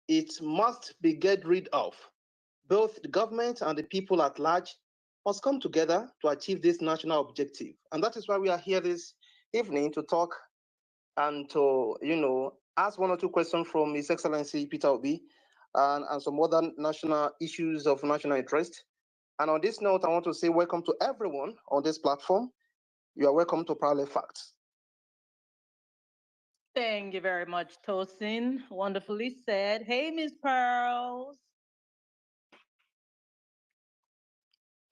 it must be get rid of. Both the government and the people at large must come together to achieve this national objective. And that is why we are here this evening to talk and to, ask one or two questions from His Excellency Peter Obi and some other national issues of national interest. And on this note, I want to say welcome to everyone on this platform. You are welcome to Parallel Facts. Thank you very much, Tosin. Wonderfully said. Hey, Miss Pearls.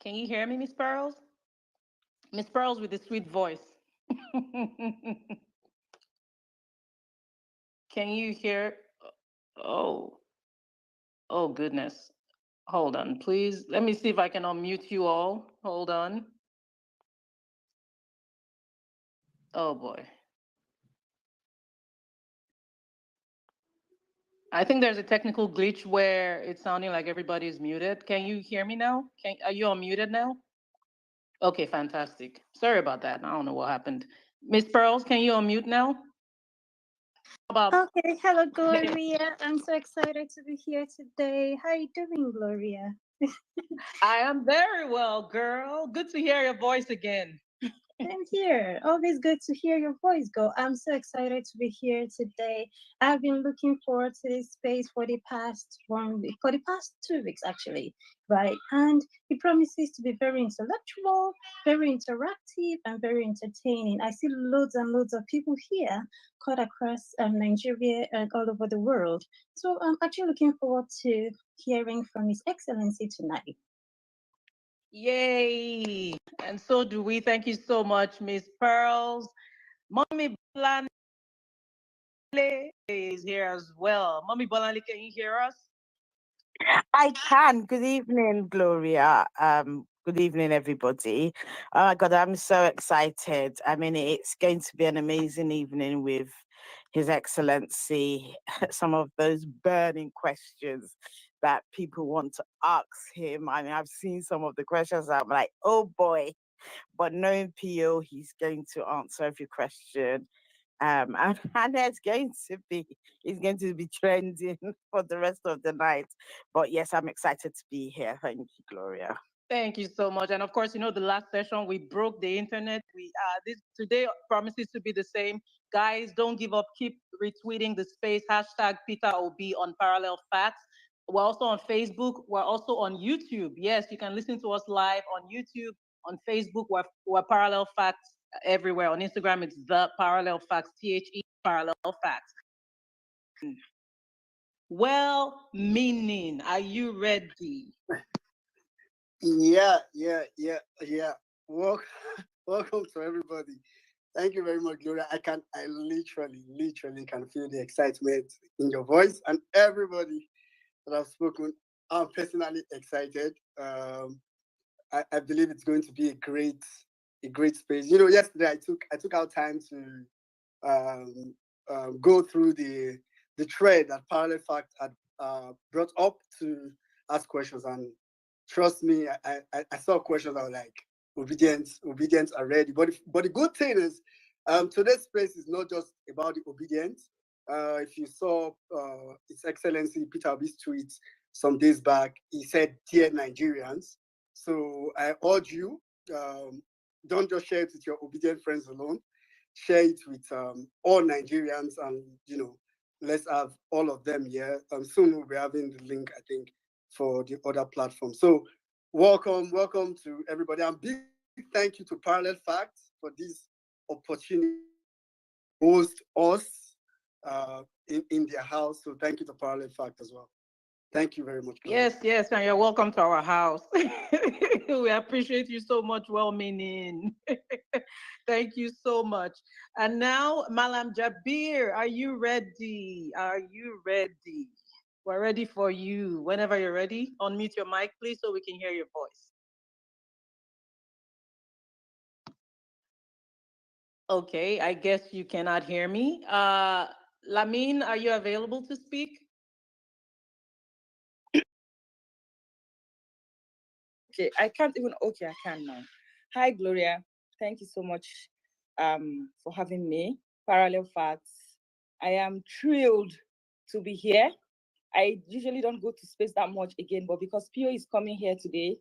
Can you hear me, Miss Pearls? Miss Pearls with a sweet voice. Can you hear? Oh, oh goodness. Hold on, please. Let me see if I can unmute you all. Hold on. Oh boy. I think there's a technical glitch where it's sounding like everybody is muted. Can you hear me now? Are you unmuted now? Okay, fantastic. Sorry about that. I don't know what happened. Miss Pearls, can you unmute now? About Okay, hello Gloria. I'm so excited to be here today. How are you doing, Gloria? I am very well, girl. Good to hear your voice again. I'm here. Always good to hear your voice go. I'm so excited to be here today. I've been looking forward to this space for the past 1 week, for the past 2 weeks actually, right? And it promises to be very intellectual, very interactive, and very entertaining. I see loads and loads of people here cut across Nigeria and all over the world. So I'm actually looking forward to hearing from His Excellency tonight. Yay! And so do we. Thank you so much, Miss Pearls. Mommy Bolanle is here as well. Mommy Bolanle, can you hear us? I can. Good evening, Gloria. Good evening, everybody. Oh my God, I'm so excited. I mean, it's going to be an amazing evening with His Excellency. Some of those burning questions that people want to ask him. I mean, I've seen some of the questions. I'm like, oh boy. But knowing PO, he's going to answer every question. And it's going to be trending for the rest of the night. But yes, I'm excited to be here. Thank you, Gloria. Thank you so much. And of course, the last session we broke the internet. We this today promises to be the same. Guys, don't give up. Keep retweeting the space hashtag Peter OB on Parallel Facts. We're also on Facebook. We're also on YouTube. Yes, you can listen to us live on YouTube, on Facebook. We're Parallel Facts everywhere. On Instagram, it's the Parallel Facts, Parallel Facts. Well, meaning, are you ready? Yeah. Welcome, welcome to everybody. Thank you very much, Gloria. I literally can feel the excitement in your voice and everybody that I've spoken. I'm personally excited. I believe it's going to be a great space. Yesterday I took out time to um, go through the thread that Parallel Fact had brought up to ask questions, and trust me, I saw questions that were like obedience already. But the good thing is, today's space is not just about the obedience. If you saw His Excellency Peter Obi's tweet some days back, he said, "Dear Nigerians." So I urge you, don't just share it with your obedient friends alone. Share it with all Nigerians, and let's have all of them here. Soon we'll be having the link, I think, for the other platform. So welcome to everybody, and big thank you to Parallel Facts for this opportunity to host us in their house. So thank you to Parallel Fact as well. Thank you very much, Gloria. Yes, and you're welcome to our house. We appreciate you so much, well meaning. Thank you so much. And now, Malam Jabir, are you ready? Are you ready? We're ready for you. Whenever you're ready, unmute your mic, please, so we can hear your voice. Okay, I guess you cannot hear me. Lamine, are you available to speak? Okay, I can't even. Okay, I can now. Hi, Gloria. Thank you so much for having me. Parallel Facts. I am thrilled to be here. I usually don't go to space that much again, but because Pio is coming here today,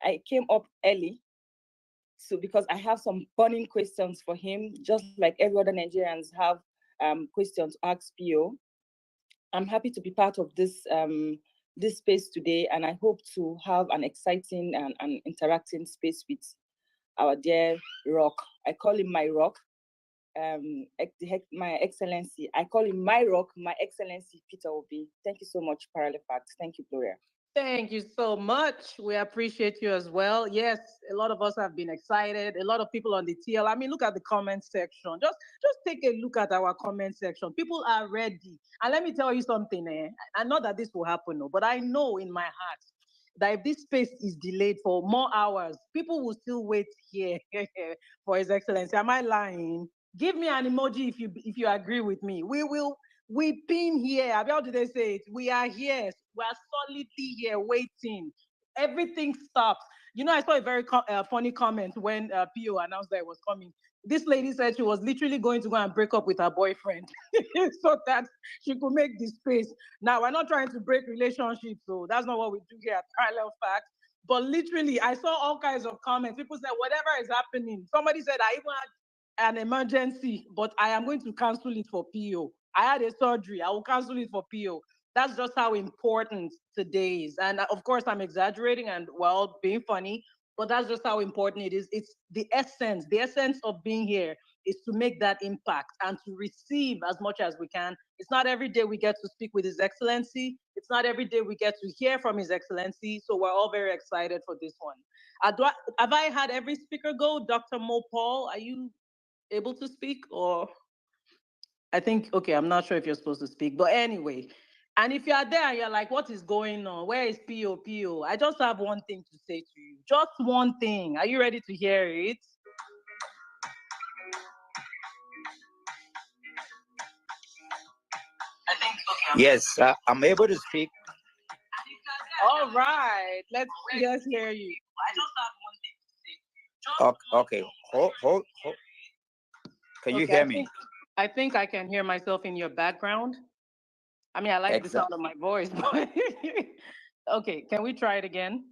I came up early. So because I have some burning questions for him, just like every other Nigerians have questions to ask Pio. I'm happy to be part of this space today, and I hope to have an exciting and interacting space with our dear Rock. I call him my Rock, my Excellency. I call him my Rock, my Excellency Peter Obi. Thank you so much, ParallelFacts. Thank you, Gloria. Thank you so much. We appreciate you as well. Yes, a lot of us have been excited. A lot of people on the TL. I mean, look at the comment section. Just take a look at our comment section. People are ready. And let me tell you something. I know that this will happen, but I know in my heart that if this space is delayed for more hours, people will still wait here for His Excellency. Am I lying? Give me an emoji if you agree with me. We've been here. How do they say it? We are here. We are solidly here waiting. Everything stops. You know, I saw a very funny comment when PO announced that it was coming. This lady said she was literally going to go and break up with her boyfriend so that she could make the space. Now, we're not trying to break relationships, so that's not what we do here at Parallel Facts. But literally, I saw all kinds of comments. People said, whatever is happening. Somebody said, I even had an emergency, but I am going to cancel it for PO. I had a surgery. I will cancel it for PO. That's just how important today is. And of course, I'm exaggerating and, well, being funny, but that's just how important it is. It's the essence. The essence of being here is to make that impact and to receive as much as we can. It's not every day we get to speak with His Excellency. It's not every day we get to hear from His Excellency. So we're all very excited for this one. Have I had every speaker go? Dr. Mo Paul, are you able to speak? Or I think, okay, I'm not sure if you're supposed to speak, but anyway. And if you are there and you're like, what is going on? Where is PO? I just have one thing to say to you. Just one thing. Are you ready to hear it? I think, okay. Yes, I'm able to speak. All right. Let's hear you. I just have one thing to say to you. Okay. Hold. Can you hear me? I think I can hear myself in your background. I mean, I like the sound of my voice, but okay, can we try it again?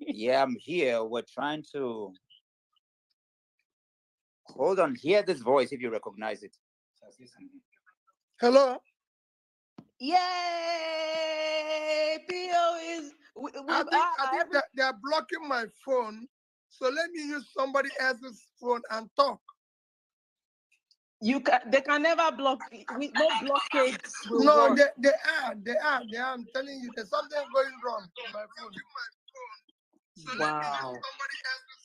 Yeah, I'm here. We're trying to hold on. Hear this voice if you recognize it. Hello. Yay! PO is. I think that they are blocking my phone. So let me use somebody else's phone and talk. They can never block. No blockade. No, they are. I'm telling you, there's something going wrong with my phone. So wow. let me use somebody else's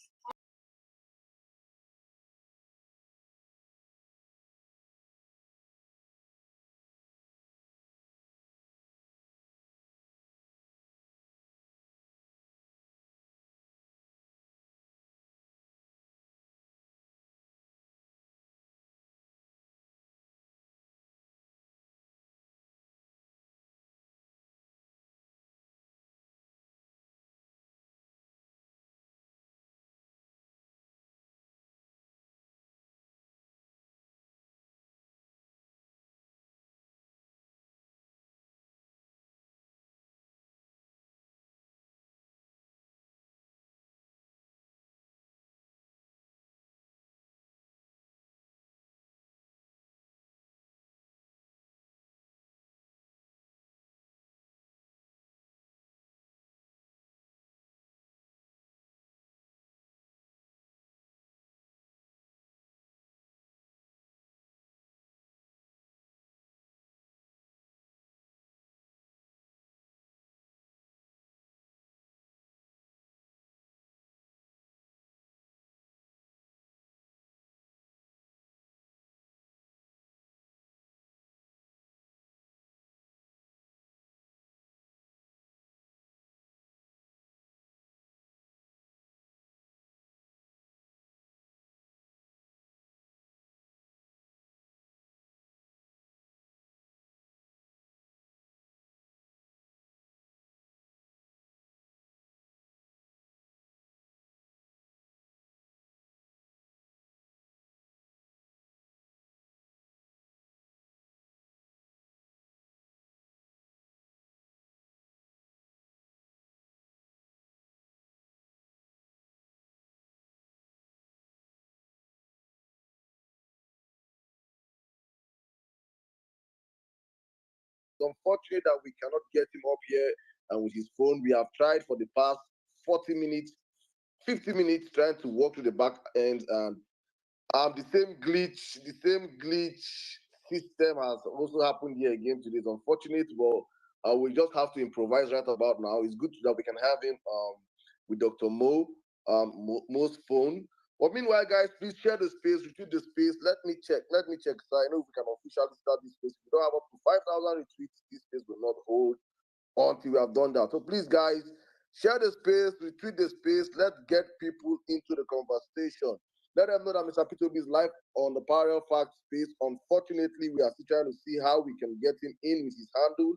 It's unfortunate that we cannot get him up here and with his phone. We have tried for the past 40 minutes, 50 minutes trying to walk to the back end, and the same glitch system has also happened here again today. It's unfortunate, but we just have to improvise right about now. It's good that we can have him with Dr. Mo's phone. But meanwhile, guys, please share the space, retweet the space. Let me check. So I know if we can officially start this space. If we don't have up to 5,000 retweets, this space will not hold until we have done that. So please, guys, share the space, retweet the space. Let's get people into the conversation. Let them know that Mr. P2B is live on the Parallel Facts space. Unfortunately, we are still trying to see how we can get him in with his handle.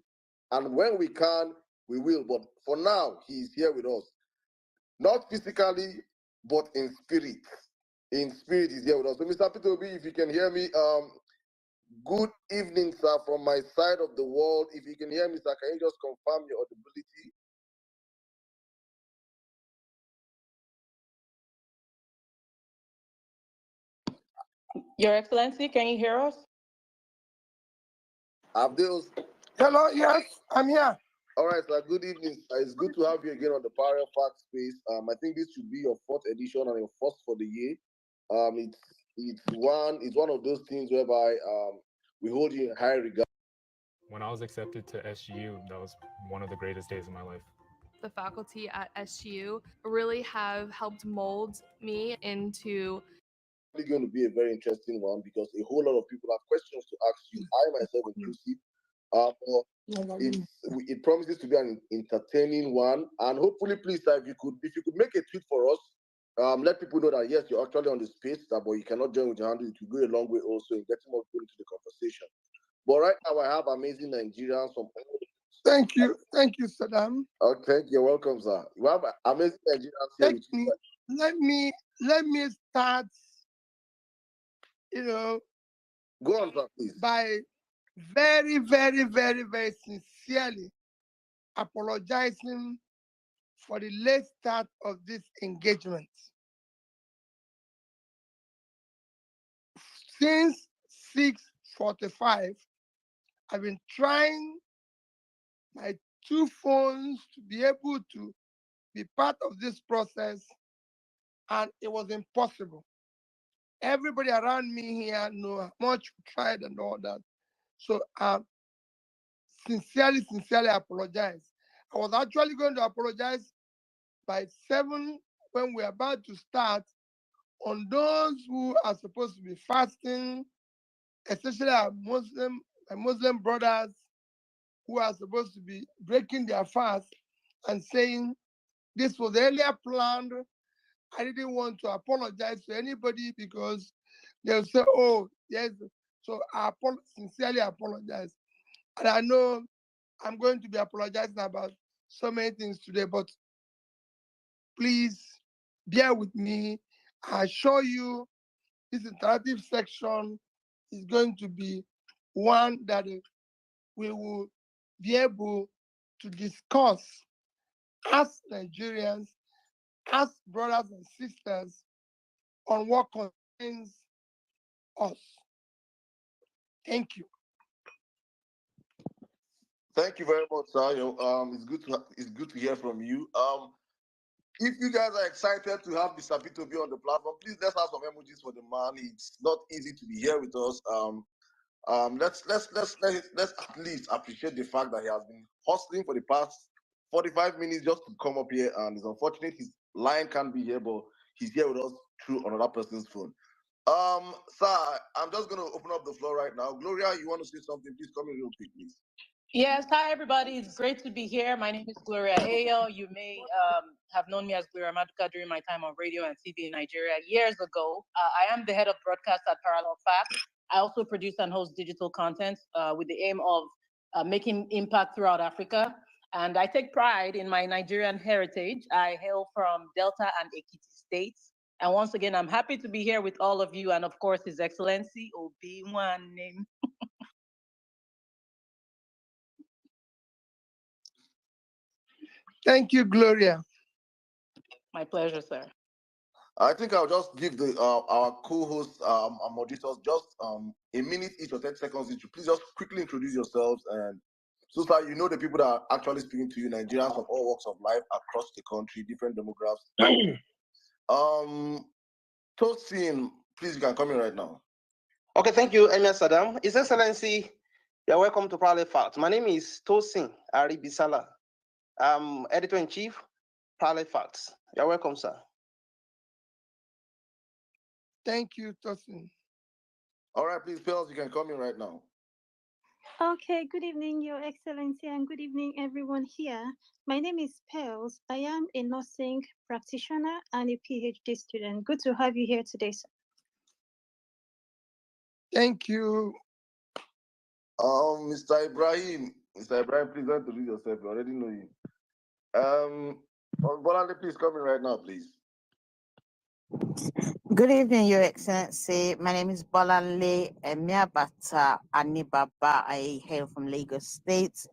And when we can, we will. But for now, he is here with us. Not physically, but in spirit. In spirit, he's here with us. So, Mr. P2B, if you can hear me, good evening, sir, from my side of the world. If you can hear me, sir, can you just confirm your audibility? Your Excellency, can you hear us? Abdul. Hello, yes, I'm here. All right, sir. Good evening. It's good to have you again on the Parallel Facts space. I think this should be your fourth edition and your first for the year. It's one of those things whereby we hold you in high regard. When I was accepted to SGU, that was one of the greatest days of my life. The faculty at SGU really have helped mold me into. It's going to be a very interesting one because a whole lot of people have questions to ask you. I myself inclusive. It promises to be an entertaining one, and hopefully, please, sir, if you could make a tweet for us, let people know that yes, you're actually on the space, but you cannot join with your handle. It will go a long way also in getting more people into the conversation. But right now, I have amazing Nigerians from. Thank you, Saddam. Okay, you're welcome, sir. You have amazing Nigerians here with you. Let me start. Go on, sir, please. By very, very, very, very sincerely apologizing for the late start of this engagement. Since 6:45, I've been trying my two phones to be able to be part of this process, and it was impossible. Everybody around me here know how much we tried and all that. So sincerely apologize. I was actually going to apologize by 7 when we're about to start on those who are supposed to be fasting, especially our Muslim brothers who are supposed to be breaking their fast and saying this was earlier planned. I didn't want to apologize to anybody because they'll say, oh, yes. So I sincerely apologize. And I know I'm going to be apologizing about so many things today, but please bear with me. I assure you this interactive section is going to be one that we will be able to discuss as Nigerians, as brothers and sisters, on what concerns us. Thank you. Thank you very much, sir. It's good to hear from you. If you guys are excited to have Mr. P2B on the platform, please let's have some emojis for the man. It's not easy to be here with us. Let's at least appreciate the fact that he has been hustling for the past 45 minutes just to come up here, and it's unfortunate his line can't be here, but he's here with us through another person's phone. Sir, I'm just gonna open up the floor right now. Gloria, you want to say something? Please come in real quick, please. Yes, hi everybody. It's great to be here. My name is Gloria Ayo. You may have known me as Gloria Maduka during my time on radio and TV in Nigeria years ago. I am the head of broadcast at Parallel Facts. I also produce and host digital content with the aim of making impact throughout Africa. And I take pride in my Nigerian heritage. I hail from Delta and Ekiti states. And once again, I'm happy to be here with all of you and of course, His Excellency Obi-Wan. Thank you, Gloria. My pleasure, sir. I think I'll just give our co-hosts, our moderators, just a minute each or 30 seconds each. Please just quickly introduce yourselves and So, sir, you know the people that are actually speaking to you, Nigerians from all walks of life across the country, different demographics. Tosin, please, you can come in right now. Okay, thank you, Emir Saddam. His Excellency, you're welcome to ParallelFacts. My name is Tosin Aribisala. I'm Editor-in-Chief, ParallelFacts. You're welcome, sir. Thank you, Tosin. All right, please, fellas, you can come in right now. Okay, good evening, Your Excellency, and good evening, everyone here. My name is Pels. I am a nursing practitioner and a PhD student. Good to have you here today, sir. Thank you. Mr. Ibrahim, please don't introduce yourself. We already know you. Bolande, please come in right now, please. Good evening, Your Excellency. My name is Bolanle Emiabata Anibaba. I hail from Lagos State,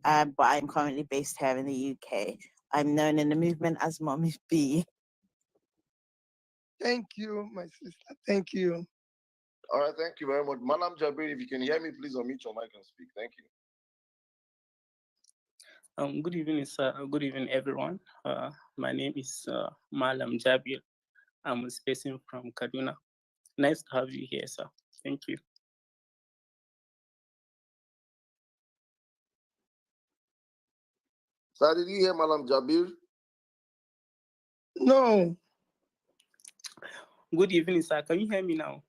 but I'm currently based here in the UK. I'm known in the movement as Mommy B. Thank you, my sister. Thank you. All right, thank you very much. Malam Jabir, if you can hear me, please unmute your mic and speak. Thank you. Good evening, sir. Good evening, everyone. My name is Malam Jabir. I'm speaking from Kaduna. Nice to have you here, sir. Thank you. Sir, did you hear Malam Jabir? No. Good evening, sir. Can you hear me now?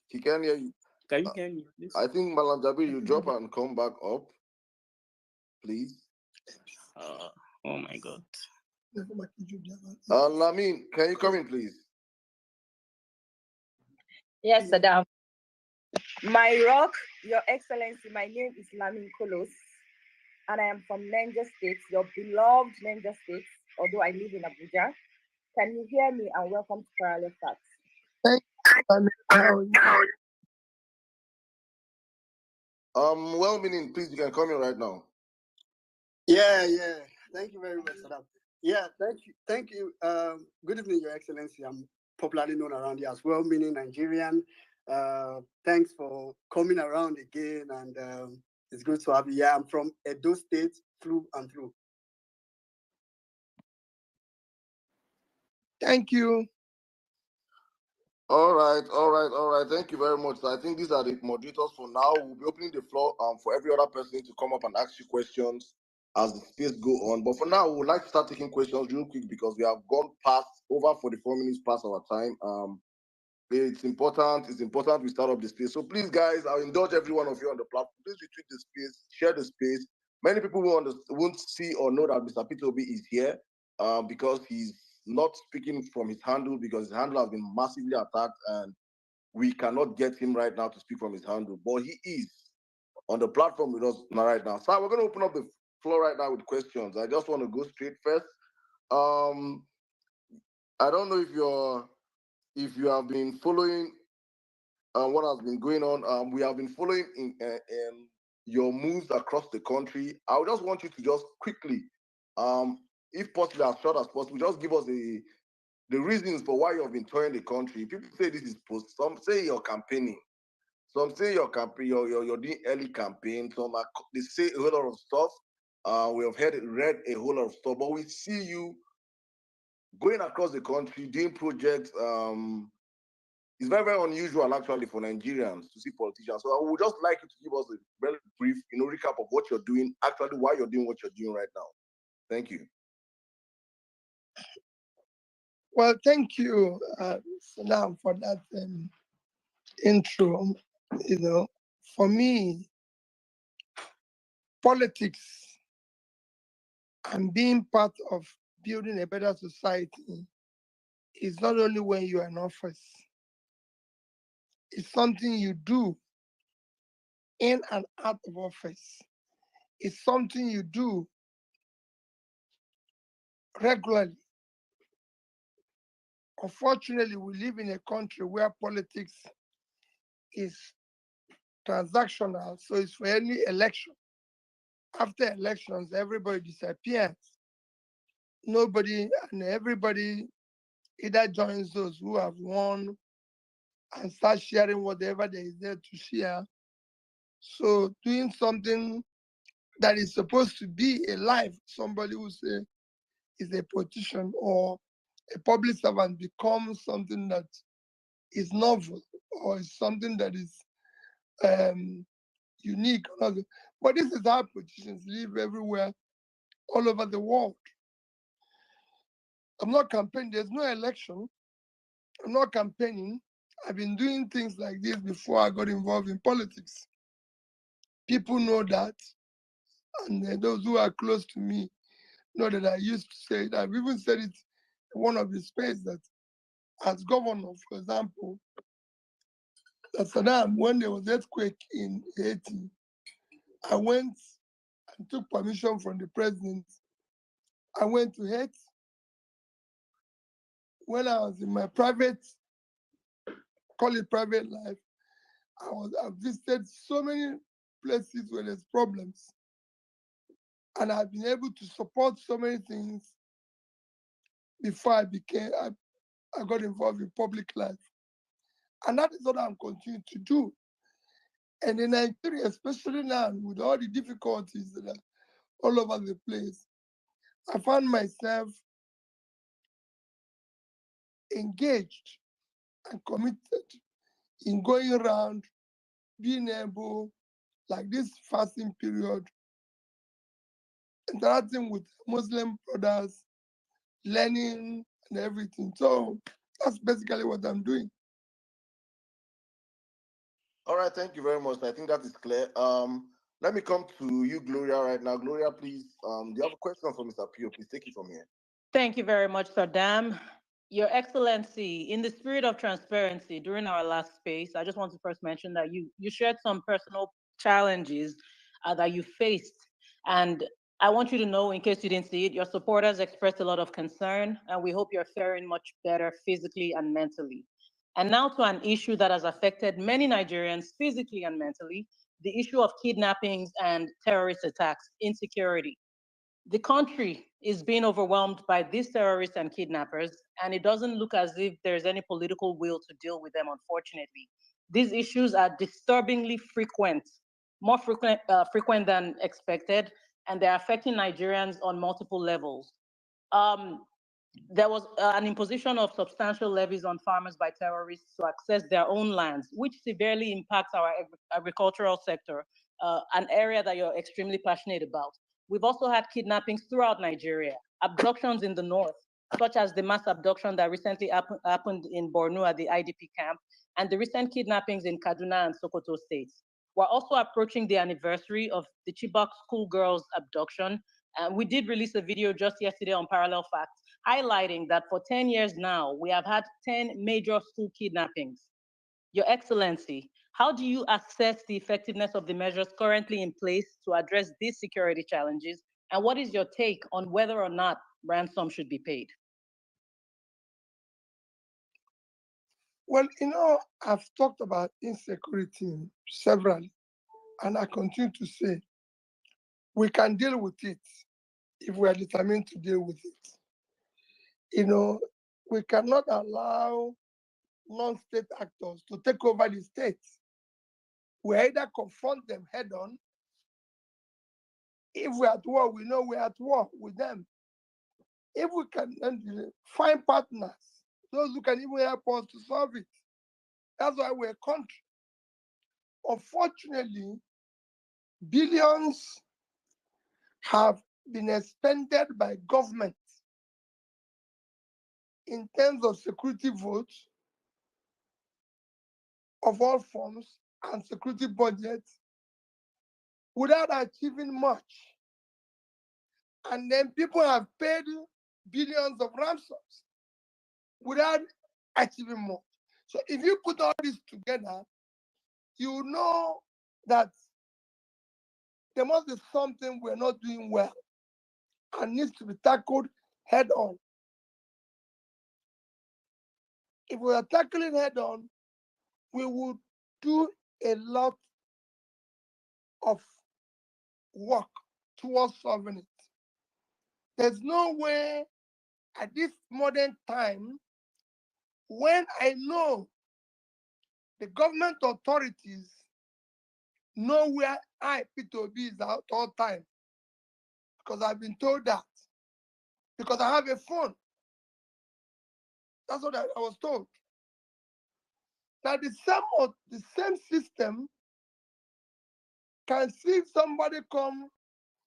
He can hear you. Can you hear me, please? I think Malam Jabir, you drop and come back up, please. Oh my God. Lamin, can you come in, please? Yes, Saddam. My rock, Your Excellency, my name is Lamin Kolos, and I am from Niger State, your beloved Niger State, although I live in Abuja. Can you hear me? And welcome to ParallelFacts. Thank you. Well-meaning, please, you can come in right now. Yeah. Thank you very much, Saddam. Yeah, thank you. Good evening, Your Excellency. I'm popularly known around here as well-meaning Nigerian. Thanks for coming around again, and it's good to have you. Yeah, I'm from Edo State through and through. Thank you. All right. Thank you very much. I think these are the moderators for now. We'll be opening the floor for every other person to come up and ask you questions as the space go on. But for now, we would like to start taking questions real quick because we have gone past over 44 minutes past our time. It's important we start up the space. So please, guys, I'll indulge every one of you on the platform. Please retweet the space, share the space. Many people won't see or know that Mr. Peter Obi is here because he's not speaking from his handle because his handle has been massively attacked and we cannot get him right now to speak from his handle. But he is on the platform with us right now. So we're going to open up the floor right now with questions. I just want to go straight first. I don't know if you have been following what has been going on. We have been following in your moves across the country. I would just want you to just quickly, if possible, as short as possible, just give us the reasons for why you have been touring the country. People say this is post. Some say you're campaigning. Some say you're doing early campaign. Some they say a whole lot of stuff. We have read a whole lot of stuff, but we see you going across the country doing projects. It's very, very unusual actually for Nigerians to see politicians. So I would just like you to give us a very brief, recap of what you're doing, actually why you're doing what you're doing right now. Thank you. Well, thank you, Salam, for that intro. For me, politics and being part of building a better society is not only when you are in office. It's something you do in and out of office. It's something you do regularly. Unfortunately, we live in a country where politics is transactional, so it's for any election. After elections, everybody disappears. Everybody either joins those who have won and start sharing whatever there is there to share, So doing something that is supposed to be a life, somebody who say is a politician or a public servant becomes something that is novel or is something that is unique. But this is how politicians live everywhere, all over the world. I'm not campaigning. There's no election. I'm not campaigning. I've been doing things like this before I got involved in politics. People know that, and those who are close to me know that I used to say it. I've even said it in one of the spaces that as governor, for example, that Saddam, when there was earthquake in Haiti, I went and took permission from the president. I went to Haiti. When I was in my private, call it private life, I visited so many places where there's problems. And I've been able to support so many things before I got involved in public life. And that is what I'm continuing to do. And in Nigeria, especially now, with all the difficulties that are all over the place, I found myself engaged and committed in going around, being able, like this fasting period, interacting with Muslim brothers, learning and everything. So that's basically what I'm doing. All right, thank you very much. I think that is clear. Let me come to you, Gloria, right now. Gloria, please, do you have a question for Mr. Pio? Please take it from here. Thank you very much, Saddam. Your Excellency, in the spirit of transparency, during our last space, I just want to first mention that you shared some personal challenges that you faced. And I want you to know, in case you didn't see it, your supporters expressed a lot of concern, and we hope you're faring much better physically and mentally. And now to an issue that has affected many Nigerians physically and mentally, the issue of kidnappings and terrorist attacks, insecurity. The country is being overwhelmed by these terrorists and kidnappers, and it doesn't look as if there's any political will to deal with them, unfortunately. These issues are disturbingly frequent, more frequent than expected, and they're affecting Nigerians on multiple levels. Um, there was an imposition of substantial levies on farmers by terrorists to access their own lands, which severely impacts our agricultural sector, an area that you're extremely passionate about. We've also had kidnappings throughout Nigeria, abductions in the north, such as the mass abduction that recently happened in Borno at the IDP camp, and the recent kidnappings in Kaduna and Sokoto states. We're also approaching the anniversary of the Chibok schoolgirls abduction. And we did release a video just yesterday on ParallelFacts highlighting that for 10 years now, we have had 10 major school kidnappings. Your Excellency, how do you assess the effectiveness of the measures currently in place to address these security challenges? And what is your take on whether or not ransom should be paid? Well, I've talked about insecurity severally, and I continue to say we can deal with it if we are determined to deal with it. We cannot allow non-state actors to take over the states. We either confront them head on. If we're at war, we know we're at war with them. If we can find partners, those who can even help us to solve it. That's why we're a country. Unfortunately, billions have been expended by government in terms of security votes of all forms and security budgets without achieving much. And then people have paid billions of ransoms without achieving much. So if you put all this together, you know that there must be something we're not doing well and needs to be tackled head on. If we are tackling head on, we would do a lot of work towards solving it. There's no way at this modern time, when I know the government authorities know where Peter Obi is at all time, because I've been told that. Because I have a phone. That's what I was told. Now the same system can see somebody come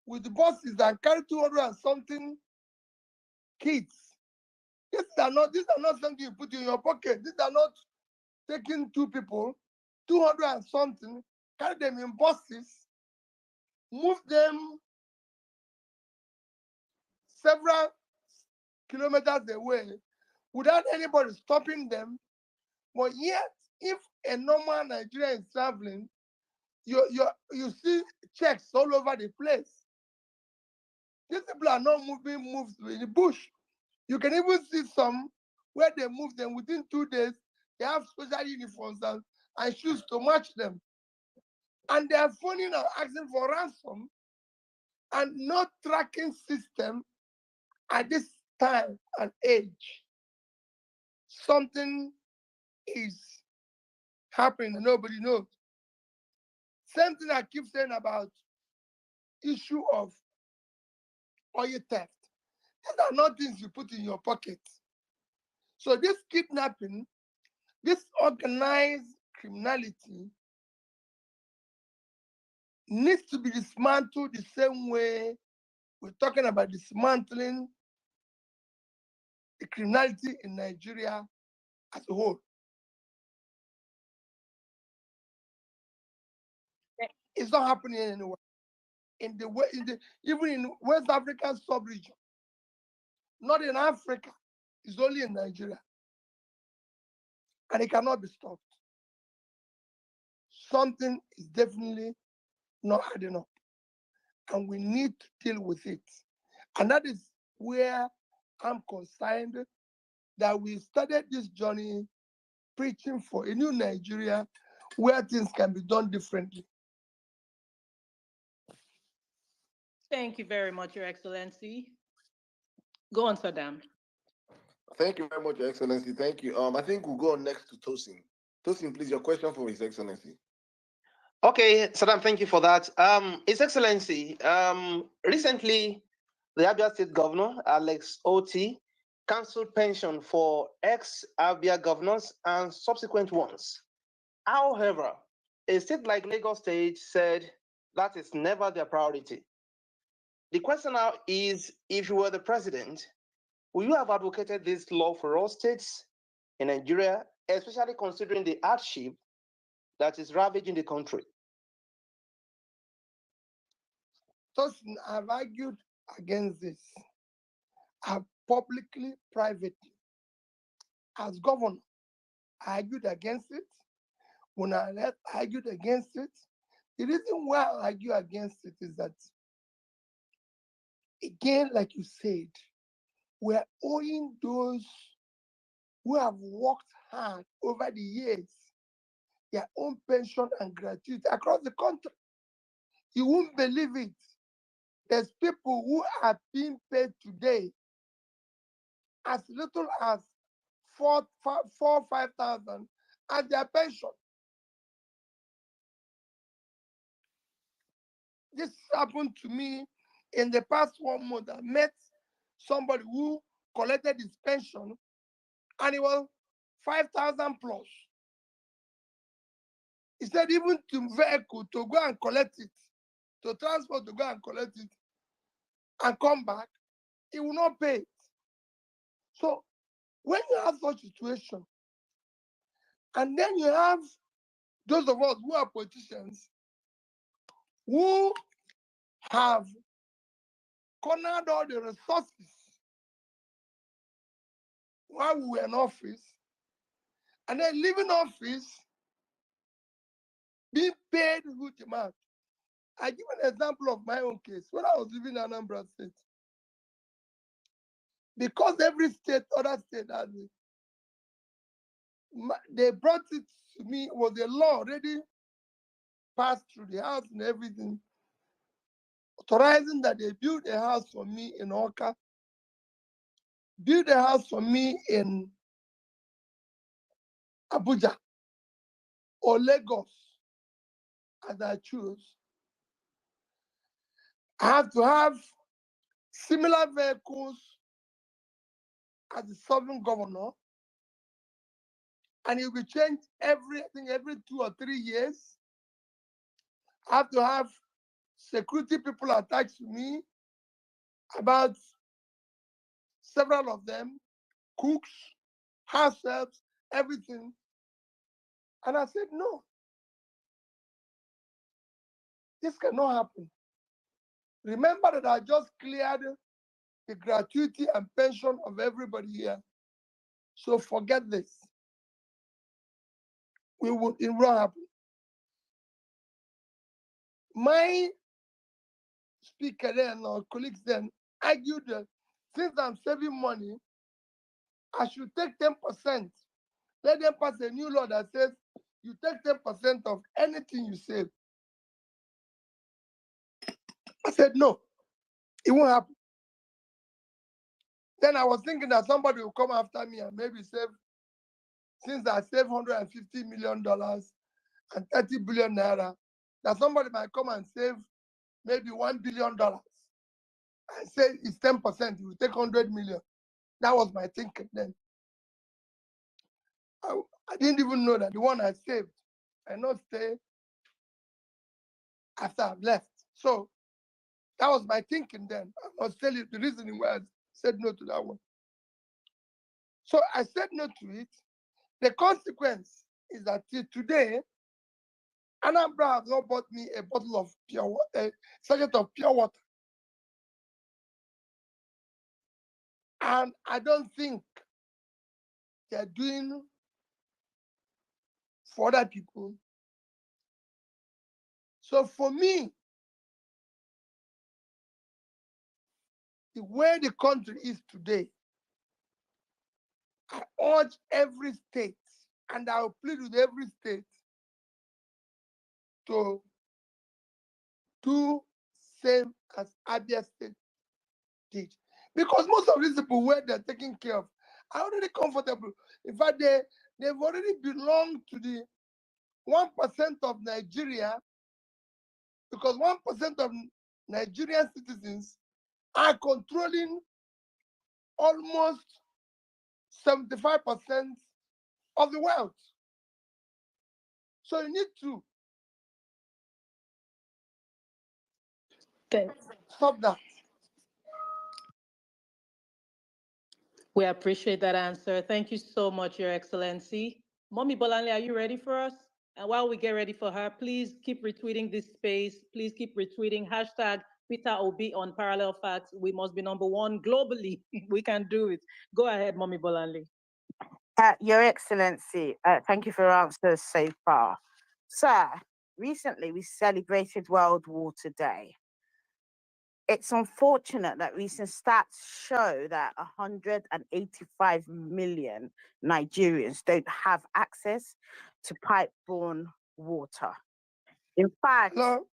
with the buses and carry 200 and something kids. These are not something you put in your pocket. These are not taking two people, 200 and something, carry them in buses, move them several kilometers away without anybody stopping them. But yet, if a normal Nigerian is traveling, you see checks all over the place. These people are not moved in the bush. You can even see some where they move them within 2 days. They have special uniforms and shoes to match them. And they are phoning and asking for ransom and no tracking system at this time and age. Something is happening and nobody knows. Same thing I keep saying about issue of oil theft. These are not things you put in your pocket. So this kidnapping, this organized criminality needs to be dismantled the same way we're talking about dismantling the criminality in Nigeria as a whole. It's not happening anywhere. Even in West African sub-region, not in Africa, it's only in Nigeria. And it cannot be stopped. Something is definitely not adding up. And we need to deal with it. And that is where I'm concerned that we started this journey preaching for a new Nigeria where things can be done differently. Thank you very much, Your Excellency. Go on, Saddam. Thank you very much, Your Excellency. Thank you. I think we'll go on next to Tosin. Tosin, please, your question for His Excellency. Okay, Saddam, thank you for that. His Excellency, recently, the Abia State Governor, Alex Oti, cancelled pension for ex-Abia governors and subsequent ones. However, a state like Lagos State said that is never their priority. The question now is, if you were the president, would you have advocated this law for all states in Nigeria, especially considering the hardship that is ravaging the country? Tosin, I've argued against this. I've publicly, privately, as governor, I argued against it. When I argued against it, the reason why I argue against it is that, again, like you said, we're owing those who have worked hard over the years their own pension and gratuity across the country. You won't believe it. There's people who are being paid today as little as 5,000 as their pension. This happened to me in the past 1 month. I met somebody who collected his pension and it was 5,000 plus. He said even to vehicle to go and collect it, to transport to go and collect it and come back, he will not pay it. So when you have such a situation, and then you have those of us who are politicians who have cornered all the resources while we were in office, and then leaving office, being paid huge amount. I give an example of my own case. When I was living in Anambra State, because every state, other state has it, they brought it to me, it was a law already passed through the house and everything, authorizing that they build a house for me in Oka, build a house for me in Abuja or Lagos. as I choose, I have to have similar vehicles as the sovereign governor, and it will be changed every 2 or 3 years. I have to have security people attached to me, about several of them, cooks, house helps, everything. And I said, no, this cannot happen. Remember that I just cleared the gratuity and pension of everybody here. So forget this. It won't happen. My speaker then, or colleagues then, argued that since I'm saving money, I should take 10%. Let them pass a new law that says you take 10% of anything you save. I said, no, it won't happen. Then I was thinking that somebody will come after me and maybe save, since I saved $150 million and 30 billion naira, that somebody might come and save maybe $1 billion and say it's 10%, you will take 100 million. That was my thinking then. I didn't even know that the one I saved, I not stay after I've left. So that was my thinking then. I must tell you the reasoning why I said no to that one. So I said no to it. The consequence is that till today, Anambra has not bought me a bottle of pure water, a sachet of pure water. And I don't think they're doing for other people. So for me, the way the country is today, I urge every state, and I will plead with every state to do same as Abia State did. Because most of these people where they're taking care of are already comfortable. In fact, they've already belonged to the 1% of Nigeria, because 1% of Nigerian citizens are controlling almost 75% of the wealth. So you need to stop that. We appreciate that answer. Thank you so much, Your Excellency. Mommy Bolanle, are you ready for us? And while we get ready for her, please keep retweeting this space. Please keep retweeting hashtag Peter Obi on Parallel Facts. We must be #1 globally. We can do it. Go ahead, Mommy Bolanle. Your Excellency, thank you for your answers so far. Sir, recently we celebrated World Water Day. It's unfortunate that recent stats show that 185 million Nigerians don't have access to pipe-borne water. In fact, Hello?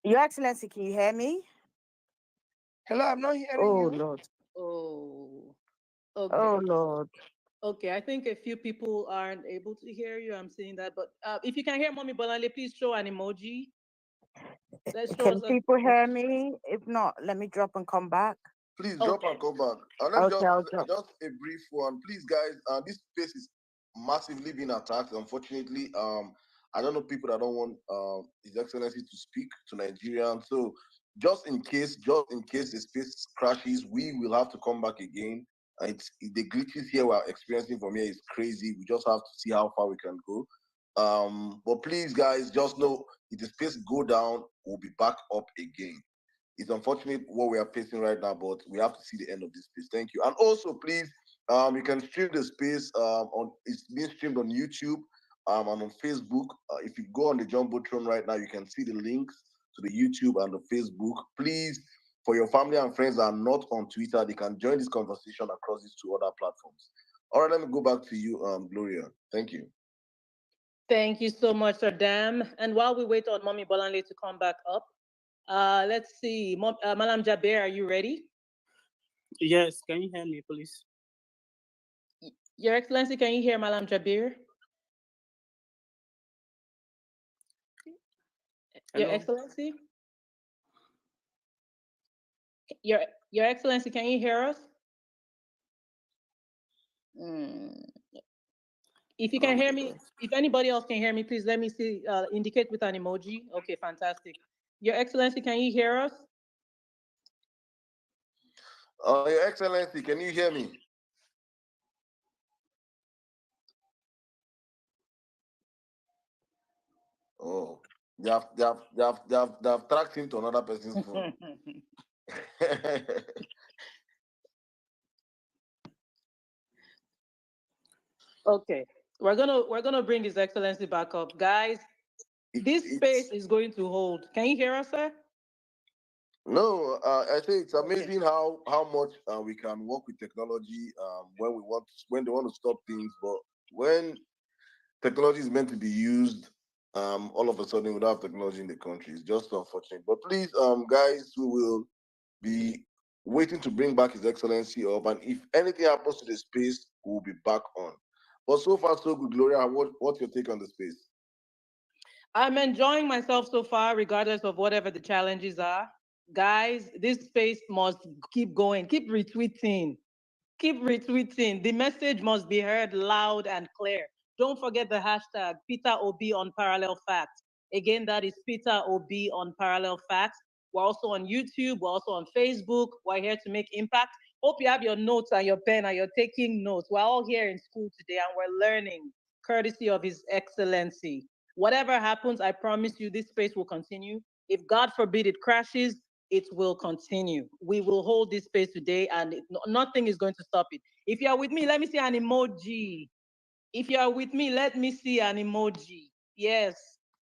Your Excellency, can you hear me? Hello, I'm not hearing you. Lord. Oh, okay. Oh, Lord. Okay, I think a few people aren't able to hear you. I'm seeing that. But if you can hear Mommy Bolanle, please show an emoji. Let's show Can us people hear me? If not, let me drop and come back. Please drop and come back. And Okay, I'll drop. just a brief one. Please, guys, this space is massively being attacked, unfortunately. I don't know people that don't want His Excellency to speak to Nigerians. So just in case the space crashes, we will have to come back again. The glitches here we're experiencing from here is crazy. We just have to see how far we can go. But please, guys, just know if the space go down, we'll be back up again. It's unfortunate what we are facing right now, but we have to see the end of this space. Thank you. And also, please, you can stream the space it's being streamed on YouTube and on Facebook. If you go on the Jumbotron right now, you can see the links to the YouTube and the Facebook. Please, for your family and friends that are not on Twitter, they can join this conversation across these 2 other platforms. All right, let me go back to you, Gloria. Thank you. Thank you so much, Sir Dam. And while we wait on Mommy Bolanle to come back up, let's see. Malam Jaber, are you ready? Yes, can you hear me, please? Your Excellency, can you hear Malam Jabir? Your Hello. Excellency? Your Excellency, can you hear us? Mm. If you can hear me, if anybody else can hear me, please let me see, indicate with an emoji. Okay, fantastic. Your Excellency, can you hear us? Your Excellency, can you hear me? Oh, they have tracked him to another person's phone. Okay, we're gonna bring His Excellency back up, guys. This space is going to hold. Can you hear us, sir? No, I say it's amazing how much we can work with technology when they want to stop things, but when technology is meant to be used, all of a sudden we don't have technology in the country. It's just unfortunate. But please, guys, we will be waiting to bring back His Excellency up, and if anything happens to the space, we'll be back on. But so far, so good, Gloria. What's your take on the space? I'm enjoying myself so far, regardless of whatever the challenges are. Guys, this space must keep going. Keep retweeting. Keep retweeting. The message must be heard loud and clear. Don't forget the hashtag Peter Obi on Parallel Facts. Again, that is Peter Obi on Parallel Facts. We're also on YouTube. We're also on Facebook. We're here to make impact. Hope you have your notes and your pen and you're taking notes. We're all here in school today and we're learning, courtesy of His Excellency. Whatever happens, I promise you this space will continue. If God forbid it crashes, it will continue. We will hold this space today and nothing is going to stop it. If you are with me, let me see an emoji. If you are with me, let me see an emoji. Yes,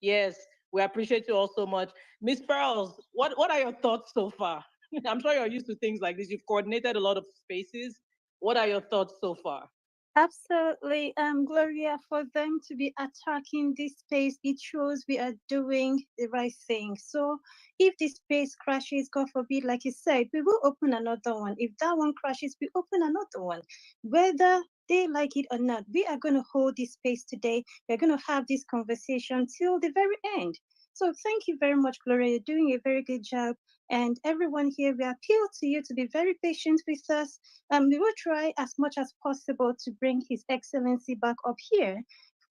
yes. We appreciate you all so much. Miss Pearls, what are your thoughts so far? I'm sure you're used to things like this. You've coordinated a lot of spaces. What are your thoughts so far? Absolutely, Gloria, for them to be attacking this space, it shows we are doing the right thing. So if this space crashes, God forbid, like you said, we will open another one. If that one crashes, we open another one. Whether they like it or not, we are going to hold this space today. We're going to have this conversation till the very end. So thank you very much, Gloria. You're doing a very good job. And everyone here, we appeal to you to be very patient with us. We will try as much as possible to bring His Excellency back up here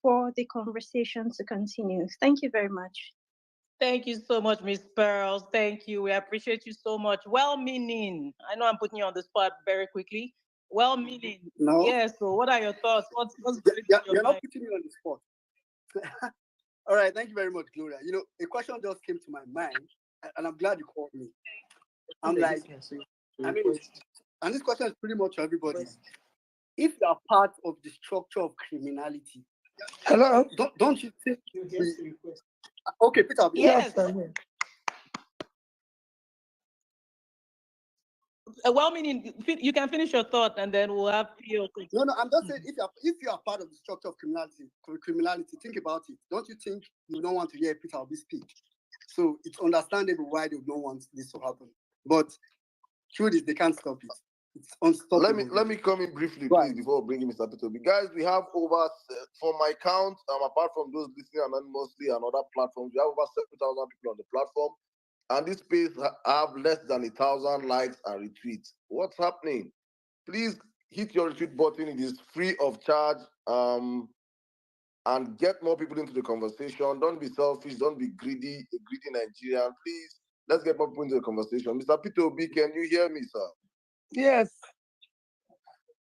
for the conversation to continue. Thank you very much. Thank you so much, Miss Pearls. Thank you. We appreciate you so much. Well-meaning. I know I'm putting you on the spot very quickly. Well-meaning. No. Yes. So, what are your thoughts? What's going You're through your not mind? putting me on the spot. All right, thank you very much, Gloria. You know, a question just came to my mind, and I'm glad you called me. I'm like, I mean, and this question is pretty much for everybody. If you are part of the structure of criminality, Hello? don't you think okay, Peter? Yes. Well-meaning. You can finish your thought, and then we'll have Pio. No, I'm just saying if you are part of the structure of criminality, think about it. Don't you think you don't want to hear Peter Obi speak? So it's understandable why they don't want this to happen. But truth is, they can't stop it. It's unstoppable. Let me come in briefly, please, before bringing Mr. Pitobi. Guys, we have over, from my count, apart from those listening anonymously and other platforms, we have over 7,000 people on the platform. And this page have less than 1,000 likes and retweets. What's happening? Please hit your retweet button. It is free of charge. And get more people into the conversation. Don't be selfish. Don't be greedy, a greedy Nigerian. Please, let's get more people into the conversation. Mr. Pitobi, can you hear me, sir? Yes.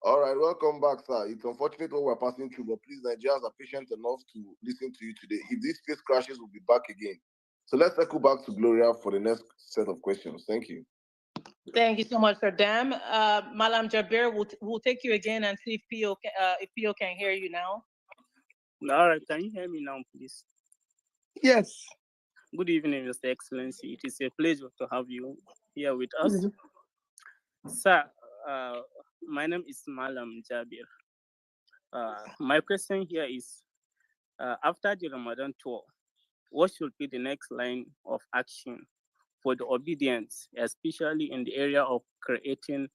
All right, welcome back, sir. It's unfortunate what we're passing through, but please, Nigerians are patient enough to listen to you today. If this space crashes, we'll be back again. So let's circle back to Gloria for the next set of questions. Thank you. Thank you so much, Sir Dam. Malam Jabir, we'll take you again and see if Pio can hear you now. All right, can you hear me now, please? Yes. Good evening, Mr. Excellency. It is a pleasure to have you here with us. Sir, my name is Malam Jabir. My question here is, after the Ramadan tour, what should be the next line of action for the obedience, especially in the area of creating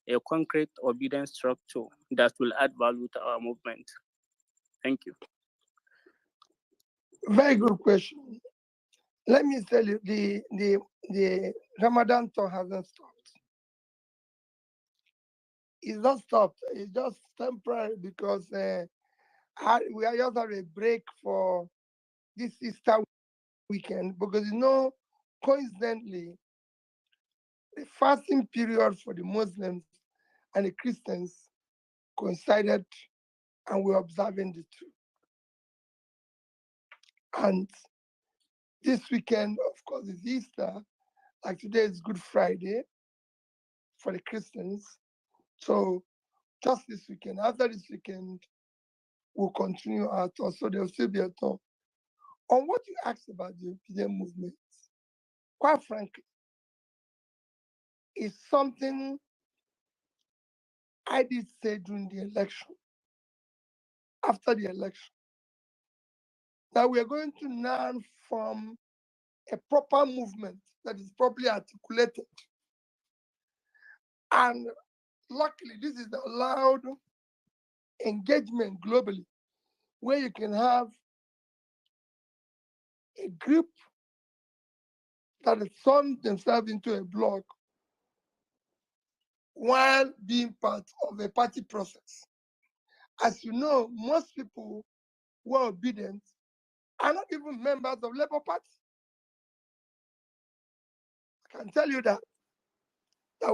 a concrete obedience structure that will add value to our movement? Thank you. Very good question. Let me tell you, the Ramadan tour hasn't stopped. It's not stopped. It's just temporary because we are just having a break for this Easter weekend because coincidentally, the fasting period for the Muslims and the Christians coincided, and we're observing the two. And this weekend, of course, is Easter. Like today is Good Friday for the Christians. So just this weekend, after this weekend, we'll continue our tour. So there'll still be a tour. On what you asked about the opinion movement, quite frankly, is something I did say during the election, after the election, that we are going to now form a proper movement that is properly articulated. And luckily, this is allowed engagement globally, where you can have a group that has turned themselves into a bloc while being part of a party process. As you know, most people who are obedient are not even members of Labour Party. I can tell you that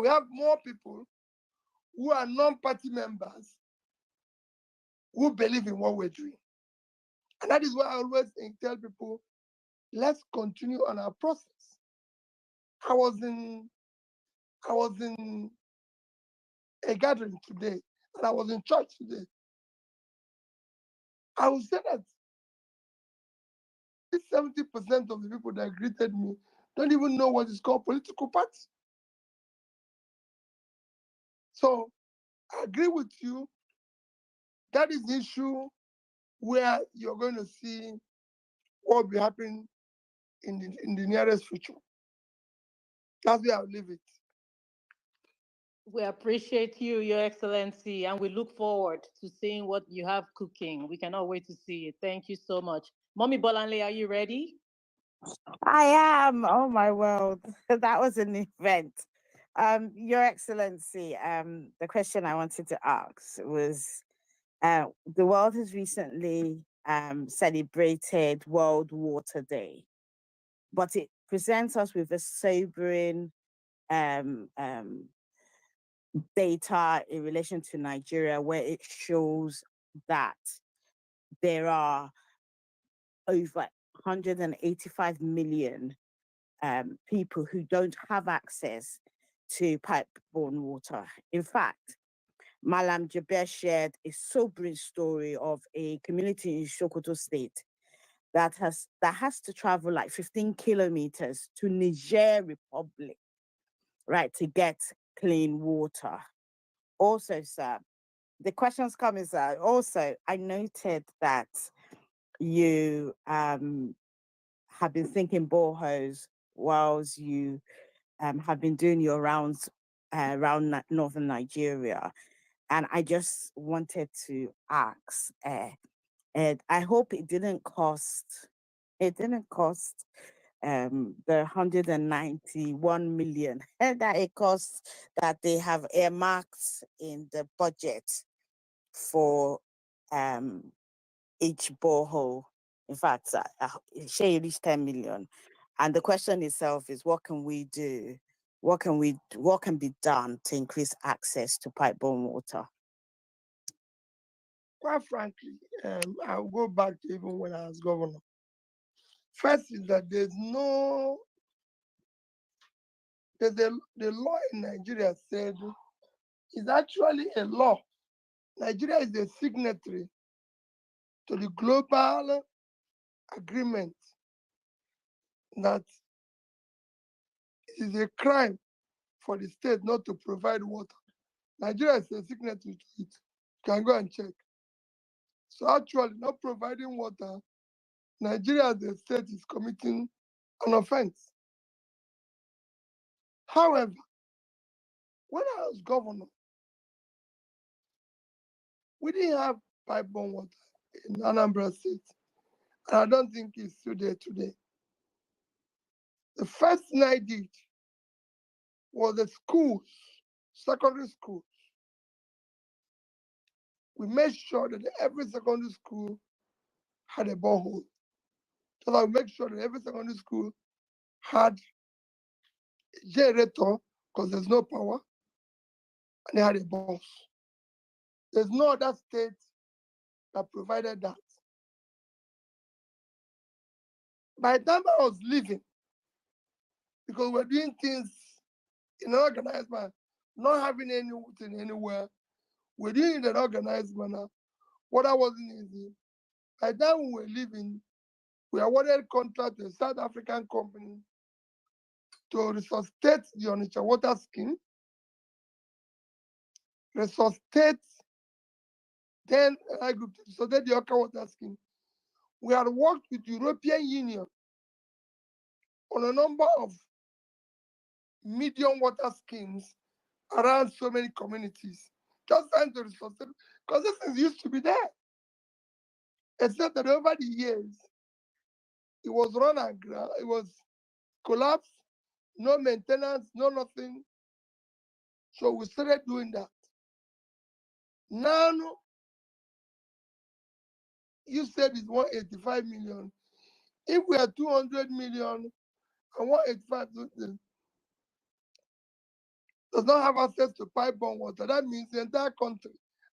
we have more people who are non-party members who believe in what we're doing. And that is why I always tell people, let's continue on our process. I was in a gathering today, and I was in church today. I would say that 70% of the people that greeted me don't even know what is called political party. So I agree with you. That is the issue where you're going to see what will be happening in the nearest future. That's where I'll leave it. We appreciate you, Your Excellency, and we look forward to seeing what you have cooking. We cannot wait to see it. Thank you so much. Mommy Bolanle, are you ready? I am. Oh my world. That was an event. Your Excellency, the question I wanted to ask was the world has recently celebrated World Water Day, but it presents us with a sobering um, um, data in relation to Nigeria, where it shows that there are over 185 million people who don't have access to pipe-borne water. In fact, Malam Jaber shared a sobering story of a community in Sokoto State that has to travel like 15 kilometers to Niger Republic, right, to get clean water. Also, sir, the questions coming, sir. Also, I noted that you have been thinking boreholes whilst you have been doing your rounds around northern Nigeria. And I just wanted to ask, and I hope it didn't cost the 191 million that it costs that they have earmarked in the budget for each borehole. In fact, say it is 10 million. And the question itself is, what can we do? What can be done to increase access to pipe-borne water? Quite frankly, I'll go back to even when I was governor. First is that the law in Nigeria said it's actually a law. Nigeria is a signatory to the global agreement that it is a crime for the state not to provide water. Nigeria is a signatory to it. You can go and check. So actually, not providing water, Nigeria as a state is committing an offense. However, when I was governor, we didn't have pipe-borne water in Anambra State. And I don't think it's still there today. The first thing I did was the schools, secondary schools. We made sure that every secondary school had a borehole. So I make sure that every secondary school had a generator because there's no power, and they had a bus. There's no other state that provided that. By the time I was leaving, because we're doing things in an organized manner, not having anything anywhere, we're doing it in an organized manner. What I wasn't easy. By the time we were leaving, we awarded contract to a South African company to resuscitate the Onitsha water scheme, resuscitate then I group to resuscitate the Oka water scheme. We had worked with the European Union on a number of medium water schemes around so many communities, just trying to resuscitate, because this things used to be there. Except that over the years, it was run aground, it was collapsed, no maintenance, no nothing. So we started doing that. Now, you said it's 185 million. If we are 200 million and 185 does not have access to pipe-borne water, that means the entire country,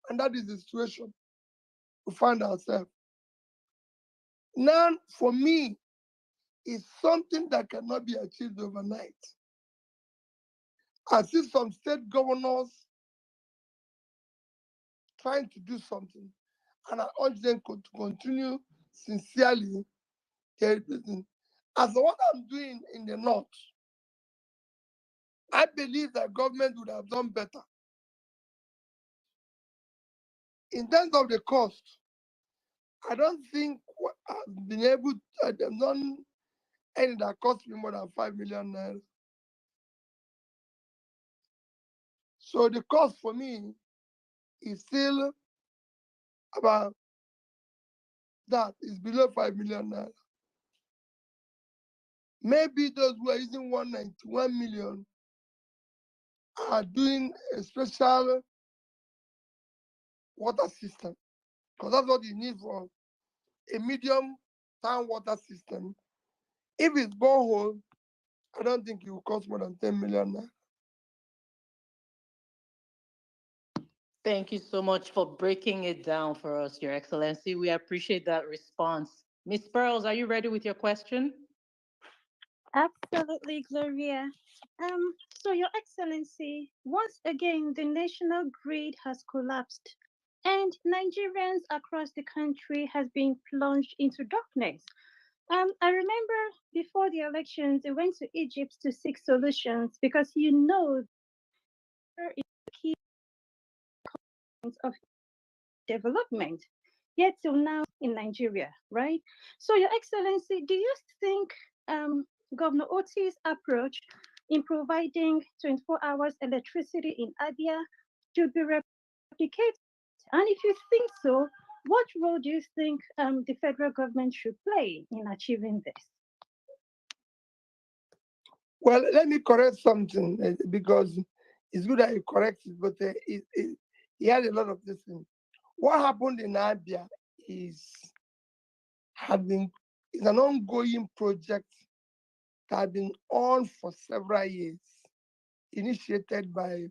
and that is the situation we find ourselves. Now, for me, it's something that cannot be achieved overnight. I see some state governors trying to do something, and I urge them to continue sincerely. As for what I'm doing in the north, I believe that government would have done better. In terms of the cost, I don't think I've been able to, I've done any that cost me more than 5 million naira. So the cost for me is still about that, is below 5 million naira. Maybe those who are using 191 million are doing a special water system, because that's what you need for a medium town water system. If it's borehole, I don't think it will cost more than 10 million naira. Thank you so much for breaking it down for us, Your Excellency. We appreciate that response. Ms. Pearls, are you ready with your question? Absolutely, Gloria. So, Your Excellency, once again, the national grid has collapsed, and Nigerians across the country has been plunged into darkness. I remember before the elections, they went to Egypt to seek solutions because you know there is a key of development. Yet till now in Nigeria, right? So, Your Excellency, do you think Governor Oti's approach in providing 24 hours electricity in Abia should be replicated? And if you think so, what role do you think the federal government should play in achieving this? Well, let me correct something because it's good that you correct it, but he had a lot of this thing. What happened in Abia is an ongoing project that had been on for several years, initiated by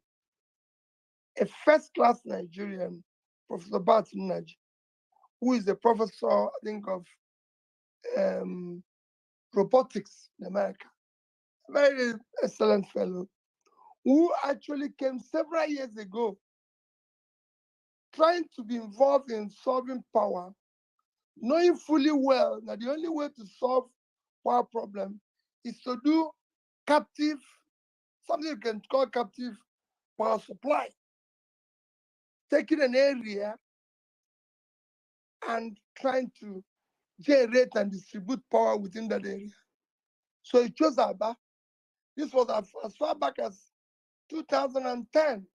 a first-class Nigerian, Professor Batunaj, who is a professor, I think, of robotics in America. Very excellent fellow, who actually came several years ago trying to be involved in solving power, knowing fully well that the only way to solve power problem is to do captive, something you can call captive power supply. Taking an area and trying to generate and distribute power within that area. So it chose Aba. This was as far back as 2010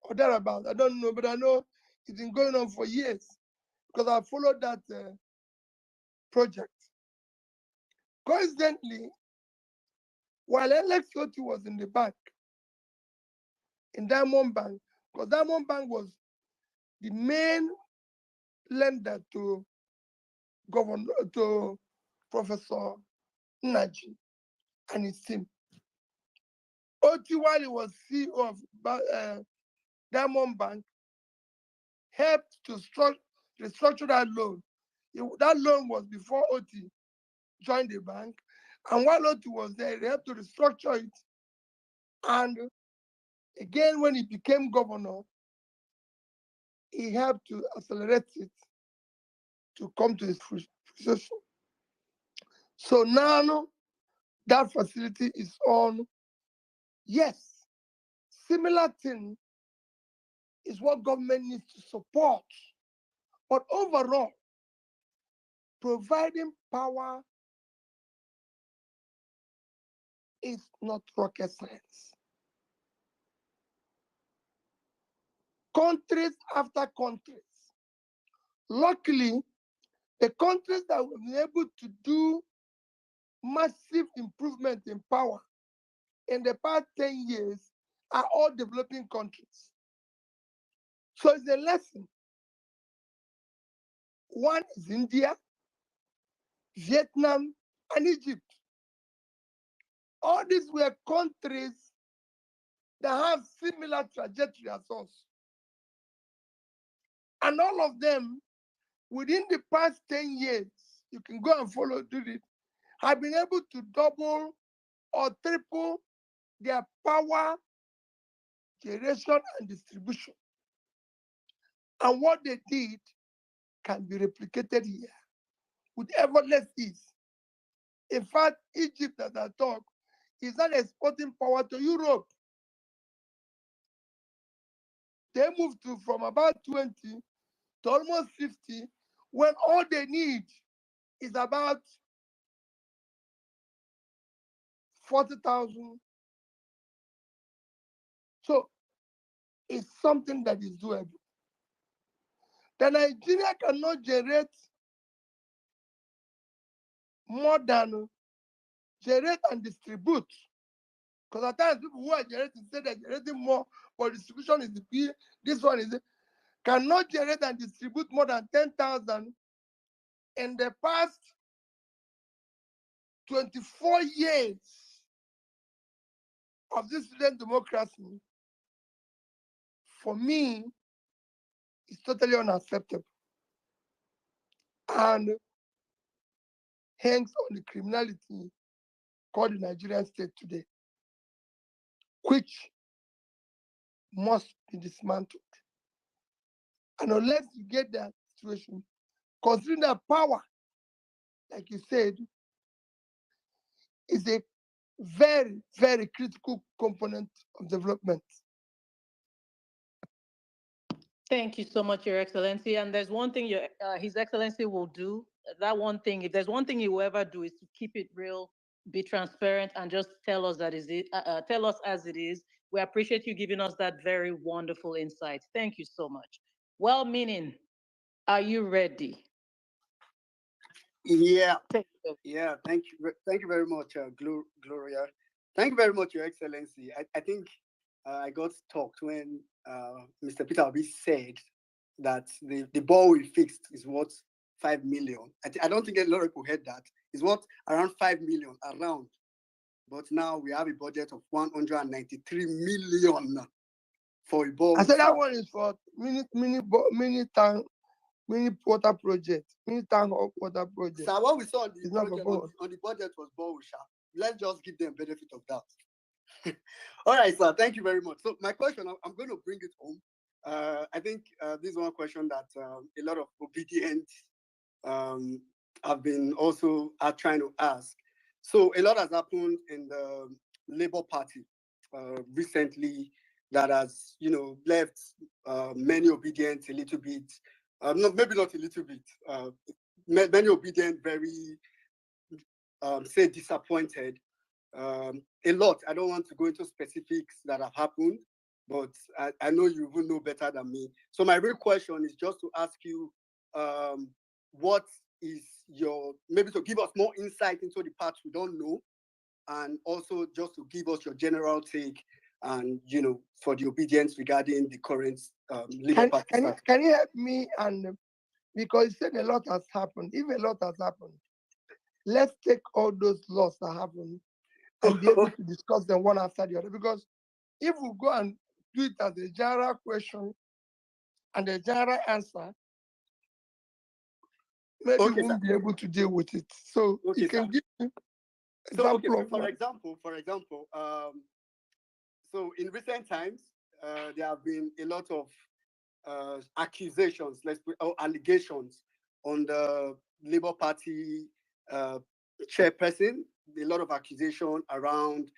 or thereabouts. I don't know, but I know it's been going on for years because I followed that project. Coincidentally, while Alex Oti was in the bank, in Diamond Bank, because Diamond Bank was the main lender to Professor Naji and his team. Oti, while he was CEO of Diamond Bank, helped to restructure that loan. That loan was before Oti joined the bank. And while Oti was there, he helped to restructure it. And again, when he became governor, he helped to accelerate it to come to his fruition. So now that facility is on. Yes, similar thing is what government needs to support. But overall, providing power is not rocket science. Countries after countries. Luckily, the countries that have been able to do massive improvement in power in the past 10 years are all developing countries. So it's a lesson. One is India, Vietnam, and Egypt. All these were countries that have similar trajectory as us. And all of them, within the past 10 years, you can go and follow, do it, have been able to double or triple their power generation and distribution. And what they did can be replicated here with effortless ease. In fact, Egypt, as I talk, is not exporting power to Europe. They moved from about 20 to almost 50, when all they need is about 40,000. So it's something that is doable. The Nigeria cannot generate more than generate and distribute. Because at times people who are generating say they're generating more, but distribution is the key. This one is cannot generate and distribute more than 10,000 in the past 24 years of this student democracy. For me, it's totally unacceptable. And hangs on the criminality called the Nigerian state today, which must be dismantled. And unless you get that situation, considering that power, like you said, is a very, very critical component of development. Thank you so much, Your Excellency. And there's one thing His Excellency will do. That one thing, if there's one thing he will ever do, is to keep it real, be transparent, and just tell us tell us as it is. We appreciate you giving us that very wonderful insight. Thank you so much. Well-meaning, are you ready? Yeah, yeah. Thank you very much, Gloria. Thank you very much, Your Excellency. I think I got talked when Mr. Peter Obi said that the ball we fixed is worth 5 million. I don't think a lot of people heard that. It's worth around 5 million, around. But now we have a budget of 193 million for a ball. I said that one is for mini water project, mini tank water project. So what we saw on the budget was ball. Let's just give them benefit of that. All right, sir. Thank you very much. So my question, I'm going to bring it home. I think this is one question that a lot of obedient have been also trying to ask. So a lot has happened in the Labour Party recently that has, left many obedient a little bit. No, maybe not a little bit. Many obedient very, say, disappointed. A lot. I don't want to go into specifics that have happened, but I know you will know better than me. So my real question is just to ask you, what is maybe to give us more insight into the parts we don't know, and also just to give us your general take and, for the obedience regarding the current Labour Party. Can you help me? And because you said a lot has happened. If a lot has happened, let's take all those laws that happened and be able to discuss them one after the other. Because if we go and do it as a general question and a general answer, maybe we won't be able to deal with it. So you can give me example. For example, so in recent times, there have been a lot of accusations, allegations on the Labour Party chairperson. A lot of accusation around,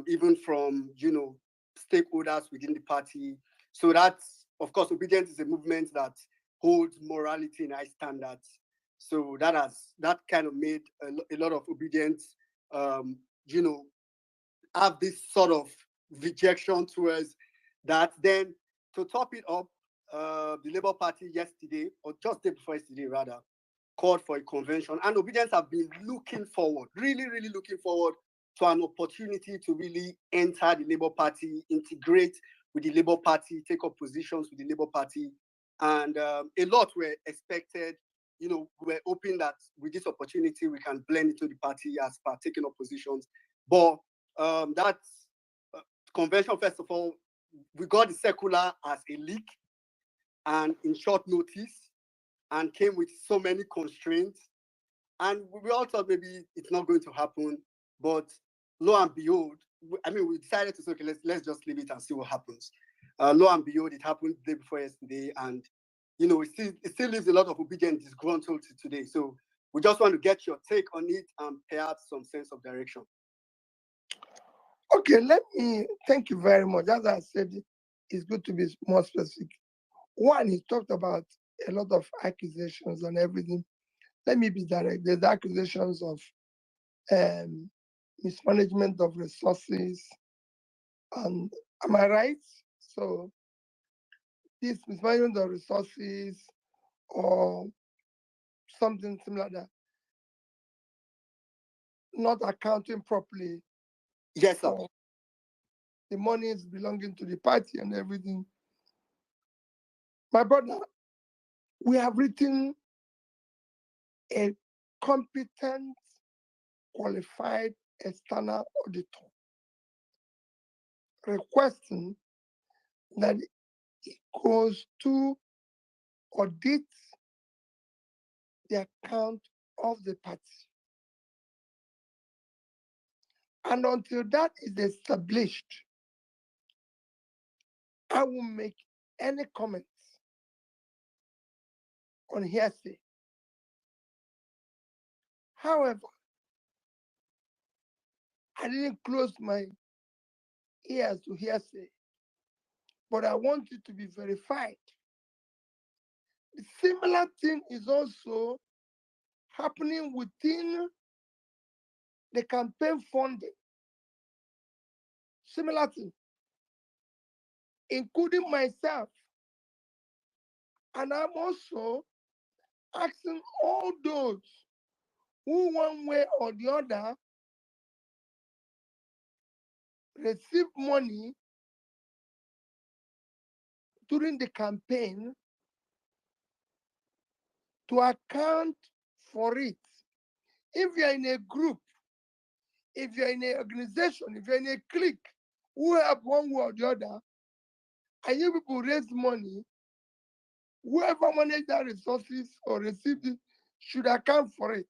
even from stakeholders within the party. So that's, of course, obedience is a movement that holds morality in high standards. So that kind of made a lot of obedience, have this sort of rejection towards that. Then to top it up, the Labour Party yesterday, or just day before yesterday rather, called for a convention, and obedience have been looking forward, really, really looking forward to an opportunity to really enter the Labour Party, integrate with the Labour Party, take up positions with the Labour Party, and a lot were expected. We're hoping that with this opportunity we can blend into the party as per taking up positions. But that convention, first of all, we got the circular as a leak and in short notice, and came with so many constraints. And we all thought maybe it's not going to happen, but lo and behold, we decided to say, okay, let's just leave it and see what happens. Lo and behold, it happened the day before yesterday, and it still leaves a lot of obedience disgruntled to today. So we just want to get your take on it and perhaps some sense of direction. Okay, thank you very much. As I said, it's good to be more specific. One, he talked about a lot of accusations and everything. Let me be direct. There's accusations of mismanagement of resources. And am I right? So this mismanagement of resources or something similar that not accounting properly. Yes, sir. The money is belonging to the party and everything. My brother, we have written a competent, qualified external auditor requesting that it goes to audit the account of the party. And until that is established, I will make any comments on hearsay. However, I didn't close my ears to hearsay, but I want it to be verified. The similar thing is also happening within the campaign funding. Similar thing, including myself. And I'm also asking all those who one way or the other receive money during the campaign to account for it. If you're in a group, if you're in an organization, if you're in a clique, who have one way or the other, and you people raise money, whoever managed that resources or received it should account for it.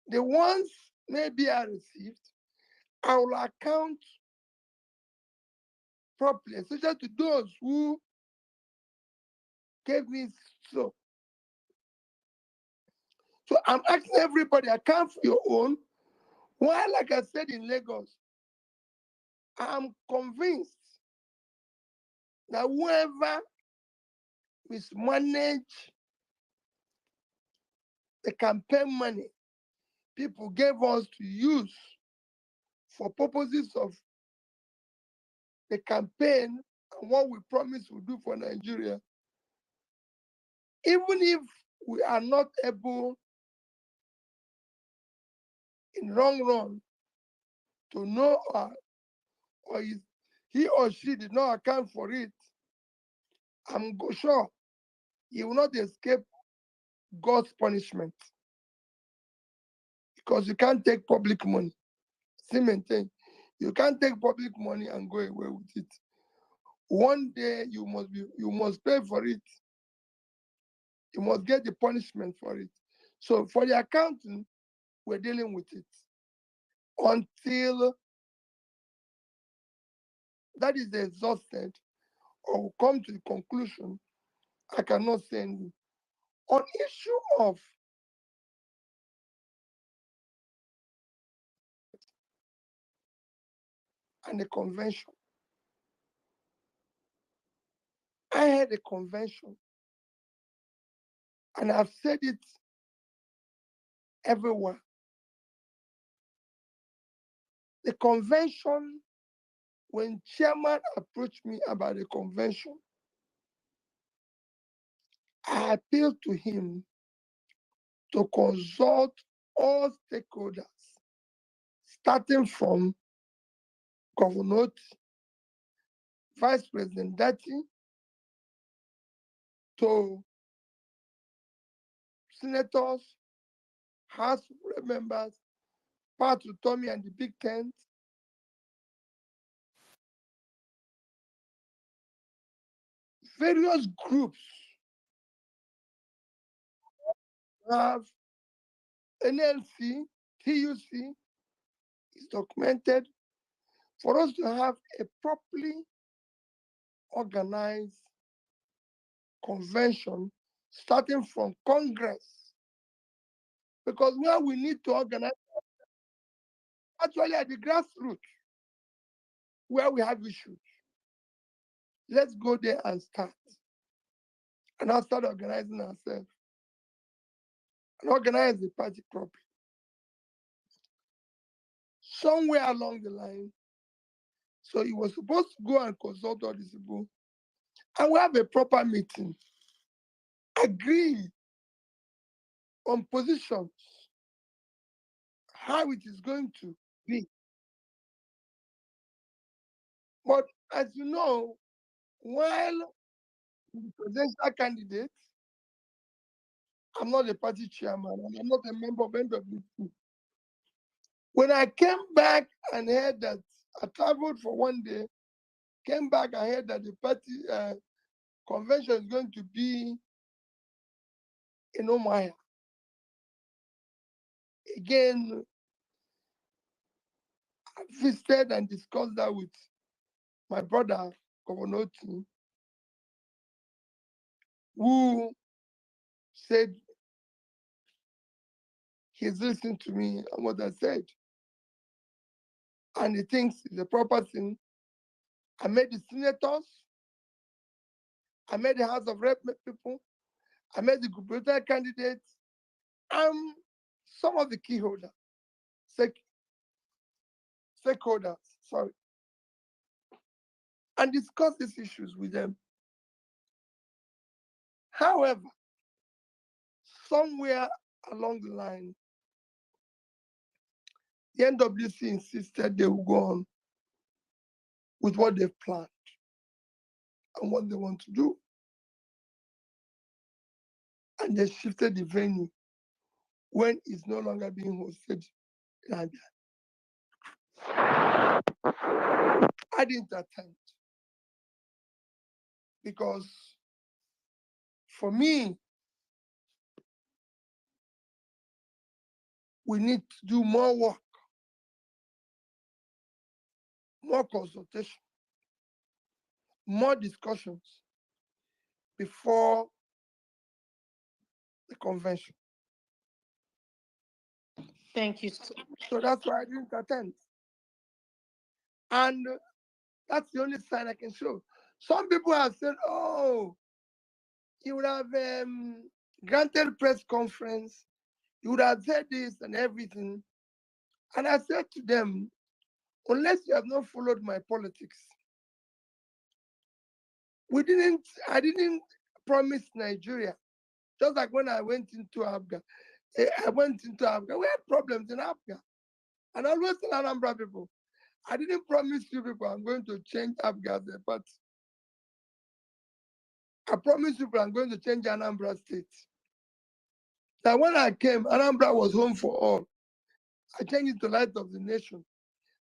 The ones maybe I received, I will account properly, especially to those who gave me so. So I'm asking everybody, account for your own. While, like I said in Lagos, I'm convinced that whoever mismanage the campaign money people gave us to use for purposes of the campaign and what we promised we'll do for Nigeria, even if we are not able in long run to know or he or she did not account for it, I'm sure he will not escape God's punishment. Because you can't take public money. See, maintain. You can't take public money and go away with it. One day you must pay for it. You must get the punishment for it. So for the accounting, we're dealing with it until that is exhausted or come to the conclusion. I cannot say anything. On issue of and the convention, I had a convention, and I've said it everywhere. The convention, when chairman approached me about the convention, I appealed to him to consult all stakeholders, starting from Governor, Vice President Dati, to senators, House members, part of Tommy and the Big Tent, various groups have NLC, TUC is documented for us to have a properly organized convention starting from Congress. Because where we need to organize, actually at the grassroots, where we have issues. Let's go there and start. And I'll start organizing ourselves and organize the party properly. Somewhere along the line, so he was supposed to go and consult all these people, and we have a proper meeting, agree on positions, how it is going to be. But as you know, while the presidential candidate, I'm not a party chairman, and I'm not a member of NWC. When I came back and heard that, I traveled for one day, came back and heard that the party convention is going to be in Omaya. Again, I visited and discussed that with my brother, Governor T, who said he's listening to me and what I said. And he thinks it's a proper thing. I met the senators, I met the House of Rep people, I met the gubernatorial candidates, and some of the key holders, stakeholders, sorry, and discuss these issues with them. However, somewhere along the line, the NWC insisted they would go on with what they've planned and what they want to do. And they shifted the venue when it's no longer being hosted in Abia. I didn't attend because for me, we need to do more work, more consultation, more discussions before the convention. Thank you. So that's why I didn't attend. And that's the only sign I can show. Some people have said, oh, you would have granted press conference, you would have said this and everything. And I said to them, unless you have not followed my politics, I didn't promise Nigeria. Just like when I went into Afghanistan, we had problems in Afghanistan. And I always tell Anambra people, I didn't promise you people I'm going to change Abga, but I promise you people I'm going to change Anambra State. Now, when I came, Anambra was home for all. I changed it to Light of the Nation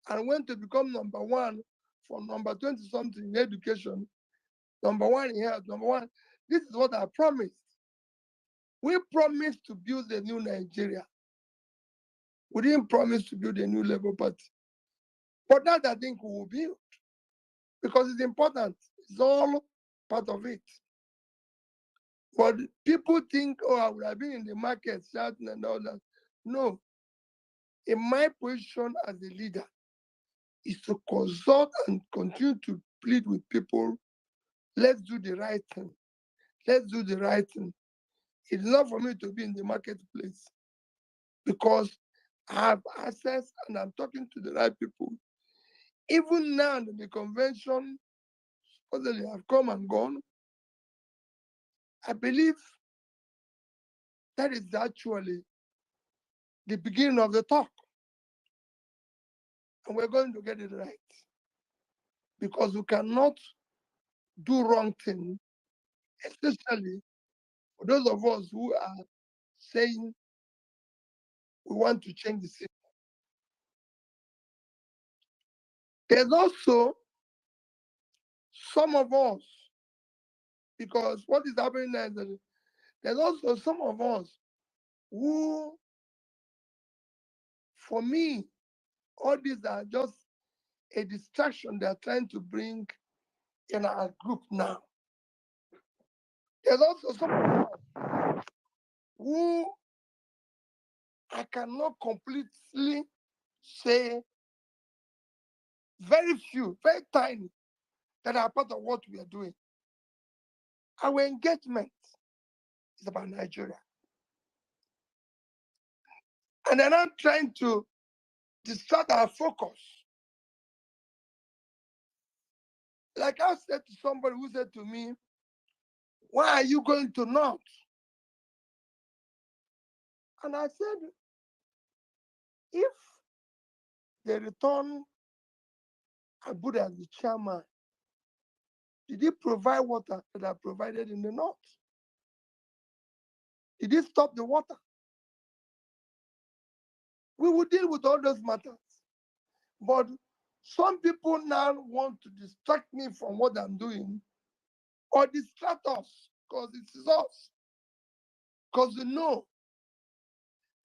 and went to become number 1 from number 20 something in education, number 1 in health, number 1. This is what I promised. We promised to build a new Nigeria. We didn't promise to build a new Labour Party. But that I think we will build because it's important. It's all part of it. But people think, oh, I would have been in the market shouting and all that. No. In my position as a leader is to consult and continue to plead with people. Let's do the right thing. Let's do the right thing. It's not for me to be in the marketplace because I have access and I'm talking to the right people. Even now, the convention supposedly have come and gone. I believe that is actually the beginning of the talk. And we're going to get it right. Because we cannot do wrong thing, especially for those of us who are saying we want to change the system. There's also some of us, because what is happening now is that there's also some of us who, for me, all these are just a distraction they're trying to bring in our group now. There's also some of us who I cannot completely say, very few, very tiny, that are part of what we are doing. Our engagement is about Nigeria. And they're not trying to distract our focus. Like I said to somebody who said to me, why are you going to North? And I said, if they return Abu as the chairman, did he provide water that are provided in the North? Did he stop the water? We will deal with all those matters. But some people now want to distract me from what I'm doing or distract us because it is us. Because you know,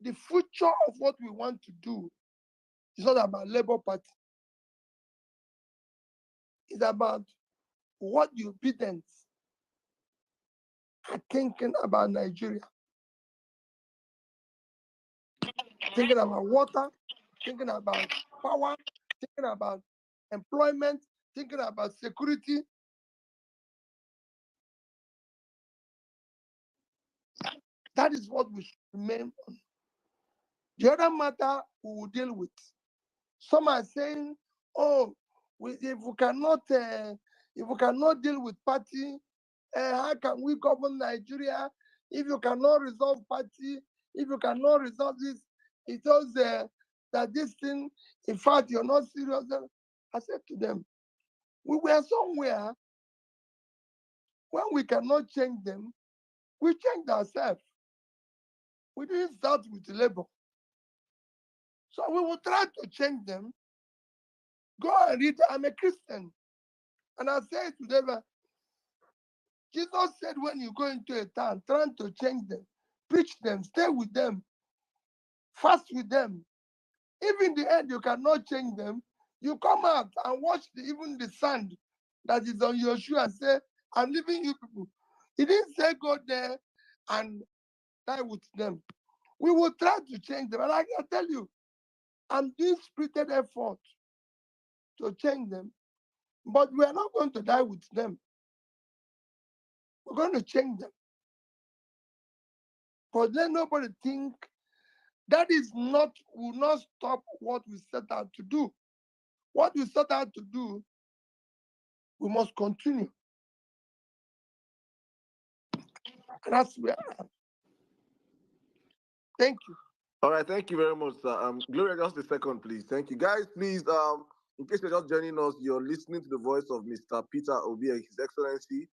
the future of what we want to do is not about Labour Party. It's about what the Obedience are thinking about Nigeria. Thinking about water, thinking about power, thinking about employment, thinking about security. That is what we should remain on. The other matter we will deal with. Some are saying, oh, if we cannot deal with party, how can we govern Nigeria? If you cannot resolve party, if you cannot resolve this, it tells that this thing, in fact, you're not serious. I said to them, we were somewhere when we cannot change them, we changed ourselves. We didn't start with Labour. So we will try to change them. Go and read, I'm a Christian. And I said to them, Jesus said when you go into a town, trying to change them, preach them, stay with them, fast with them. If in the end you cannot change them, you come out and watch even the sand that is on your shoe and say, I'm leaving you people. He didn't say go there and die with them. We will try to change them. And I can tell you, I'm doing spirited effort to change them, but we are not going to die with them. We're going to change them. But let nobody think that will not stop what we set out to do. What we set out to do, we must continue. And that's where I am. Thank you. All right, thank you very much, sir. Gloria, just a second, please. Thank you, guys. Please, in case you're just joining us, you're listening to the voice of Mr. Peter Obi, His Excellency,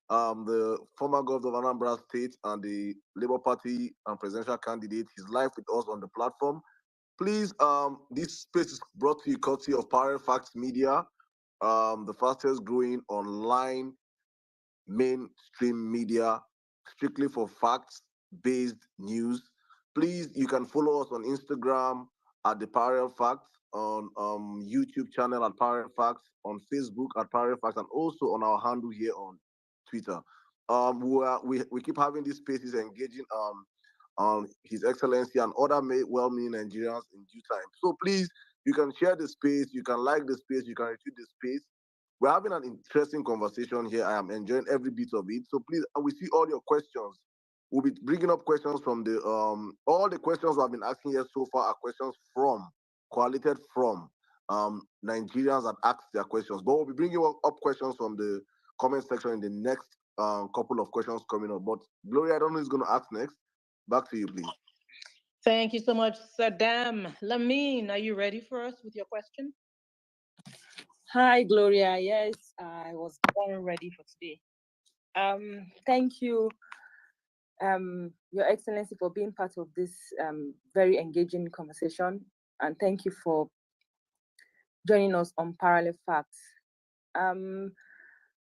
the former governor of Anambra State and the Labour Party presidential candidate. He's live with us on the platform. Please, this space is brought to you courtesy of ParallelFacts Media, the fastest growing online mainstream media strictly for facts-based news. Please, you can follow us on Instagram at the Parallel Facts, on YouTube channel at Parallel Facts, on Facebook at Parallel Facts, and also on our handle here on Twitter. We keep having these spaces engaging His Excellency and other well-meaning Nigerians in due time. So please, you can share the space, you can like the space, you can retweet the space. We're having an interesting conversation here. I am enjoying every bit of it. So please, we see all your questions. We'll be bringing up questions from the all the questions I've been asking here so far are questions from collated from Nigerians that asked their questions. But we'll be bringing up questions from the comment section in the next couple of questions coming up. But Gloria, I don't know who's going to ask next. Back to you, please. Thank you so much, Saddam. Lamine, are you ready for us with your question? Hi, Gloria. Yes, I was born ready for today. Thank you, Your Excellency, for being part of this very engaging conversation, and thank you for joining us on Parallel Facts.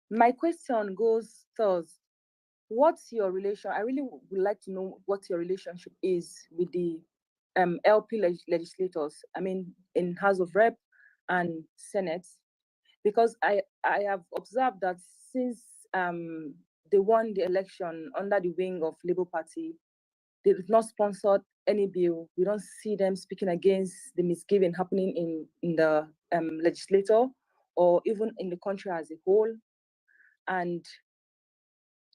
My question goes thus: what's your relation? I really would like to know what your relationship is with the LP legislators. I mean, in House of Rep and Senate, because I have observed that since they won the election under the wing of Labour Party, they've not sponsored any bill. We don't see them speaking against the misgiving happening in the legislature or even in the country as a whole. And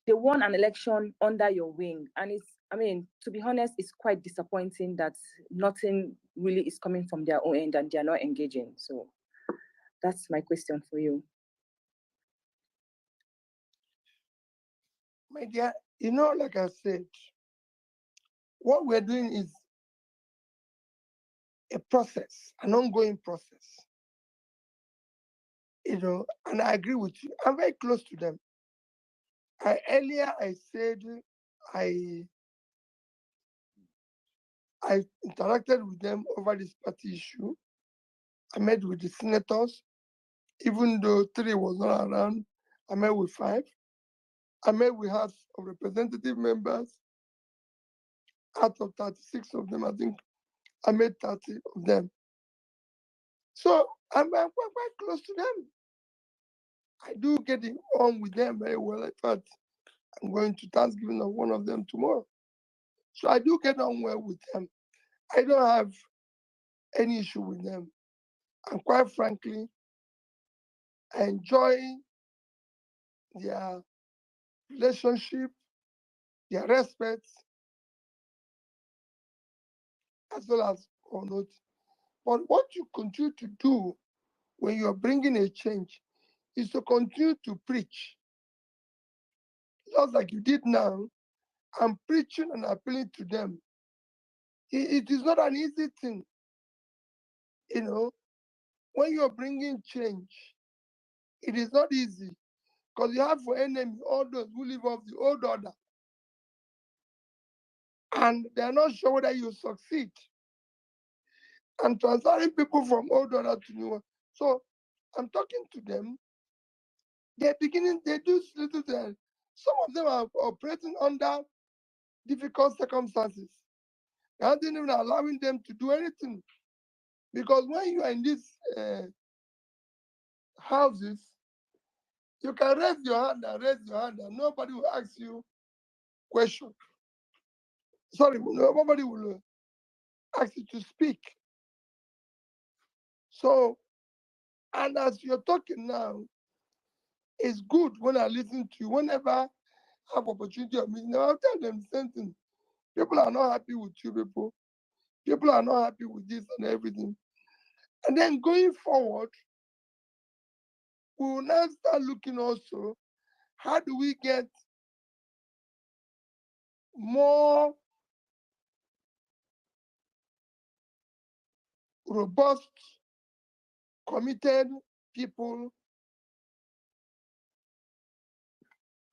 they won an election under your wing. And it's, I mean, to be honest, it's quite disappointing that nothing really is coming from their own end and they're not engaging. So that's my question for you. My dear, like I said, what we're doing is a process, an ongoing process. And I agree with you. I'm very close to them. Earlier I said I interacted with them over this party issue. I met with the senators, even though 3 was not around. I met with 5. I met with House of Representative members. Out of 36 of them, I think I met 30 of them. So I'm quite close to them. I do get on with them very well. In fact, I'm going to Thanksgiving of one of them tomorrow. So I do get on well with them. I don't have any issue with them. And quite frankly, I enjoy their relationship, their respect, as well as or not. But what you continue to do when you're bringing a change is to continue to preach. Just like you did now, I'm preaching and appealing to them. It is not an easy thing. When you're bringing change, it is not easy because you have for enemy all those who live off the old order. And they're not sure whether you succeed. And transferring people from old order to new one. So I'm talking to them. They're beginning, they do little things. Some of them are operating under difficult circumstances. They aren't even allowing them to do anything. Because when you are in these houses, you can raise your hand and nobody will ask you question. Sorry, nobody will ask you to speak. So, and as you're talking now, it's good when I listen to you. Whenever I have opportunity of meeting them, I'll tell them the same thing. People are not happy with you people. People are not happy with this and everything. And then going forward, we will now start looking also, how do we get more robust, committed people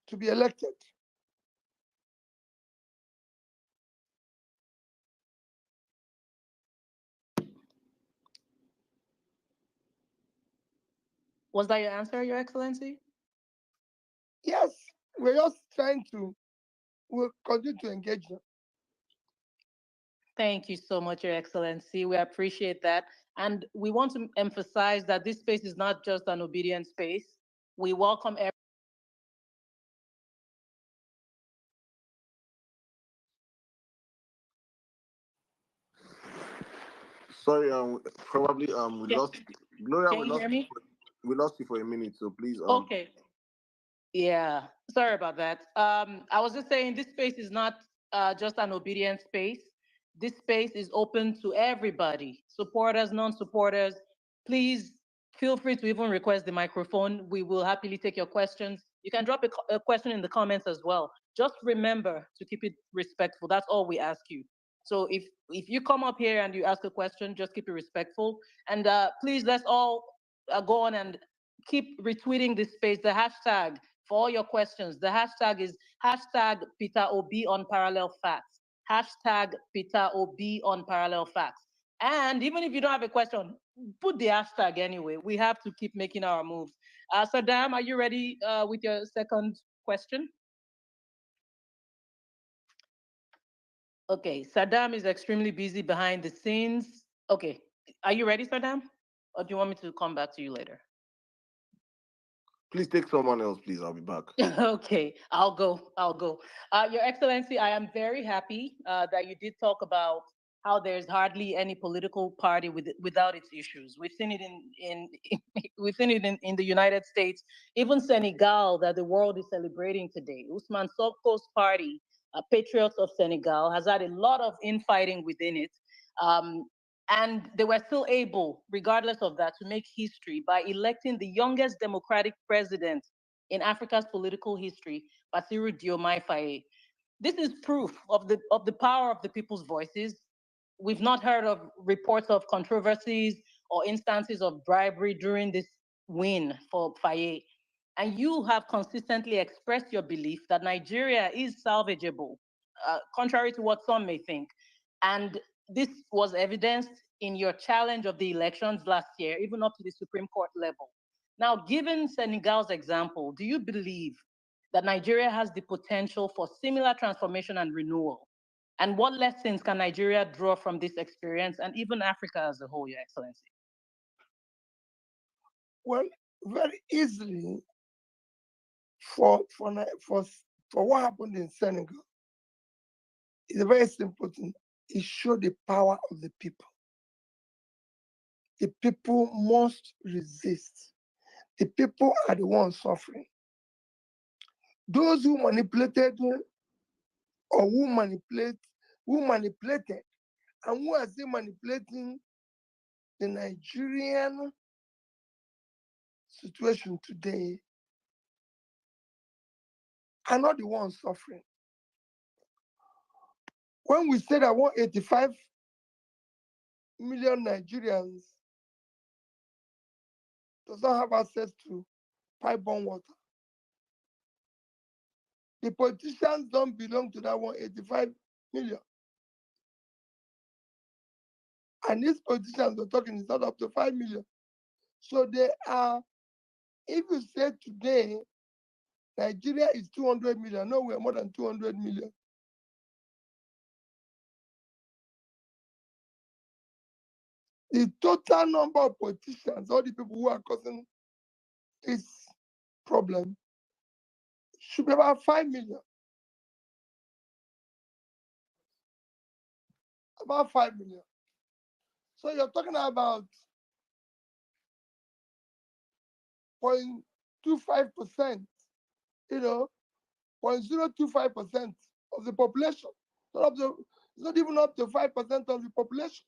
to be elected. Was that your answer, Your Excellency? Yes, we're just trying to, we'll continue to engage them. Thank you so much, Your Excellency. We appreciate that. And we want to emphasize that this space is not just an obedient space. We welcome everyone. Sorry, probably we Can, lost Gloria. can you hear me? We lost you for a minute, so please Okay. Yeah, sorry about that. I was just saying this space is not just an obedient space. This space is open to everybody, supporters, non-supporters. Please feel free to even request the microphone. We will happily take your questions. You can drop a question in the comments as well. Just remember to keep it respectful. That's all we ask you. So if you come up here and you ask a question, just keep it respectful. And please, let's all go on and keep retweeting this space, the hashtag for all your questions. The hashtag is hashtag Peter Obi on Parallel Facts. Hashtag Peter Obi on Parallel Facts. And even if you don't have a question, put the hashtag anyway. We have to keep making our moves. Saddam, are you ready with your second question? Okay, Saddam is extremely busy behind the scenes. Okay, are you ready, Saddam? Or do you want me to come back to you later? please take someone else, please. I'll be back. Okay, I'll go. Your Excellency, I am very happy that you did talk about how there's hardly any political party without its issues. We've seen it we've seen it in the United States, even Senegal, that the world is celebrating today. Ousmane Sonko's party, Patriots of Senegal, has had a lot of infighting within it. And they were still able, regardless of that, to make history by electing the youngest democratic president in Africa's political history, Bassirou Diomaye Faye. This is proof of the power of the people's voices. We've not heard of reports of controversies or instances of bribery during this win for Faye. And you have consistently expressed your belief that Nigeria is salvageable, contrary to what some may think. And this was evidenced in your challenge of the elections last year, even up to the Supreme Court level. Now, given Senegal's example, do you believe that Nigeria has the potential for similar transformation and renewal? And what lessons can Nigeria draw from this experience and even Africa as a whole, Your Excellency? Well, very easily for what happened in Senegal, it's a very simple thing. It showed the power of the people. The people must resist. The people are the ones suffering. Those who manipulated or who manipulated and who are still manipulating the Nigerian situation today are not the ones suffering. When we said that 185 million Nigerians does not have access to pipe-borne water, the politicians don't belong to that 185 million. And these politicians we're talking is not up to 5 million. So they are, if you say today, Nigeria is 200 million, no, we're more than 200 million. The total number of politicians, all the people who are causing this problem, should be about 5 million. About 5 million. So you're talking about 0.25%, 0.025% of the population. It's not even up to 5% of the population.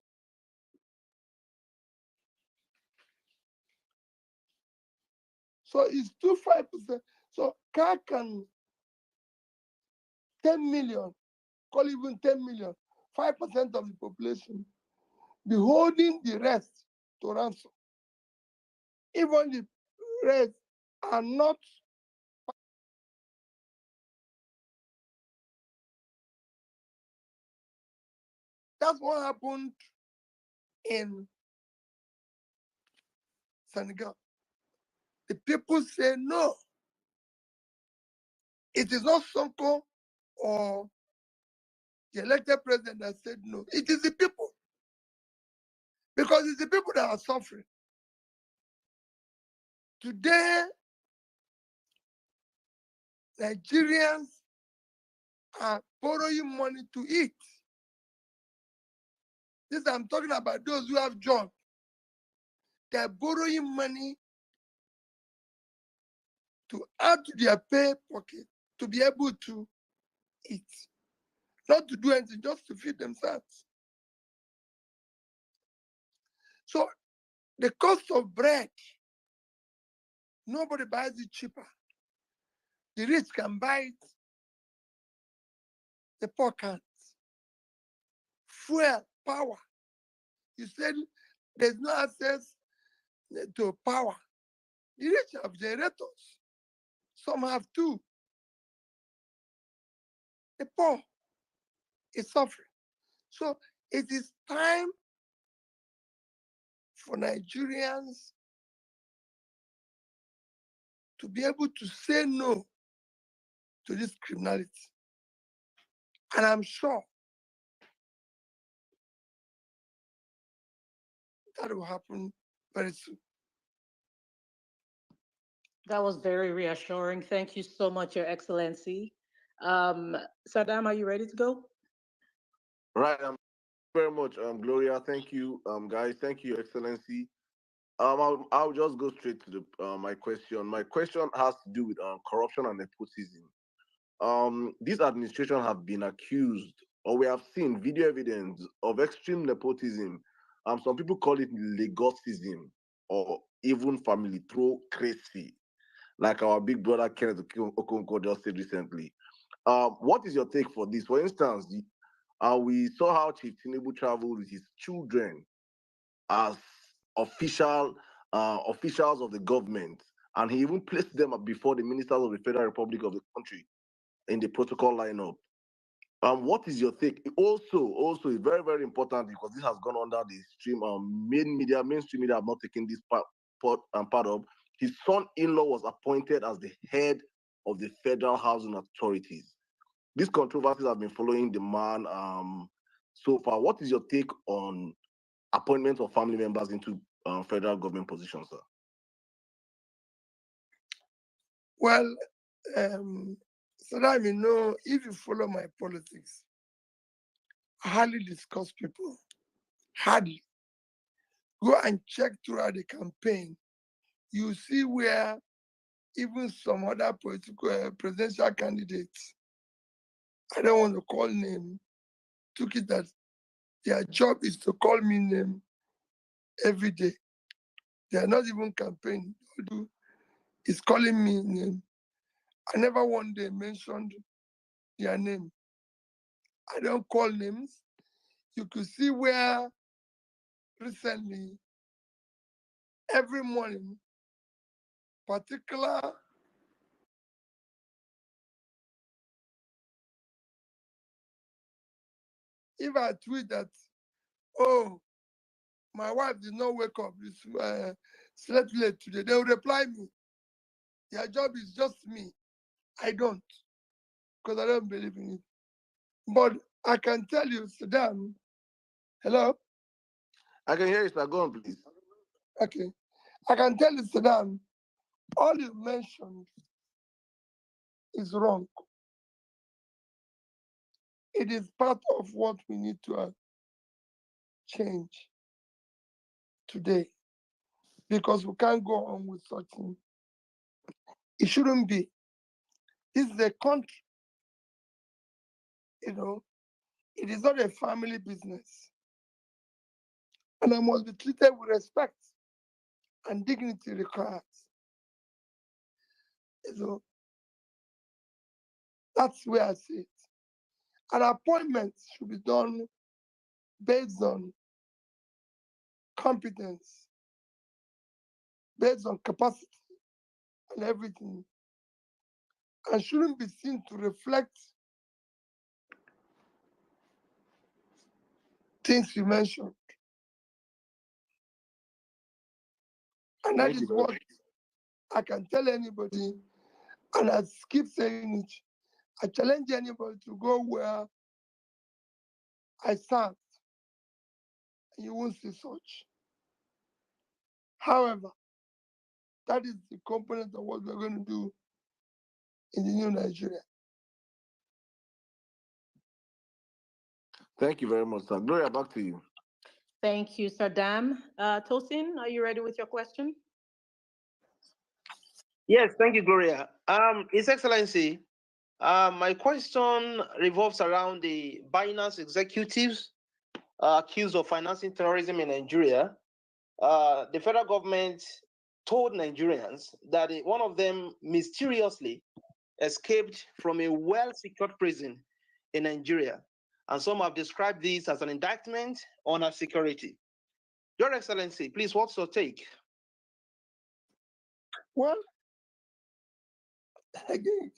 So it's 5%. So can 10 million, call even 10 million, 5% of the population, be holding the rest to ransom. Even the rest are not. That's what happened in Senegal. The people say no. It is not Sonko or the elected president that said no. It is the people. Because it's the people that are suffering. Today, Nigerians are borrowing money to eat. This I'm talking about those who have jobs. They're borrowing money to add to their pay pocket to be able to eat. Not to do anything, just to feed themselves. So the cost of bread, nobody buys it cheaper. The rich can buy it, the poor can't. Fuel, power. You said there's no access to power. The rich have generators. Some have two. The poor is suffering. So it is time for Nigerians to be able to say no to this criminality. And I'm sure that will happen very soon. That was very reassuring. Thank you so much, Your Excellency. Saddam, are you ready to go? Right. Very much, Gloria. Thank you, guys. Thank you, Your Excellency. I'll just go straight to the my question. My question has to do with corruption and nepotism. This administration have been accused, or we have seen video evidence of extreme nepotism. Some people call it Lagosism or even family crazy, like our big brother Kenneth Okonkwo just said recently. What is your take for this? For instance, we saw how Chief Tinubu traveled with his children as officials of the government, and he even placed them before the ministers of the Federal Republic of the country in the protocol lineup. What is your take? Also, it's very, very important because this has gone under the stream. Mainstream media have not taken this part of. His son-in-law was appointed as the head of the Federal Housing Authorities. These controversies have been following the man so far. What is your take on appointment of family members into federal government positions, sir? Well, so that you know, if you follow my politics, I hardly discuss people. Hardly. Go and check throughout the campaign. You see where even some other political presidential candidates, I don't want to call name, took it that their job is to call me name every day. They are not even campaigning. All they do is calling me name. I never one day mentioned their name. I don't call names. You could see where recently, every morning, particular if I tweet that, oh, my wife did not wake up, slept late today, they will reply me. Their job is just me. I don't, because I don't believe in it. But I can tell you, Saddam, hello? I can hear you, sir. Go on, please. Okay. I can tell you, Saddam, all you mentioned is wrong. It is part of what we need to change today, because we can't go on with such things. It shouldn't be. This is a country. You know, it is not a family business. And I must be treated with respect and dignity required. You know, that's where I see it. And appointments should be done based on competence, based on capacity and everything, and shouldn't be seen to reflect things you mentioned. And that is what I can tell anybody, and I keep saying it. I challenge anybody to go where I sat, and you won't see such. However, that is the component of what we're going to do in the new Nigeria. Thank you very much, sir. Gloria, back to you. Thank you, Saddam. Tosin, are you ready with your question? Yes, thank you, Gloria. His Excellency, my question revolves around the Binance executives accused of financing terrorism in Nigeria. The federal government told Nigerians that one of them mysteriously escaped from a well-secured prison in Nigeria. And some have described this as an indictment on our security. Your Excellency, please, what's your take? Well, again,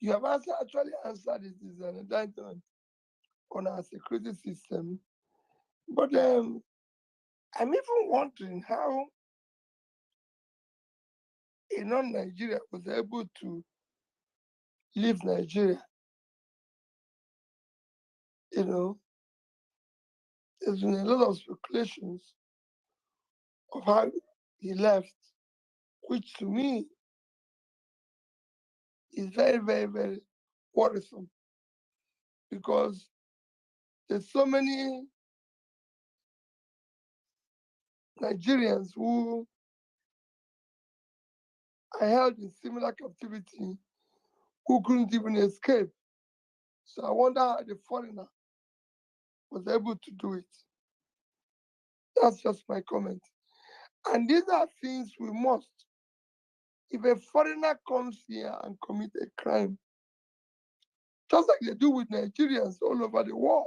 you have actually answered it is an indictment on our security system. But I'm even wondering how a non-Nigeria was able to leave Nigeria. You know, there's been a lot of speculations of how he left, which to me is very, very, very worrisome, because there's so many Nigerians who are held in similar captivity who couldn't even escape. So I wonder how the foreigner was able to do it. That's just my comment. And these are things we must. If a foreigner comes here and commits a crime, just like they do with Nigerians all over the world,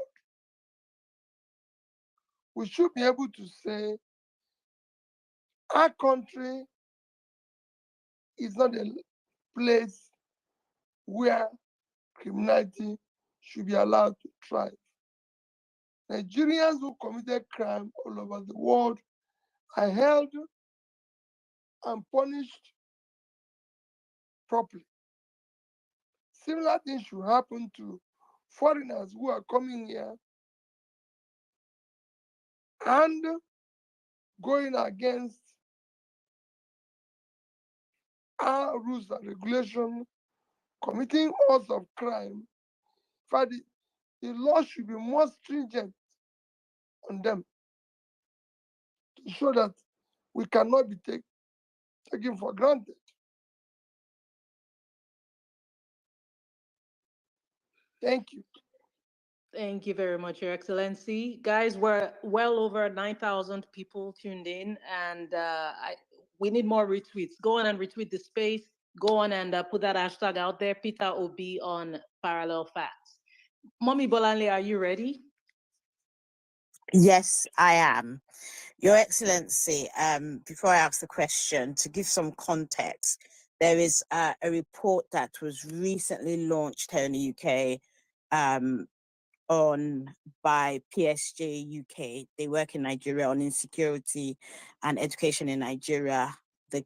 we should be able to say our country is not a place where criminality should be allowed to thrive. Nigerians who committed crime all over the world are held and punished properly. Similar things should happen to foreigners who are coming here and going against our rules and regulations, committing acts of crime. In fact, the law should be more stringent on them to show that we cannot be taken for granted. Thank you. Thank you very much, Your Excellency. Guys, we're well over 9,000 people tuned in, and we need more retweets. Go on and retweet the space. Go on and put that hashtag out there, Peter Obi on Parallel Facts. Mommy Bolanle, are you ready? Yes, I am. Your Excellency, before I ask the question, to give some context, there is a report that was recently launched here in the UK by PSG UK. They work in Nigeria on insecurity and education in Nigeria, the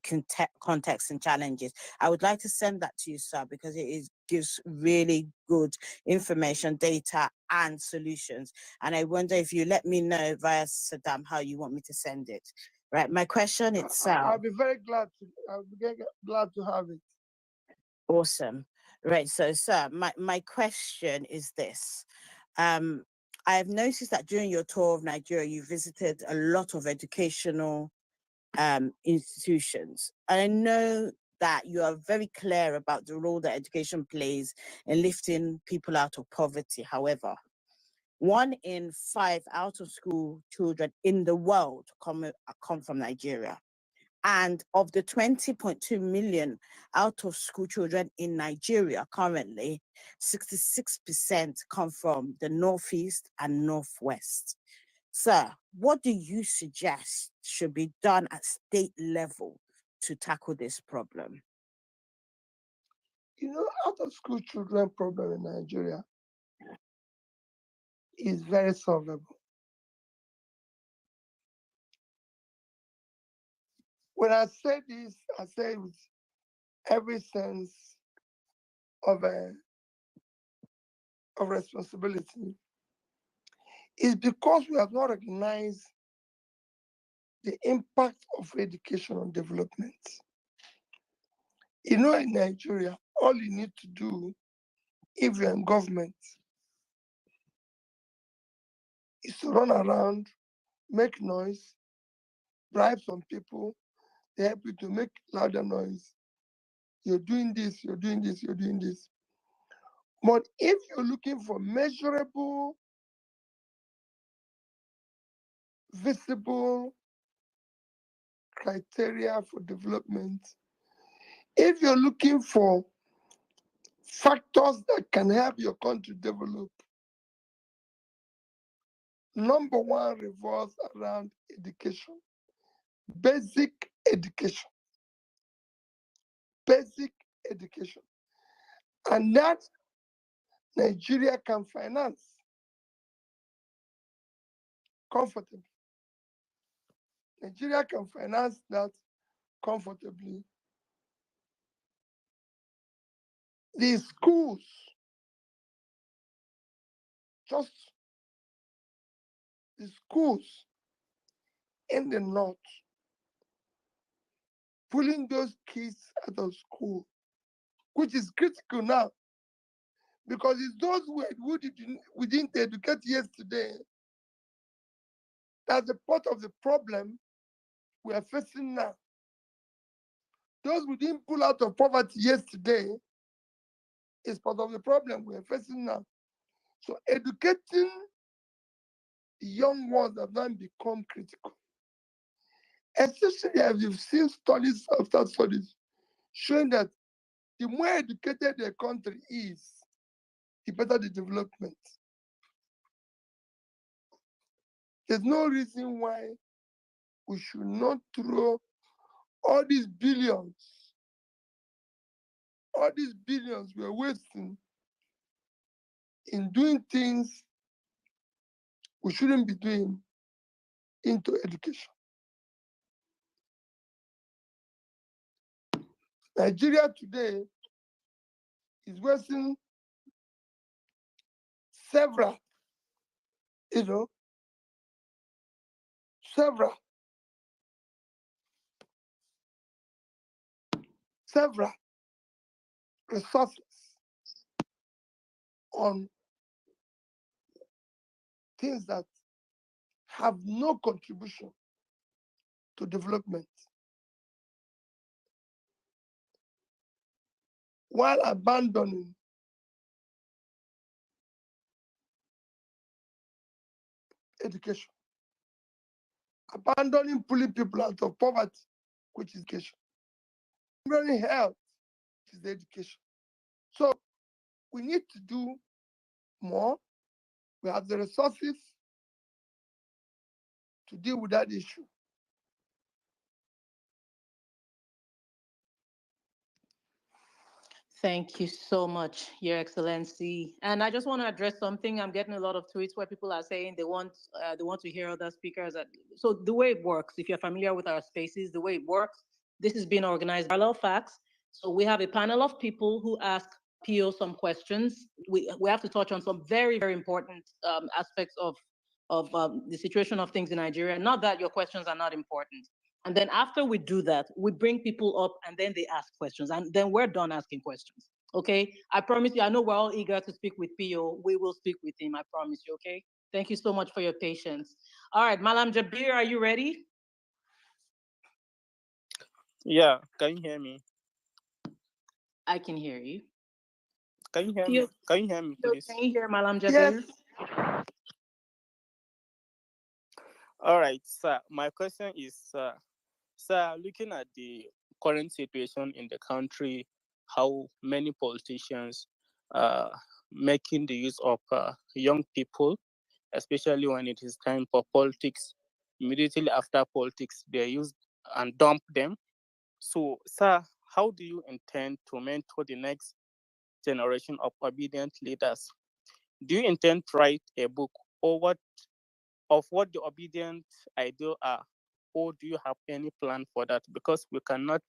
context and challenges. I would like to send that to you, sir, because it gives really good information, data, and solutions. And I wonder if you let me know via Saddam how you want me to send it. Right, my question itself. I'll be very glad to. I'll be glad to have it. Awesome. Right, so sir, my question is this. I have noticed that during your tour of Nigeria, you visited a lot of educational institutions. And I know that you are very clear about the role that education plays in lifting people out of poverty. However, 1 in 5 out of school children in the world come from Nigeria. And of the 20.2 million out of school children in Nigeria currently, 66% come from the Northeast and Northwest. Sir, what do you suggest should be done at state level to tackle this problem? You know, out of school children problem in Nigeria is very solvable. When I say this, I say it with every sense of responsibility. It's because we have not recognized the impact of education on development. You know, in Nigeria, all you need to do if you're in government is to run around, make noise, bribe some people, they help you to make louder noise. You're doing this, you're doing this, you're doing this. But if you're looking for measurable, visible criteria for development, if you're looking for factors that can help your country develop, number one revolves around education, basic education, basic education. And that Nigeria can finance comfortably. Nigeria can finance that comfortably. The schools, just the schools in the north, pulling those kids out of school, which is critical now, because it's those we didn't educate yesterday that's the part of the problem we are facing now. Those we didn't pull out of poverty yesterday is part of the problem we are facing now. So educating the young ones have now become critical. Especially as you've seen studies after studies showing that the more educated a country is, the better the development. There's no reason why we should not throw all these billions we're wasting in doing things we shouldn't be doing into education. Nigeria today is wasting several, several resources on things that have no contribution to development, while abandoning education, abandoning pulling people out of poverty, which is education, abandoning health, which is education. So we need to do more. We have the resources to deal with that issue. Thank you so much, Your Excellency. And I just want to address something. I'm getting a lot of tweets where people are saying they want to hear other speakers. So the way it works, if you're familiar with our spaces, the way it works, this is being organized by Parallel Facts. So we have a panel of people who ask PO some questions. We have to touch on some very, very important aspects of the situation of things in Nigeria. Not that your questions are not important. And then after we do that, we bring people up and then they ask questions. And then we're done asking questions. Okay? I promise you, I know we're all eager to speak with PO. We will speak with him, I promise you, okay? Thank you so much for your patience. All right, Malam Jabir, are you ready? Yeah, can you hear me? I can hear you. Can you hear me? Can you hear me, please? Can you hear Malam Jabir? Yes. All right, sir. My question is, sir, looking at the current situation in the country, how many politicians making the use of young people especially when it is time for politics. Immediately after politics, they use and dump them. So, sir, how do you intend to mentor the next generation of obedient leaders? Do you intend to write a book or what the obedient ideal are, or do you have any plan for that? Because we cannot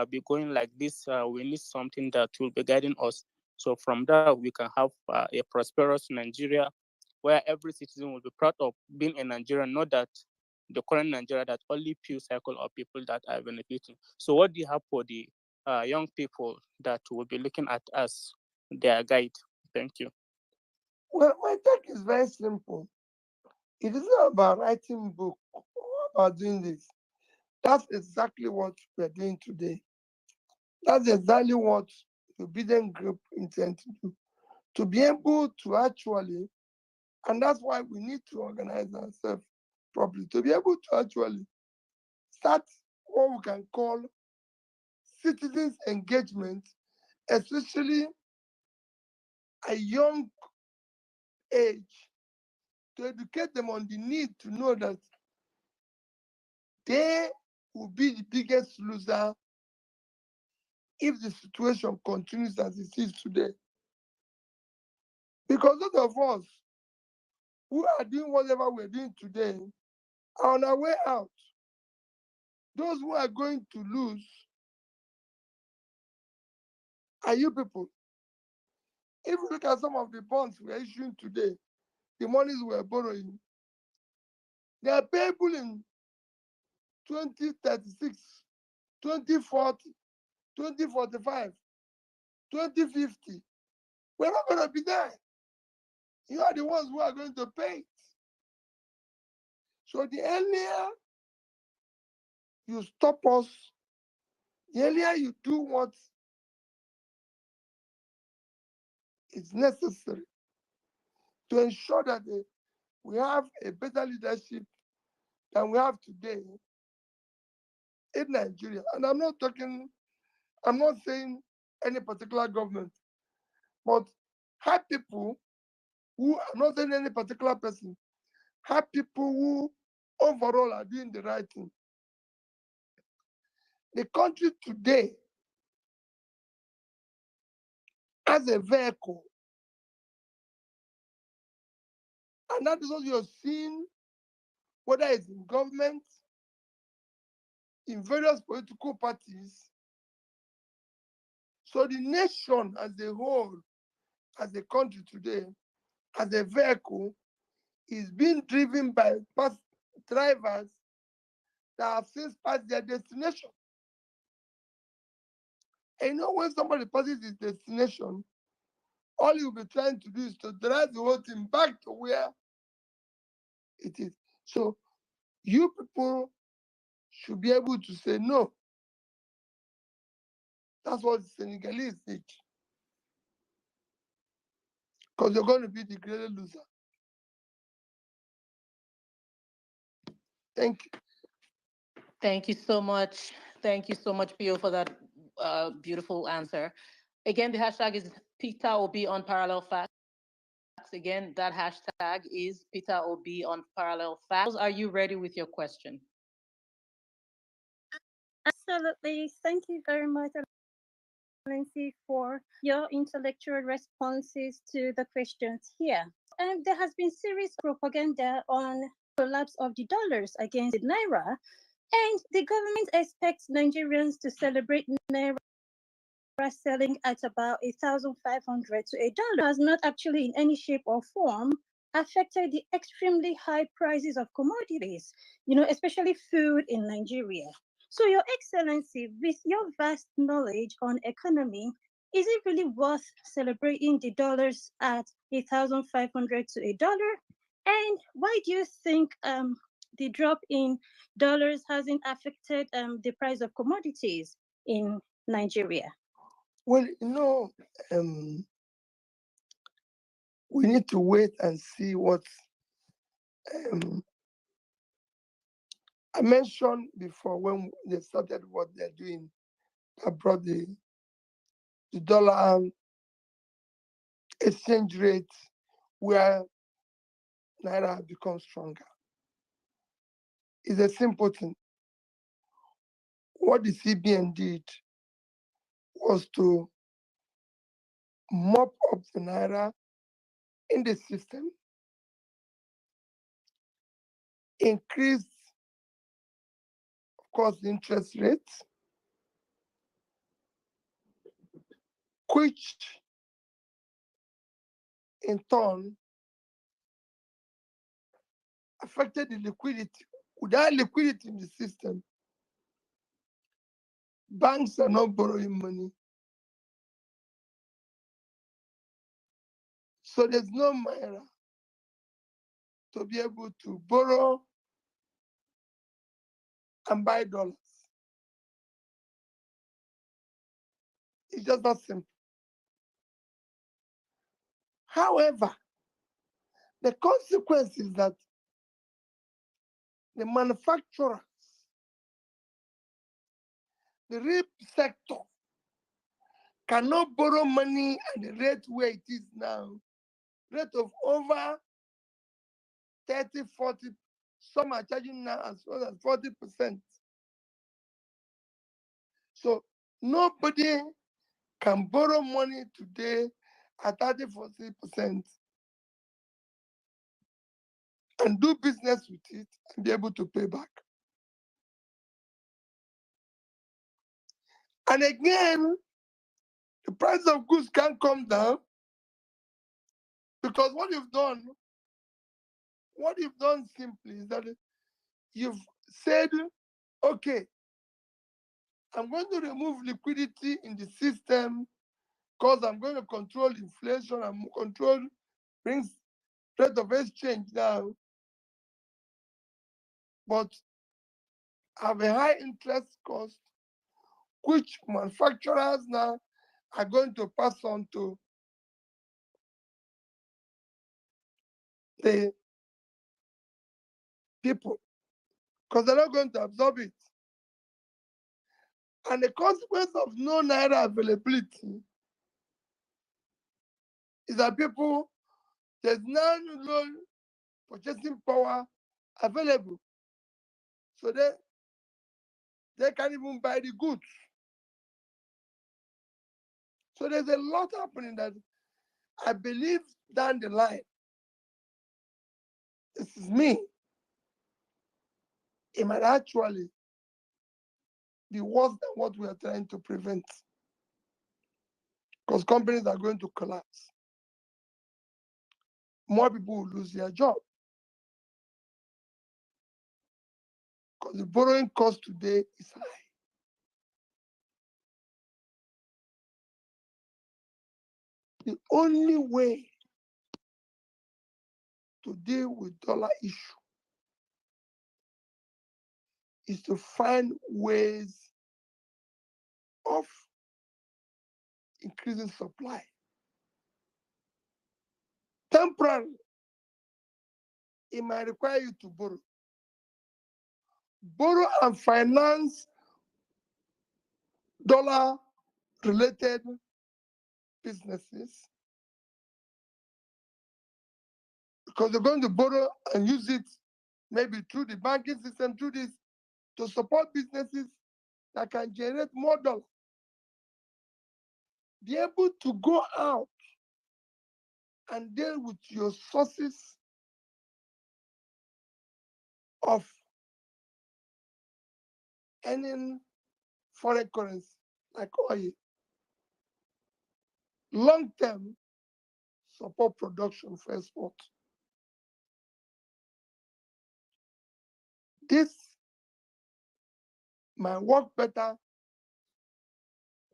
be going like this. We need something that will be guiding us. So from that, we can have a prosperous Nigeria where every citizen will be proud of being a Nigerian, not that the current Nigeria that only few cycle of people that are benefiting. So what do you have for the young people that will be looking at us, their guide? Thank you. Well, my take is very simple. It is not about writing book or about doing this. That's exactly what we're doing today. That's exactly what the obedient group intend to do. To be able to actually, and that's why we need to organize ourselves properly, to be able to actually start what we can call citizens engagement, especially a young age, to educate them on the need to know that they will be the biggest loser if the situation continues as it is today. Because those of us who are doing whatever we're doing today are on our way out. Those who are going to lose are you people. If you look at some of the bonds we are issuing today, the monies we are borrowing, they are payable in 2036, 2040, 2045, 2050. We're not going to be there. You are the ones who are going to pay it. So the earlier you stop us, the earlier you do what is necessary to ensure that we have a better leadership than we have today in Nigeria. And I'm not saying any particular government, but have people who, I'm not saying any particular person, have people who overall are doing the right thing. The country today has a vehicle, and that is what you're seeing, whether it's in government, in various political parties. So the nation as a whole, as a country today, as a vehicle, is being driven by drivers that have since passed their destination. And you know, when somebody passes his destination, all you'll be trying to do is to drive the whole thing back to where it is. So you people should be able to say no. That's what the Senegalese did. Because you're going to be the greatest loser. Thank you. Thank you so much. Thank you so much, Pio, for that beautiful answer. Again, the hashtag is Peter Obi on Parallel Facts. Again, that hashtag is Peter Obi on Parallel Facts. Are you ready with your question? Absolutely. Thank you very much, Nancy, for your intellectual responses to the questions here. There has been serious propaganda on collapse of the dollars against the naira, and the government expects Nigerians to celebrate naira selling at about 1,500 to $1 has not actually in any shape or form affected the extremely high prices of commodities, especially food in Nigeria. So, Your Excellency, with your vast knowledge on economy, is it really worth celebrating the dollars at 1,500 to $1? And why do you think the drop in dollars hasn't affected the price of commodities in Nigeria? Well, we need to wait and see what I mentioned before when they started what they're doing. I brought the dollar exchange rate where Naira have become stronger. It's a simple thing. What the CBN did was to mop up the Naira in the system, increase, of course, the interest rates, which in turn affected the liquidity. Without liquidity in the system, banks are not borrowing money. So there's no Naira to be able to borrow and buy dollars. It's just not simple. However, the consequence is that the manufacturers, the real sector, cannot borrow money at the rate where it is now, rate of over 30, 40, some are charging now as well as 40%. So nobody can borrow money today at 30, 40% and do business with it and be able to pay back. And again, the price of goods can't come down because what you've done simply is that you've said, okay, I'm going to remove liquidity in the system because I'm going to control inflation and control brings rate of exchange down, but have a high interest cost, which manufacturers now are going to pass on to the people because they're not going to absorb it. And the consequence of no Naira availability is that people, there's no purchasing power available. So they can't even buy the goods. So there's a lot happening that I believe down the line, this is me, it might actually be worse than what we are trying to prevent. Because companies are going to collapse. More people will lose their job. Because the borrowing cost today is high. The only way to deal with dollar issue is to find ways of increasing supply. Temporarily, it might require you to borrow. Borrow and finance dollar-related businesses because they're going to borrow and use it maybe through the banking system, through this, to support businesses that can generate more dollars. Be able to go out and deal with your sources of earning foreign currency, like oil. Long-term, support production for export. This might work better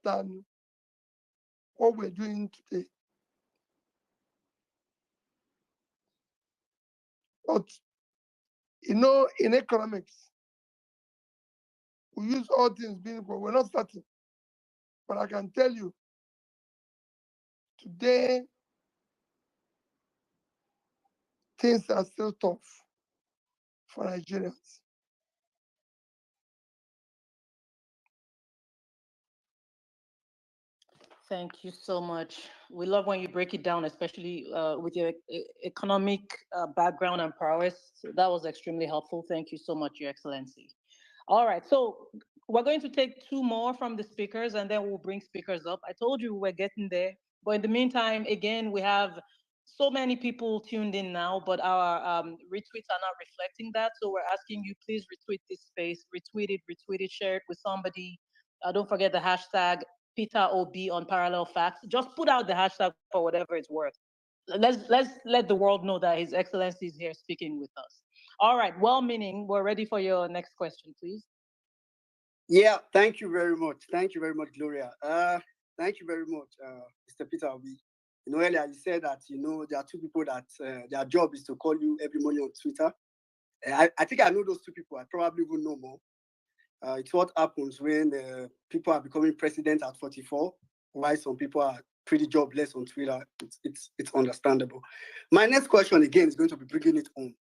than what we're doing today. But, in economics, we use all things being equal. We're not certain. But I can tell you, today, things are still tough for Nigerians. Thank you so much. We love when you break it down, especially with your economic background and prowess. So that was extremely helpful. Thank you so much, Your Excellency. All right, so we're going to take two more from the speakers and then we'll bring speakers up. I told you we're getting there. But in the meantime, again, we have so many people tuned in now, but our retweets are not reflecting that. So we're asking you, please retweet this space, retweet it, share it with somebody. Don't forget the hashtag Peter OB on Parallel Facts. Just put out the hashtag for whatever it's worth. Let's let the world know that His Excellency is here speaking with us. All right, well-meaning, we're ready for your next question, please. Yeah, thank you very much. Thank you very much, Gloria. Thank you very much, Mr. Peter Obi. Earlier you said that, there are two people that their job is to call you every morning on Twitter. I think I know those two people. I probably will know more. It's what happens when people are becoming president at 44, why some people are pretty jobless on Twitter. It's understandable. My next question, again, is going to be bringing it home.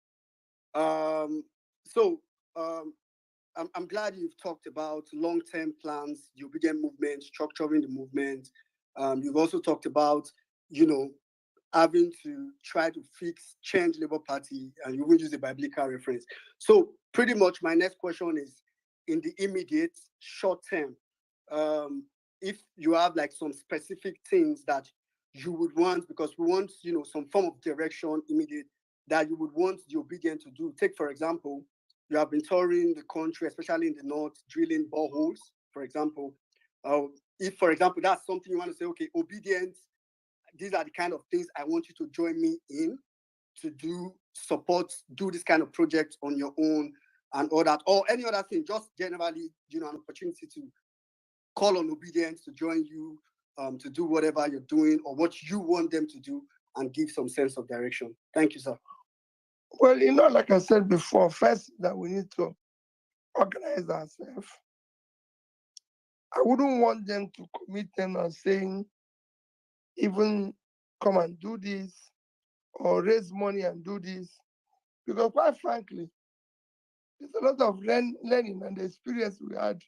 I'm glad you've talked about long-term plans, the obedient movement, structuring the movement. You've also talked about, having to try to change Labour Party, and you will use a biblical reference. So pretty much my next question is, in the immediate short term, if you have like some specific things that you would want, because we want, some form of direction immediate that you would want the obedient to do. Take, for example, you have been touring the country, especially in the north, drilling boreholes, for example. If, for example, that's something you want to say, okay, obedient, these are the kind of things I want you to join me in to do this kind of project on your own and all that, or any other thing, just generally, an opportunity to call on obedience to join you, to do whatever you're doing or what you want them to do and give some sense of direction. Thank you, sir. Well, like I said before, first that we need to organize ourselves. I wouldn't want them to commit them on saying, even come and do this or raise money and do this. Because quite frankly, there's a lot of learning and the experience we had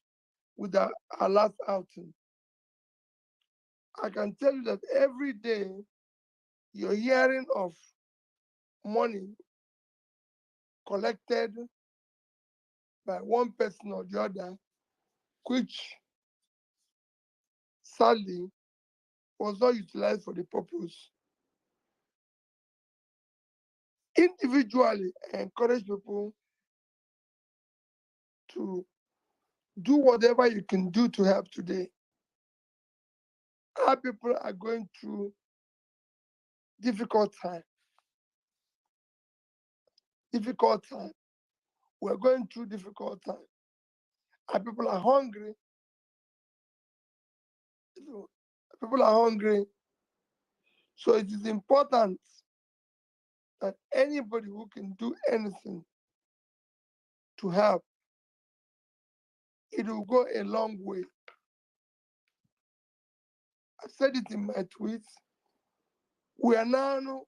with our last outing. I can tell you that every day you're hearing of money collected by one person or the other, which sadly was not utilized for the purpose. Individually, I encourage people to do whatever you can do to help today. Our people are going through difficult time. We're going through difficult time. Our people are hungry. People are hungry. So it is important that anybody who can do anything to help, it will go a long way. I said it in my tweets. We are now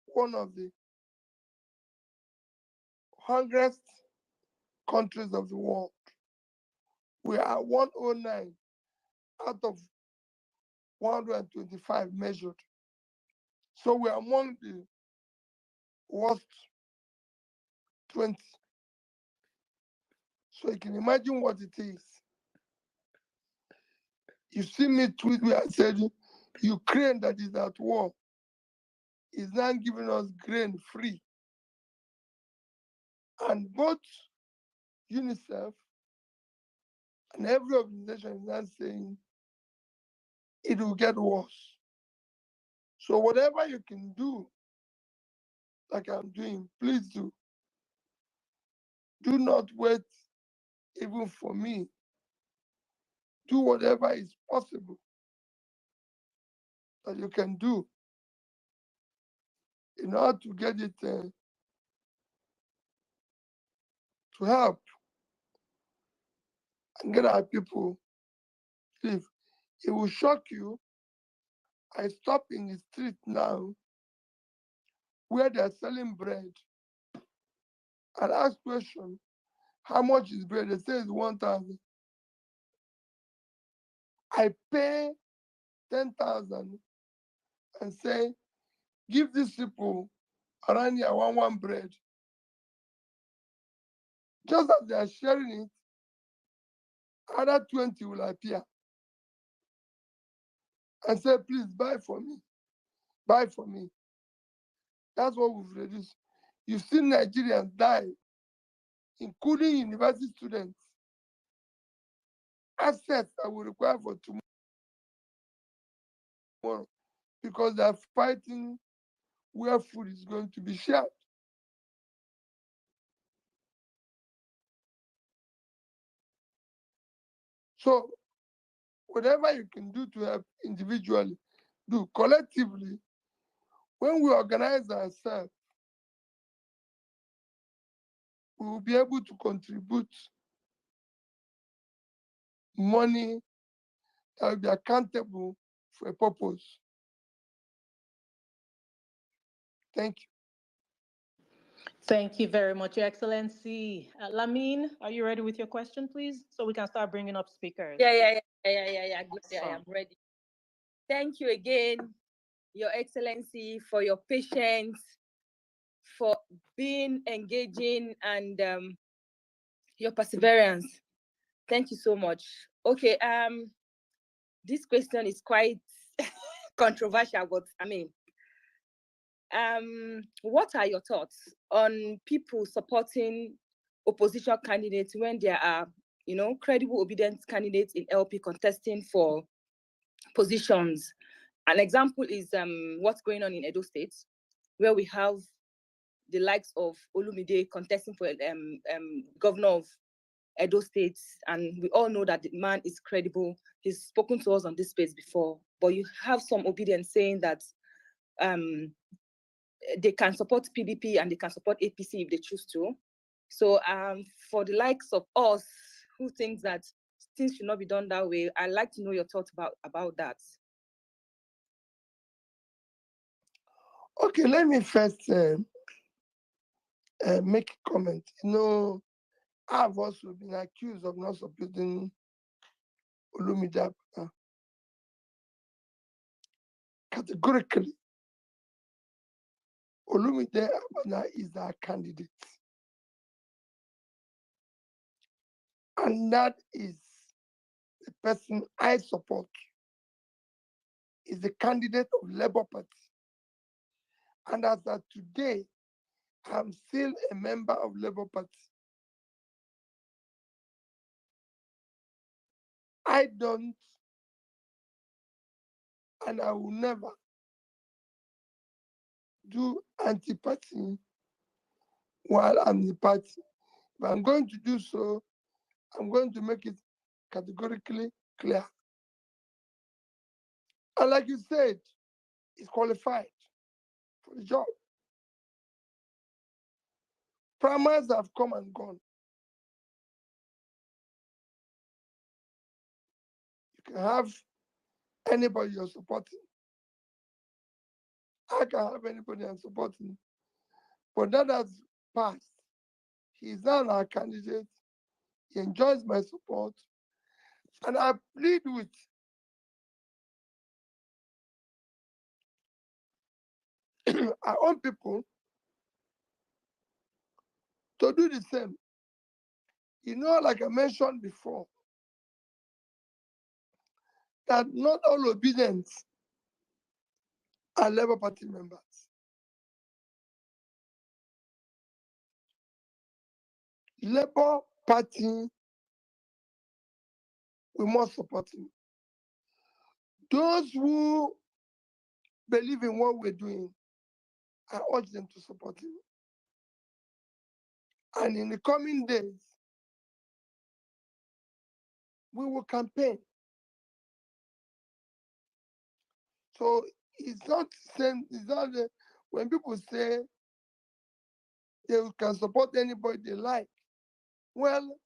one of the hungriest countries of the world. We are 109 out of 125 measured. So we are among the worst 20. So you can imagine what it is. You see me tweet where I said Ukraine that is at war is now giving us grain free. And both UNICEF and every organization is now saying it will get worse. So whatever you can do, like I'm doing, please do. Do not wait even for me. Do whatever is possible that you can do in order to get it to help and get our people live. It will shock you. I stop in the street now where they're selling bread. I ask question, how much is bread? They say it's 1,000. I pay 10,000 and say, give these people around here one bread. Just as they are sharing it, other 20 will appear and say, please buy for me, buy for me. That's what we've reduced. You've seen Nigerians die, including university students. Assets that will require for tomorrow because they are fighting where food is going to be shared. So whatever you can do to help individually, do collectively. When we organize ourselves, we will be able to contribute money that will be accountable for a purpose. Thank you. Thank you very much, Your Excellency. Lamine, are you ready with your question, please? So we can start bringing up speakers. Yeah. Gloria, I am Awesome. ready. Thank you again, Your Excellency, for your patience, for being engaging, and your perseverance. Thank you so much. Okay, this question is quite controversial, but I mean, what are your thoughts on people supporting opposition candidates when there are, credible, obedient candidates in LP contesting for positions? An example is what's going on in Edo State, where we have the likes of Olumide contesting for governor of Edo State, and we all know that the man is credible. He's spoken to us on this space before, but you have some obedience saying that they can support PDP and they can support APC if they choose to. So for the likes of us who think that things should not be done that way, I'd like to know your thoughts about that. Okay, let me first make a comment. I've also been accused of not supporting Olumide categorically. Olumide Abana is our candidate. And that is the person I support. Is the candidate of Labour Party. And as of today, I'm still a member of Labour Party. I don't, and I will never do anti-party while I'm the party. If I'm going to do so, I'm going to make it categorically clear. And like you said, he's qualified for the job. Primaries have come and gone. You can have anybody you're supporting. I can have anybody I'm supporting. But that has passed. He's now our candidate. He enjoys my support. And I plead with our own people to do the same. Like I mentioned before, that not all obedience are Labour Party members. Labour Party, we must support him. Those who believe in what we're doing, I urge them to support him. And in the coming days, we will campaign. So it's not when people say they can support anybody they like. Well,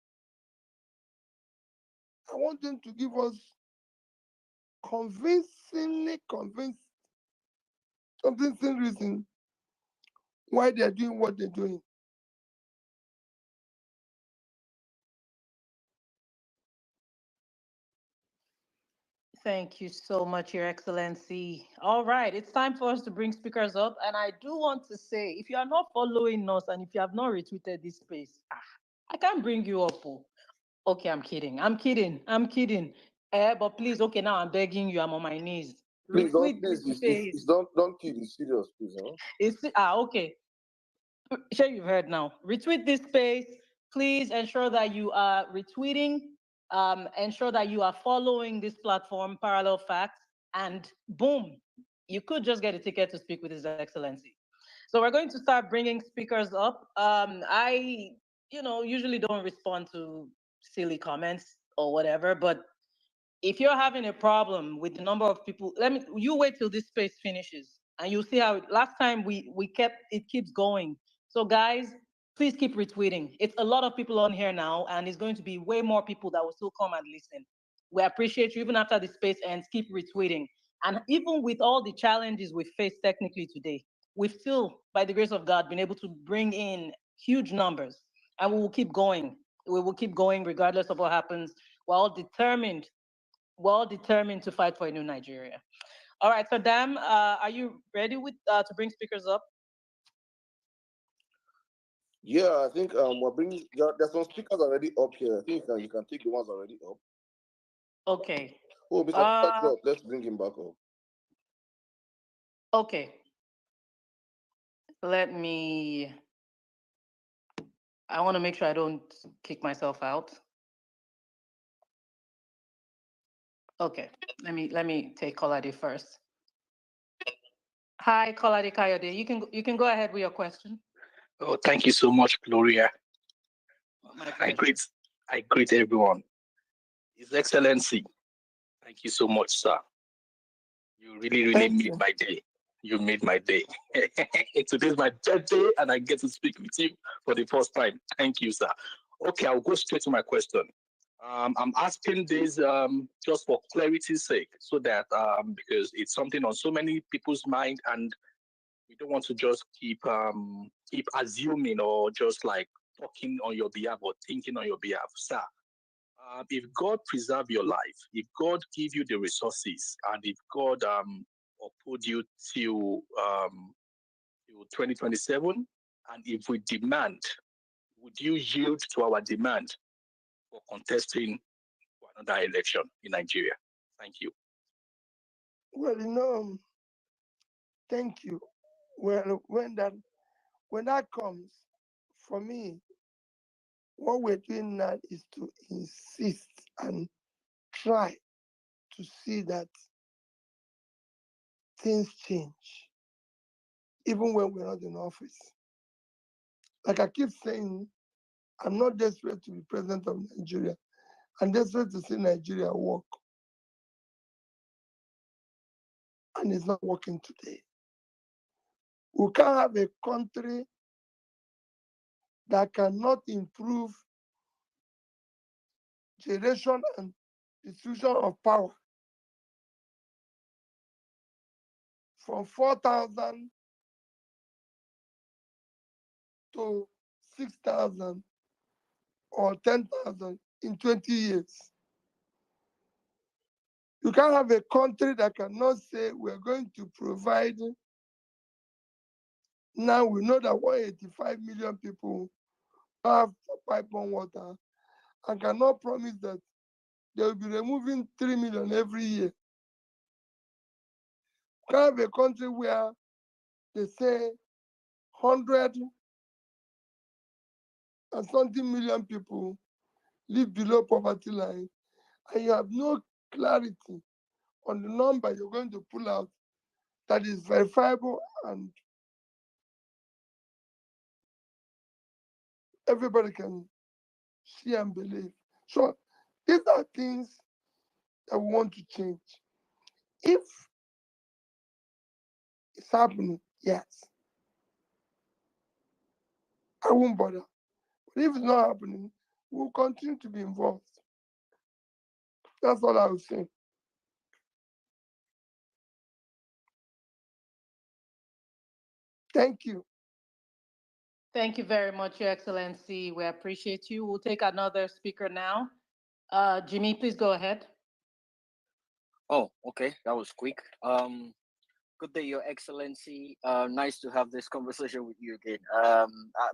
I want them to give us convincing reason why they're doing what they're doing. Thank you so much, Your Excellency. All right, it's time for us to bring speakers up. And I do want to say, if you are not following us and if you have not retweeted this space, I can't bring you up. Oh. Okay, I'm kidding. I'm kidding. I'm kidding. But please, okay, now I'm begging you. I'm on my knees. Please don't, Retweet please, this space. don't kill. It's serious, please. Huh? Okay. Sure, you've heard now. Retweet this space. Please ensure that you are retweeting. Ensure that you are following this platform, Parallel Facts, and boom, you could just get a ticket to speak with His Excellency. So we're going to start bringing speakers up. I, usually don't respond to silly comments or whatever, but if you're having a problem with the number of people, you wait till this space finishes and you'll see how last time we kept it keeps going. So guys, please keep retweeting. It's a lot of people on here now, and it's going to be way more people that will still come and listen. We appreciate you even after the space ends, keep retweeting. And even with all the challenges we face technically today, we've still, by the grace of God, been able to bring in huge numbers. And we will keep going. We will keep going regardless of what happens. We're all determined to fight for a new Nigeria. All right, so Dam, are you ready with to bring speakers up? Yeah, I think we're bringing. There's some speakers already up here. I think you can take the ones already up. Okay. Oh, Mr. Let's bring him back up. Okay. Let me. I want to make sure I don't kick myself out. Okay. Let me take Kolade first. Hi, Kolade Kayode. You can go ahead with your question. Oh, thank you so much, Gloria. I greet everyone. His Excellency, thank you so much, sir. You really made my day. You made my day. Today's my birthday, and I get to speak with you for the first time. Thank you, sir. Okay, I'll go straight to my question. I'm asking this just for clarity's sake, so that because it's something on so many people's mind, and we don't want to just keep assuming or just like talking on your behalf or thinking on your behalf, sir. If God preserve your life, if God give you the resources, and if God uphold you till 2027, and if we demand, would you yield to our demand for contesting for another election in Nigeria? Thank you. Well, thank you. Well, when that comes, for me, what we're doing now is to insist and try to see that things change, even when we're not in office. Like I keep saying, I'm not desperate to be president of Nigeria. I'm desperate to see Nigeria work. And it's not working today. We can't have a country that cannot improve generation and distribution of power from 4,000 to 6,000 or 10,000 in 20 years. You can't have a country that cannot say we're going to provide. Now we know that 185 million people have pipeline water and cannot promise that they will be removing 3 million every year. You can't have a country where they say 100 and something million people live below poverty line, and you have no clarity on the number you're going to pull out that is verifiable and everybody can see and believe. So these are things that we want to change. If it's happening, yes, I won't bother. But if it's not happening, we'll continue to be involved. That's all I would say. Thank you. Thank you very much, Your Excellency. We appreciate you. We'll take another speaker now. Jimmy, please go ahead. Oh, okay, that was quick. Good day, Your Excellency. Nice to have this conversation with you again.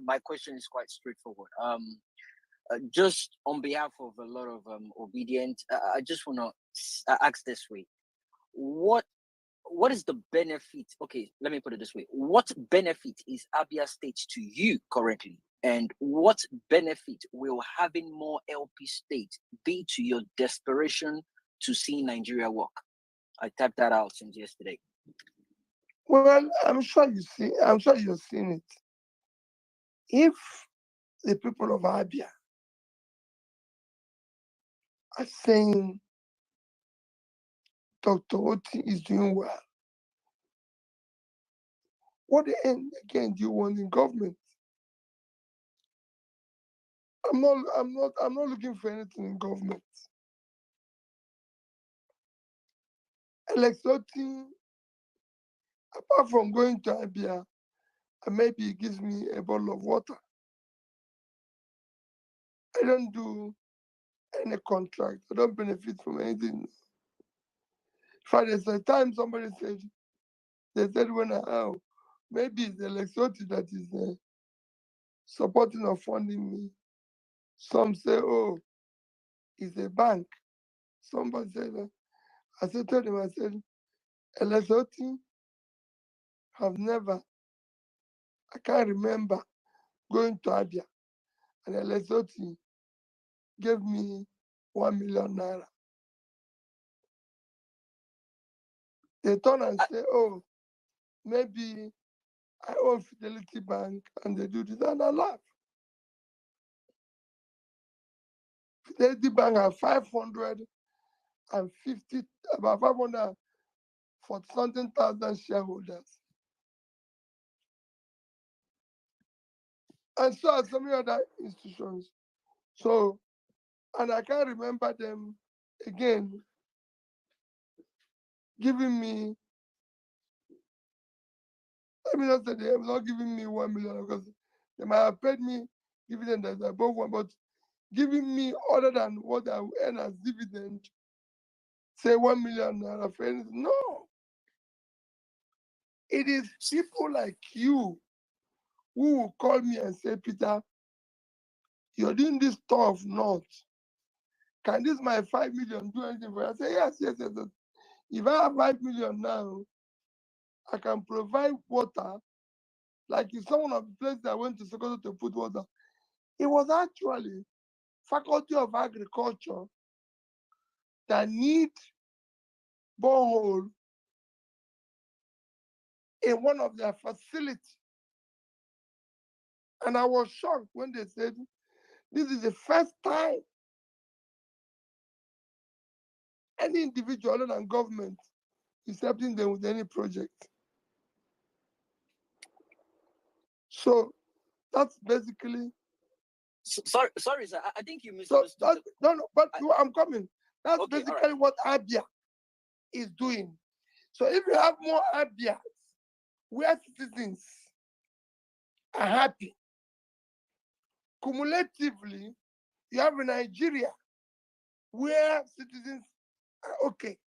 My question is quite straightforward. Just on behalf of a lot of obedient, I just want to ask this way: what what is the benefit? Okay, let me put it this way: what benefit is Abia State to you currently, and what benefit will having more LP state be to your desperation to see Nigeria work? I tapped that out since yesterday. Well, I'm sure you've seen it. If the people of Abia are saying Dr. Oti is doing well, what end again do you want in government? I'm not looking for anything in government. Alex Oti, apart from going to Abia, and maybe he gives me a bottle of water. I don't do any contract. I don't benefit from anything. In fact, there's a time somebody said, they said when maybe it's Alex Oti that is supporting or funding me. Some say, oh, it's a bank. Somebody said that. I said to them, I said, Alex Oti have never, I can't remember going to Abia and Alex Oti gave me 1 million naira. They turn and say, oh, maybe I own Fidelity Bank and they do this, and I laugh. Fidelity Bank have 550, about 540 something thousand shareholders. And so are so many other institutions. So, and I can't remember them again giving me, let me not say they have not given me 1 million because they might have paid me dividend that's above one, but giving me other than what I will earn as dividend, say 1 million naira for anything. No. It is people like you who will call me and say, Peter, you're doing this stuff, not. Can this my 5 million do anything for you? I say, yes. If I have 5 million now, I can provide water. Like if someone of the place that went to Sokoto to put water, it was actually Faculty of Agriculture that need borehole in one of their facilities. And I was shocked when they said, this is the first time any individual other than government is helping them with any project. So that's basically. Sorry, sir. I think you misunderstood. But I'm coming. That's okay, basically what Abia is doing. So if you have more Abias where citizens are happy, cumulatively, you have a Nigeria where citizens are okay.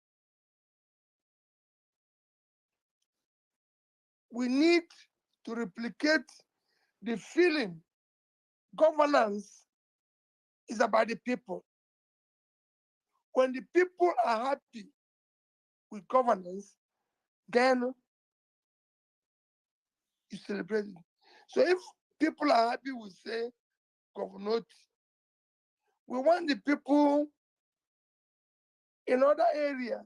We need to replicate the feeling governance is about the people. When the people are happy with governance, then you celebrate it. So if people are happy with, say, governor, we want the people in other areas,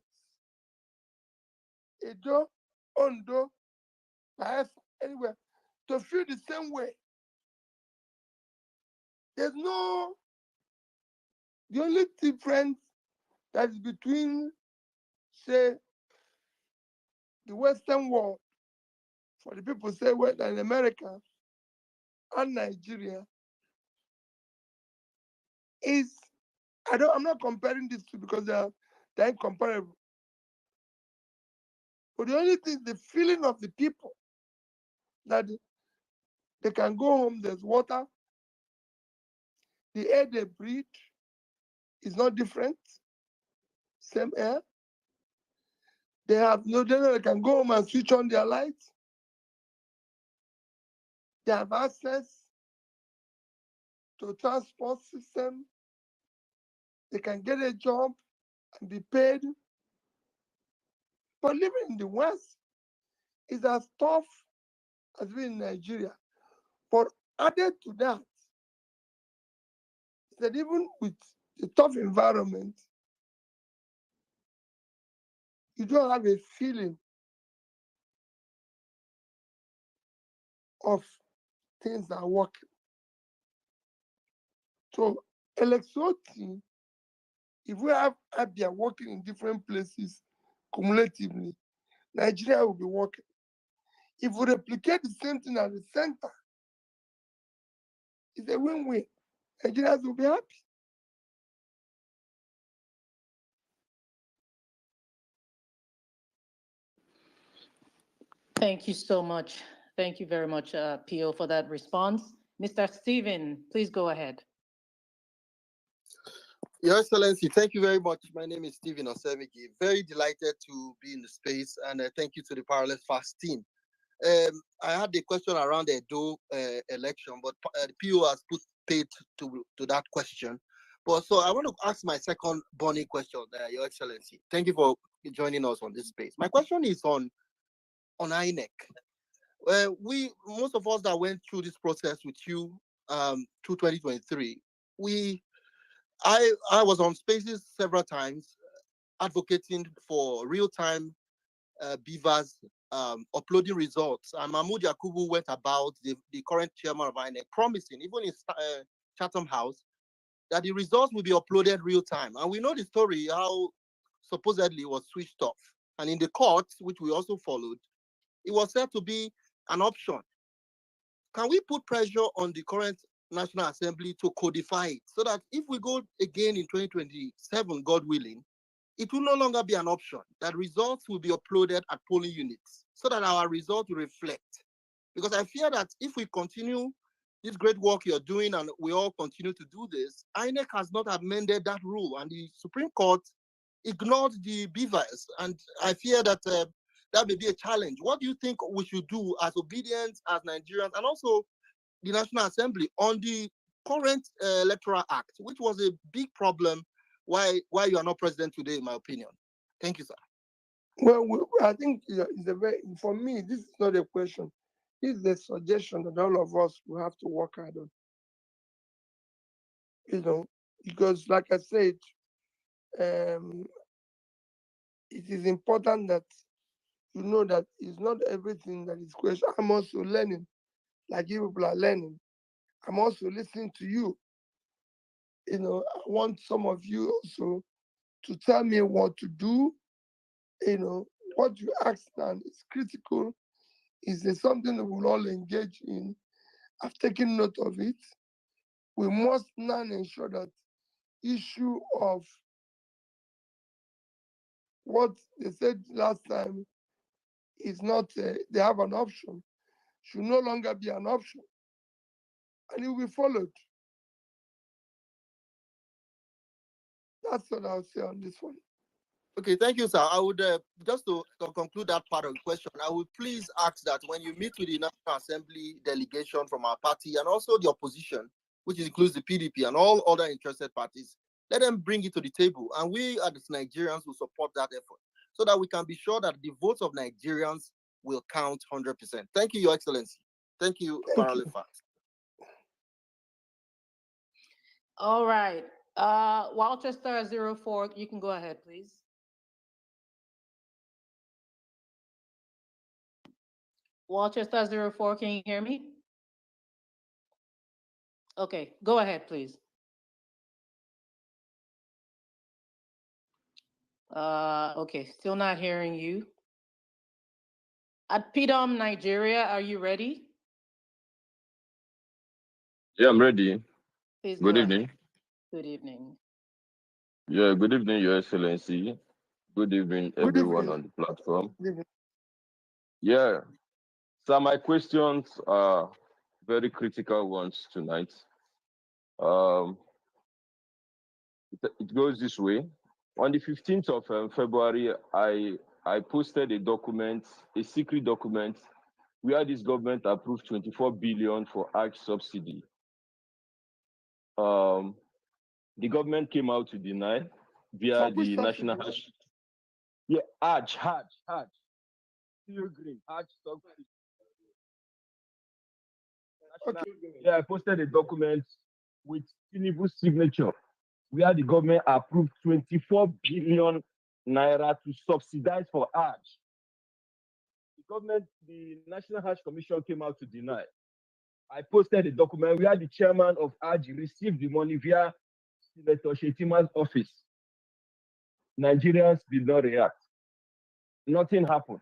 Edo, Ondo, Bayelsa, anywhere, to feel the same way. There's no, the only difference that is between, say, the Western world, for the people say in America and Nigeria, is, I'm not comparing these two because they're incomparable. But the only thing, the feeling of the people that they can go home, there's water, the air they breathe is not different, same air. They have no data. They can go home and switch on their lights. They have access to transport system. They can get a job and be paid. But living in the West is as tough as living in Nigeria. But added to that, is that even with the tough environment, you don't have a feeling of things are working. So electricity, if we have Abia working in different places cumulatively, Nigeria will be working. If we replicate the same thing at the center, it's a win-win. Nigerians will be happy. Thank you so much. Thank you very much, Pio, for that response. Mr. Stephen, please go ahead. Your Excellency, thank you very much. My name is Stephen Osemiki. Very delighted to be in the space, and thank you to the ParallelFacts team. I had a question around the Edo election, but the PO has put paid to that question. But so I want to ask my second burning question, Your Excellency. Thank you for joining us on this space. My question is on INEC. Most of us that went through this process with you through 2023, I was on spaces several times advocating for real-time beavers uploading results. And Mahmoud Yakubu went about, the current chairman of INEC, promising, even in Chatham House, that the results will be uploaded real time. And we know the story, how supposedly it was switched off. And in the court, which we also followed, it was said to be an option. Can we put pressure on the current National Assembly to codify it so that if we go again in 2027, God willing, it will no longer be an option, that results will be uploaded at polling units so that our results will reflect? Because I fear that if we continue this great work you're doing and we all continue to do this, INEC has not amended that rule and the Supreme Court ignored the beavers. And I fear that that may be a challenge. What do you think we should do as obedience, as Nigerians, and also the National Assembly on the current Electoral Act, which was a big problem why you are not president today, in my opinion? Thank you, sir. Well, I think it's a very, for me, this is not a question. This is a suggestion that all of us will have to work hard on. Because like I said, it is important that you know that it's not everything that is question. I'm also learning, like you people are learning. I'm also listening to you. I want some of you also to tell me what to do. What you ask now is critical. Is there something that we'll all engage in? I've taken note of it. We must now ensure that issue of what they said last time is not, they have an option, should no longer be an option. And it will be followed. That's what I'll say on this one. Okay, thank you, sir. I would, just to conclude that part of the question, I would please ask that when you meet with the National Assembly delegation from our party and also the opposition, which includes the PDP and all other interested parties, let them bring it to the table. And we as Nigerians will support that effort so that we can be sure that the votes of Nigerians will count 100%. Thank you, Your Excellency. Thank you, ParallelFacts. All right. Walchester 04, you can go ahead, please. Walchester 04, can you hear me? Okay, go ahead, please. Okay, still not hearing you. At PDOM, Nigeria, are you ready? Yeah, I'm ready. Please Good go evening. ahead. Good evening. Yeah, good evening, Your Excellency. Good evening, everyone on the platform. Yeah, so my questions are very critical ones tonight. It goes this way. On the 15th of February, I I posted a document, a secret document, where this government approved 24 billion for Hajj subsidy. The government came out to deny via the national Hajj. Yeah, Hajj. Pilgrim, Hajj subsidy. Okay. Yeah, I posted a document with Tinubu's signature where the government approved 24 billion naira to subsidize for Hajj. The National Hajj Commission came out to deny. I posted a document where the chairman of Hajj received the money via Senator Shetima's office. Nigerians did not react. Nothing happened.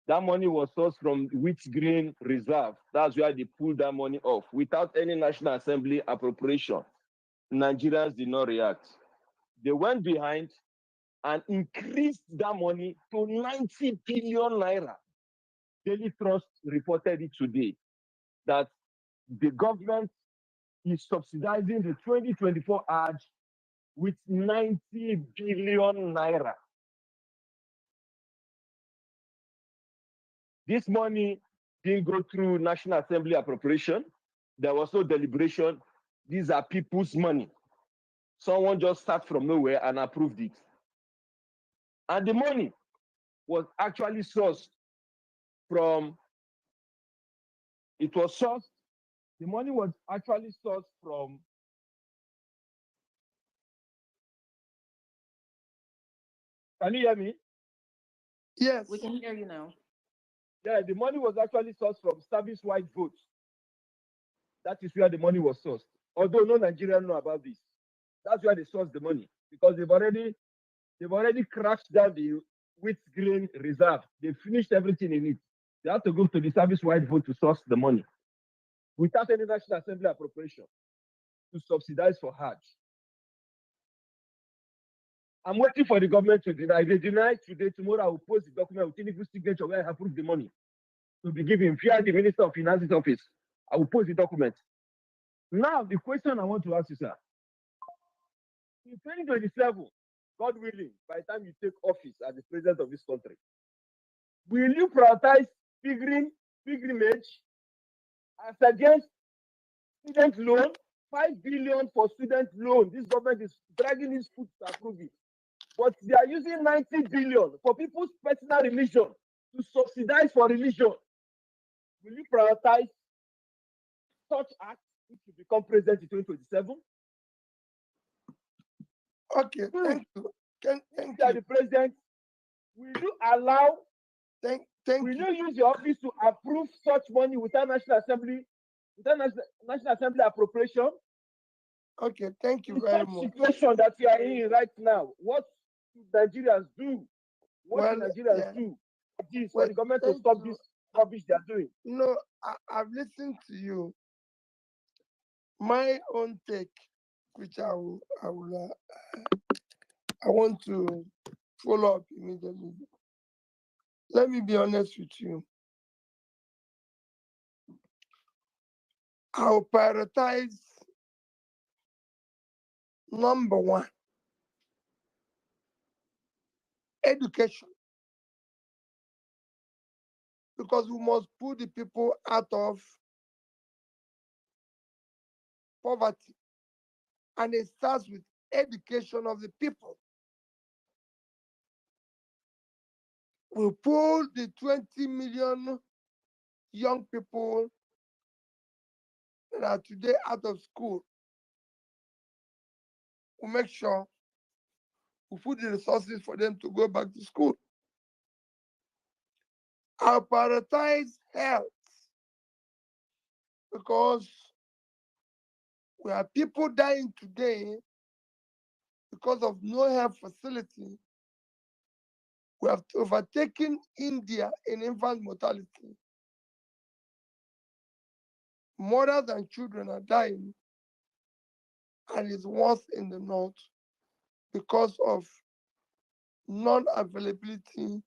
That money was sourced from Wheat Green Reserve. That's where they pulled that money off without any National Assembly appropriation. Nigerians did not react. They went behind and increased that money to 90 billion naira. Daily Trust reported it today that the government is subsidizing the 2024 Hajj with 90 billion naira. This money didn't go through National Assembly appropriation. There was no deliberation. These are people's money. Someone just sat from nowhere and approved it. And the money was actually sourced from, the money was actually sourced from, can you hear me? Yes. We can hear you now. Yeah, the money was actually sourced from service-wide votes. That is where the money was sourced. Although no Nigerians know about this. That's where they sourced the money because they've already crashed down the Wheat Green Reserve. They finished everything in it. They have to go to the service-wide vote to source the money without any National Assembly appropriation to subsidize for Hajj. I'm waiting for the government to deny. They deny today. Tomorrow I will post the document with Tinubu's signature where I approve the money to be given via the Minister of Finance's office. I will post the document. Now, the question I want to ask you, sir. In 2027, God willing, by the time you take office as the president of this country, will you prioritize pilgrimage as against student loan? 5 billion for student loan. This government is dragging his foot to approve it. But they are using 90 billion for people's personal religion to subsidize for religion. Will you prioritize such acts if you become president in 2027? Okay, thank you. Thank you. The president, will you allow, will you use your office to approve such money without National Assembly appropriation? Okay, thank you very much. Situation that we are in right now, what should Nigerians do? What should Nigerians do for the government to stop this rubbish they are doing? No, I've listened to you. My own take, which I want to follow up immediately. Let me be honest with you. I'll prioritize number one, education. Because we must put the people out of poverty. And it starts with education of the people. We pull the 20 million young people that are today out of school. We make sure we put the resources for them to go back to school. I'll prioritize health because we have people dying today because of no health facility. We have overtaken India in infant mortality. Mothers and children are dying, and it's worse in the north because of non-availability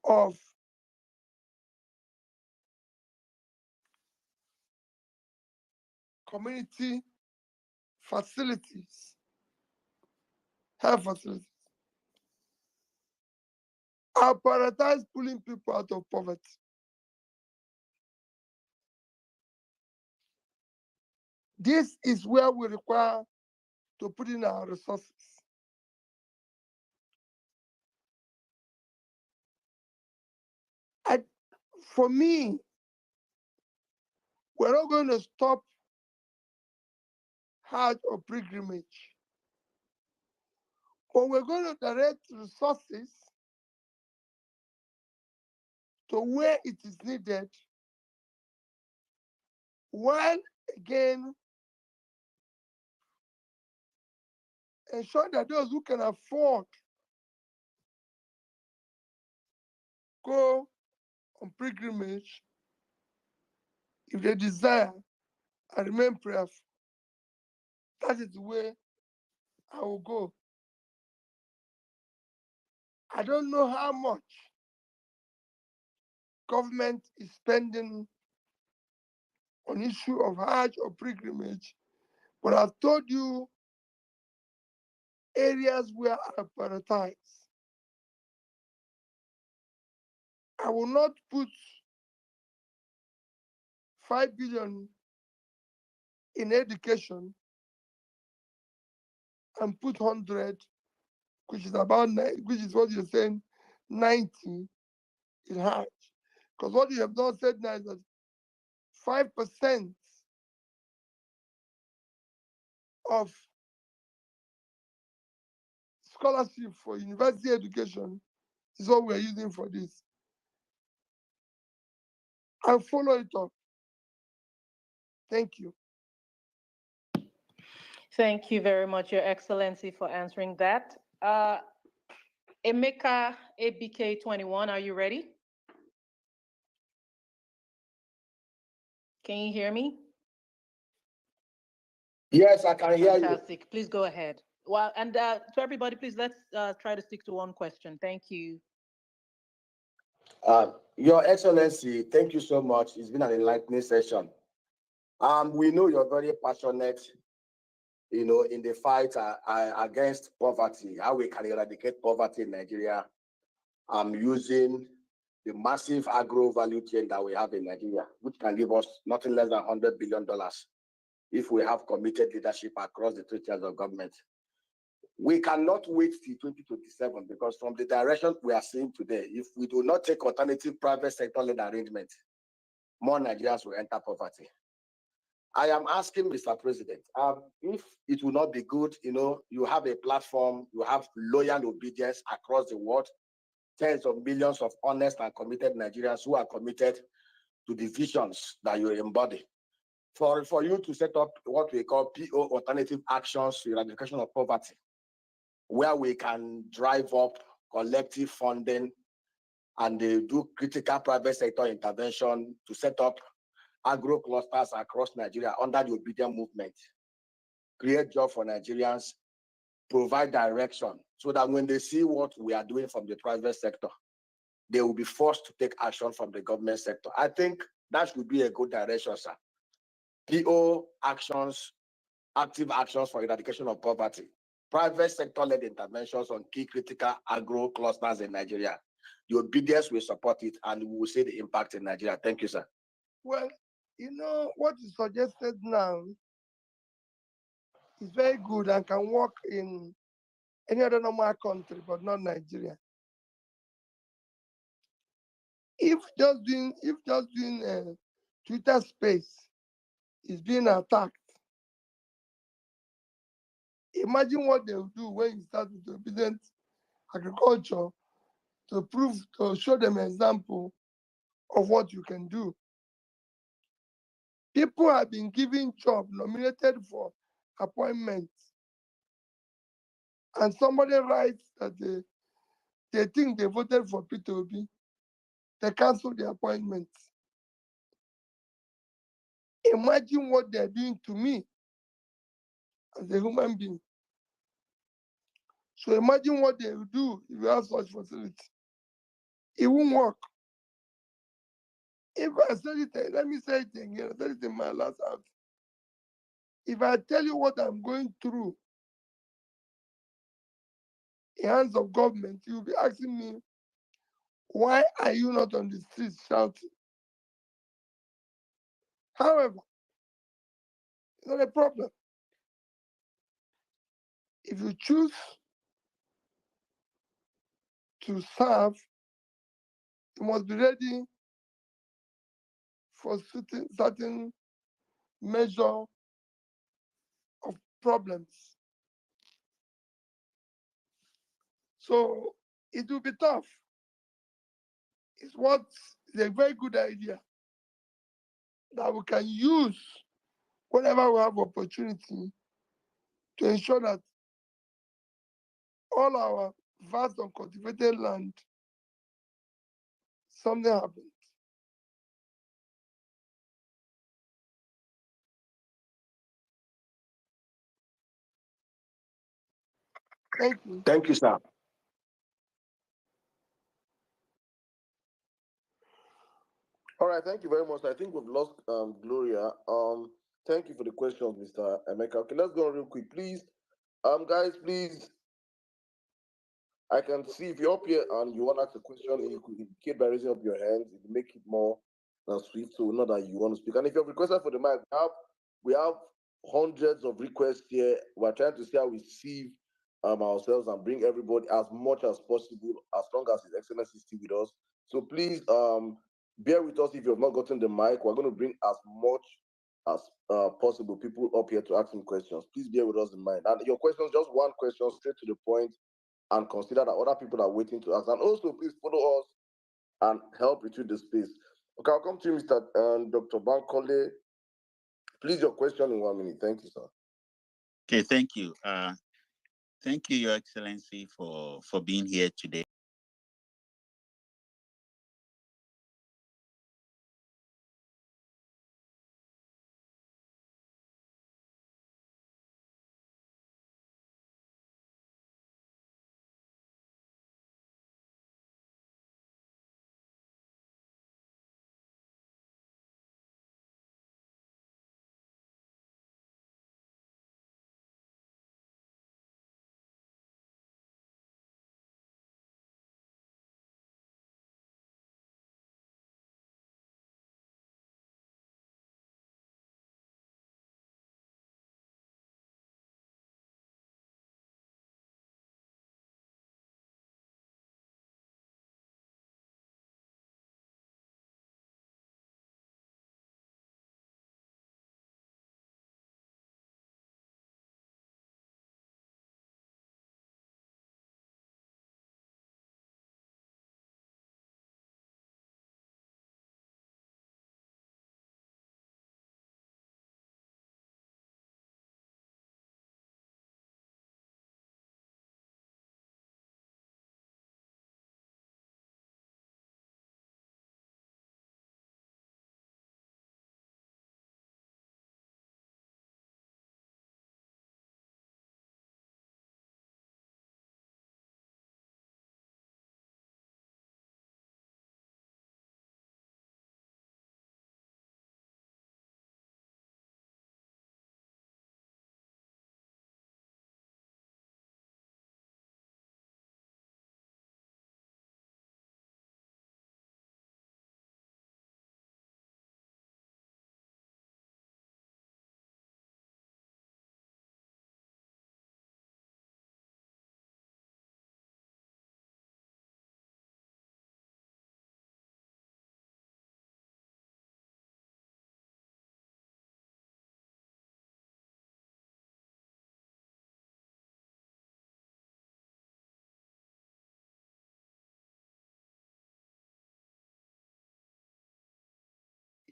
of community facilities, health facilities. I prioritize pulling people out of poverty. This is where we require to put in our resources. For me, we're not going to stop Hajj or pilgrimage, but we're going to direct resources to where it is needed, while again ensure that those who can afford go on pilgrimage, if they desire, and remain prayerful. That is the way I will go. I don't know how much government is spending on issue of Hajj or pilgrimage, but I've told you areas where I prioritize. I will not put 5 billion in education and put 100, which is about which is what you're saying, 90 in Hajj. Because what you have not said now is that 5% of scholarship for university education is what we're using for this. I'll follow it up. Thank you. Thank you very much, Your Excellency, for answering that. Emeka ABK21, are you ready? Can you hear me? Yes, I can hear you. Fantastic. Please go ahead. Well, and to everybody, please let's try to stick to one question. Thank you. Your Excellency, thank you so much. It's been an enlightening session. We know you're very passionate, in the fight against poverty, how we can eradicate poverty in Nigeria. Using the massive agro value chain that we have in Nigeria, which can give us nothing less than $100 billion if we have committed leadership across the 3 tiers of government. We cannot wait till 2027 because from the direction we are seeing today, if we do not take alternative private sector-led arrangement, more Nigerians will enter poverty. I am asking Mr. President, if it will not be good, you have a platform, you have loyal obedience across the world, tens of millions of honest and committed Nigerians who are committed to the visions that you embody. For you to set up what we call PO alternative actions to eradication of poverty, where we can drive up collective funding and do critical private sector intervention to set up agro clusters across Nigeria under the obedient movement, create jobs for Nigerians, provide direction so that when they see what we are doing from the private sector, they will be forced to take action from the government sector. I think that should be a good direction, sir. PO actions, active actions for eradication of poverty, private sector-led interventions on key critical agro clusters in Nigeria. The obedience will support it and we will see the impact in Nigeria. Thank you, sir. Well, what is suggested now is very good and can work in any other normal country, but not Nigeria. If just doing Twitter space is being attacked, imagine what they will do when you start with obedient agriculture to show them an example of what you can do. People have been given jobs, nominated for appointments, and somebody writes that they think they voted for Peter Obi. They cancel the appointments. Imagine what they're doing to me as a human being. So imagine what they will do if you have such facility. It won't work. If I said it, let me say it again. I said it in my last house. If I tell you what I'm going through in hands of government, you'll be asking me, Why are you not on the streets shouting? However, it's not a problem. If you choose to serve, you must be ready for certain measure of problems. So it will be tough. It's a very good idea that we can use whenever we have opportunity to ensure that all our vast uncultivated land, something happens. Thank you. Thank you, sir. All right, thank you very much. I think we've lost Gloria. Thank you for the questions, Mr. Emeka. Okay, let's go on real quick, please. Guys, please. I can see if you're up here and you want to ask a question, you could indicate by raising up your hands. It will make it more swift, so know that you want to speak. And if you have requested for the mic, we have hundreds of requests here. We're trying to see how we sieve ourselves and bring everybody as much as possible, as long as His Excellency is still with us. So please bear with us if you have not gotten the mic. We're going to bring as much as possible people up here to ask some questions. Please bear with us in mind. And your questions, just one question, straight to the point, and consider that other people are waiting to ask. And also, please follow us and help retweet the space. Okay, I'll come to you, Mr. Dr. Bankole. Please, your question in 1 minute. Thank you, sir. Okay, thank you. Thank you, Your Excellency, for being here today.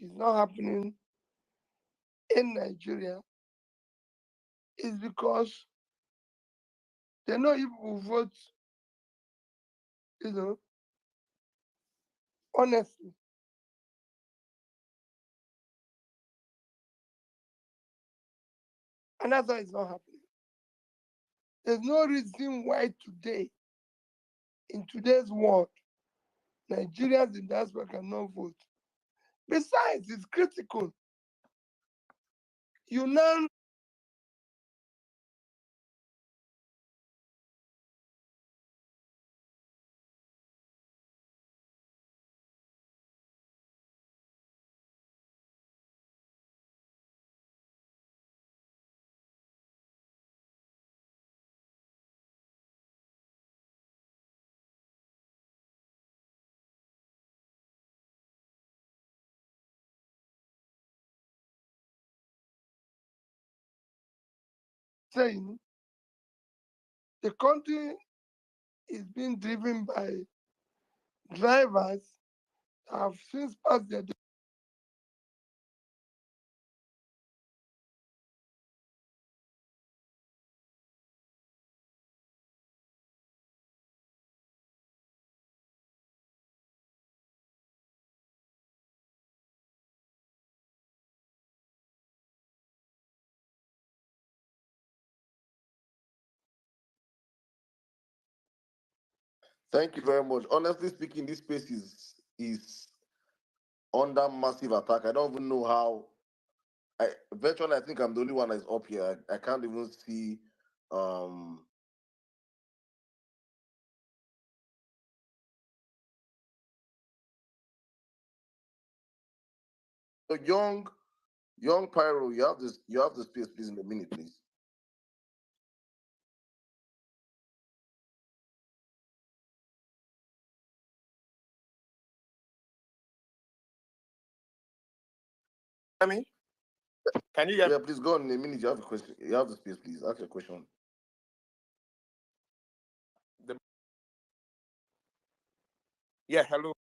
It's not happening in Nigeria is because they know if we vote, honestly. And that's why it's not happening. There's no reason why today, in today's world, Nigerians in diaspora cannot vote. Besides, it's critical. You now saying the country is being driven by drivers that have since passed their Thank you very much. Honestly speaking, this space is under massive attack. I don't even know how. Virtually, I think I'm the only one that's up here. I can't even see. Um, so young Pyro, you have this. You have the space, please, in a minute, please. Hear me? Can you hear me? Yeah, please go on in a minute. You have a question. You have the space, please. Ask your question. Yeah, hello.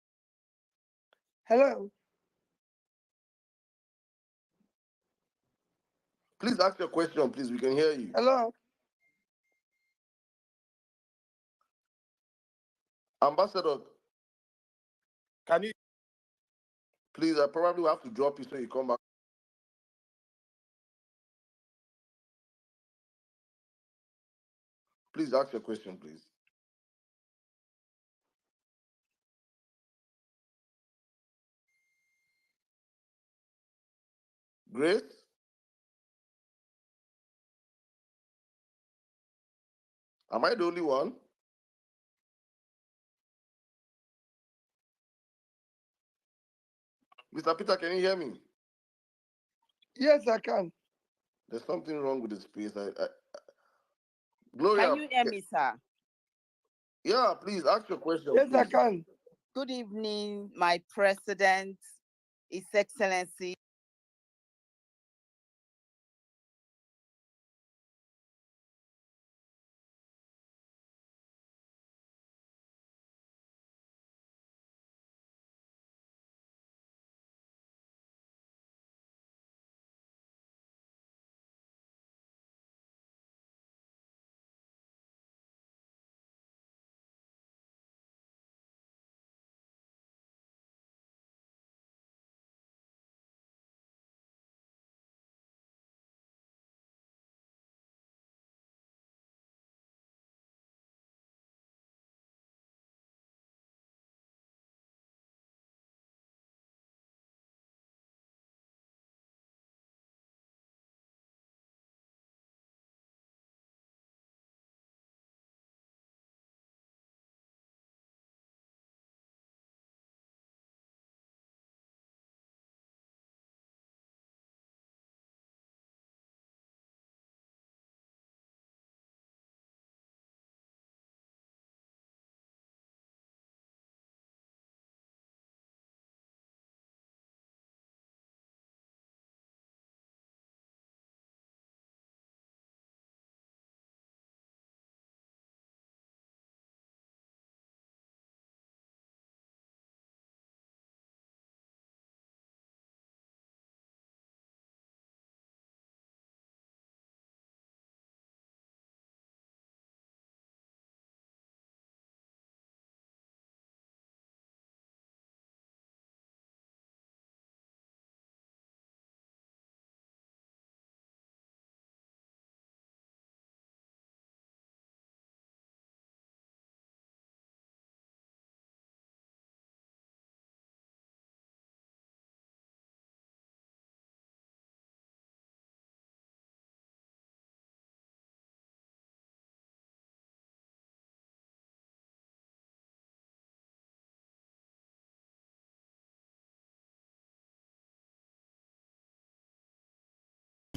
Hello. Please ask your question, please. We can hear you. Hello. Ambassador, can you? Please, I probably will have to drop you so you come back. Please ask your question, please. Grace? Am I the only one? Mr. Peter, can you hear me? Yes, I can. There's something wrong with the space. Gloria. Can you hear me, sir? Yeah, please ask your question. Yes, please. I can. Good evening, my president, His Excellency.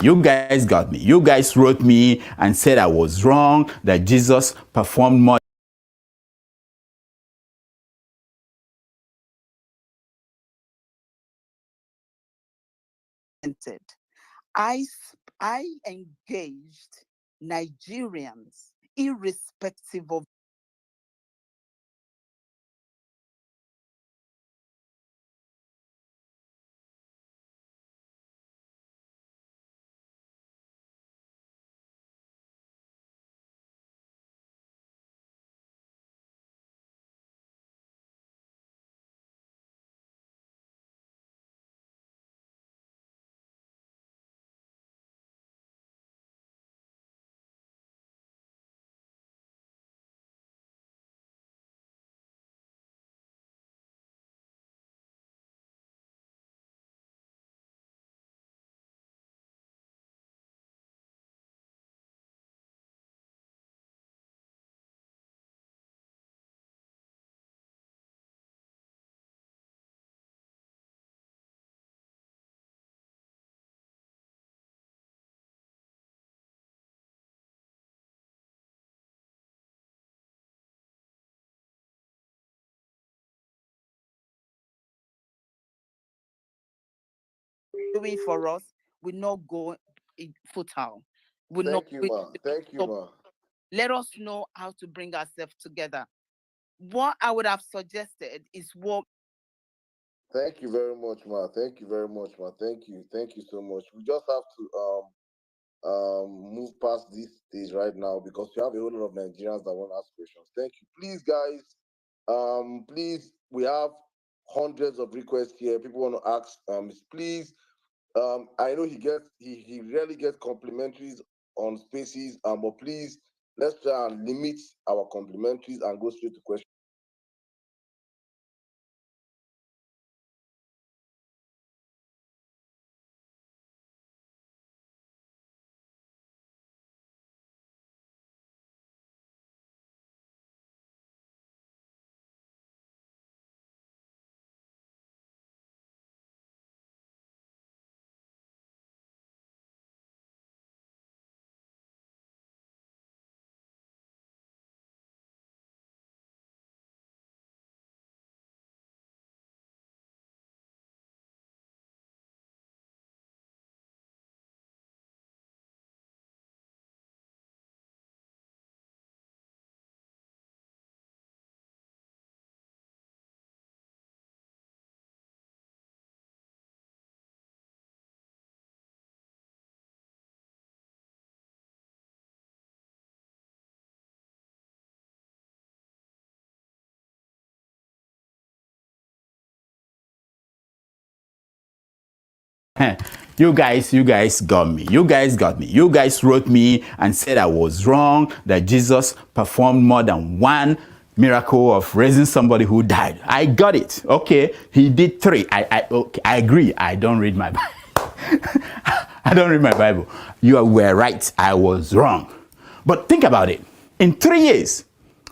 You guys got me. You guys wrote me and said I was wrong, that Jesus performed more. I engaged Nigerians, irrespective of doing for us will not go futile. Will not. Thank you, ma. Thank you, ma. Let us know how to bring ourselves together. What I would have suggested is what. Thank you very much, ma. Thank you very much, ma. Thank you. Thank you so much. We just have to move past this stage right now because we have a whole lot of Nigerians that want to ask questions. Thank you. Please, guys, please, we have hundreds of requests here. People want to ask. Please, I know he rarely gets complimentaries on spaces, but please let's try and limit our complimentaries and go straight to questions. You guys got me. You guys got me. You guys wrote me and said I was wrong, that Jesus performed more than one miracle of raising somebody who died. I got it. Okay, he did 3. Okay, I agree. I don't read my Bible. I don't read my Bible. You were right. I was wrong. But think about it. In 3 years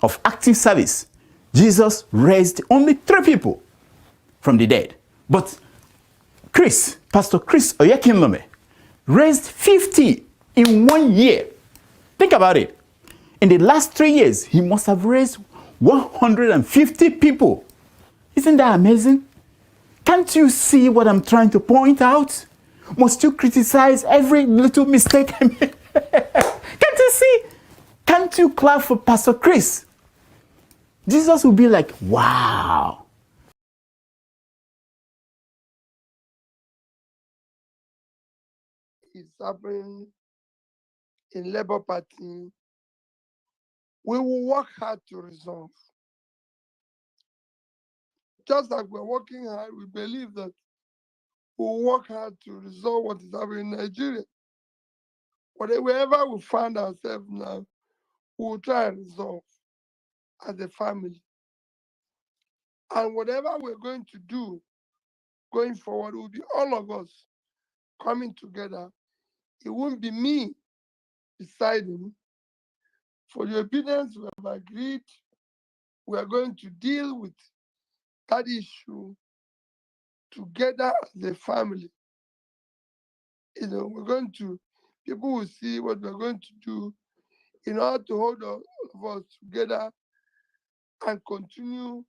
of active service, Jesus raised only 3 people from the dead. But Pastor Chris Oyekinlome, raised 50 in 1 year. Think about it. In the last 3 years, he must have raised 150 people. Isn't that amazing? Can't you see what I'm trying to point out? Must you criticize every little mistake I make? Can't you see? Can't you clap for Pastor Chris? Jesus will be like, wow. It's happening in Labour Party. We will work hard to resolve. Just like we're working hard, we believe that we'll work hard to resolve what is happening in Nigeria. Wherever we find ourselves now, we'll try and resolve as a family. And whatever we're going to do going forward will be all of us coming together. It won't be me deciding. For the obedience we have agreed, we are going to deal with that issue together as a family. We're going to, people will see what we're going to do in order to hold all of us together and continue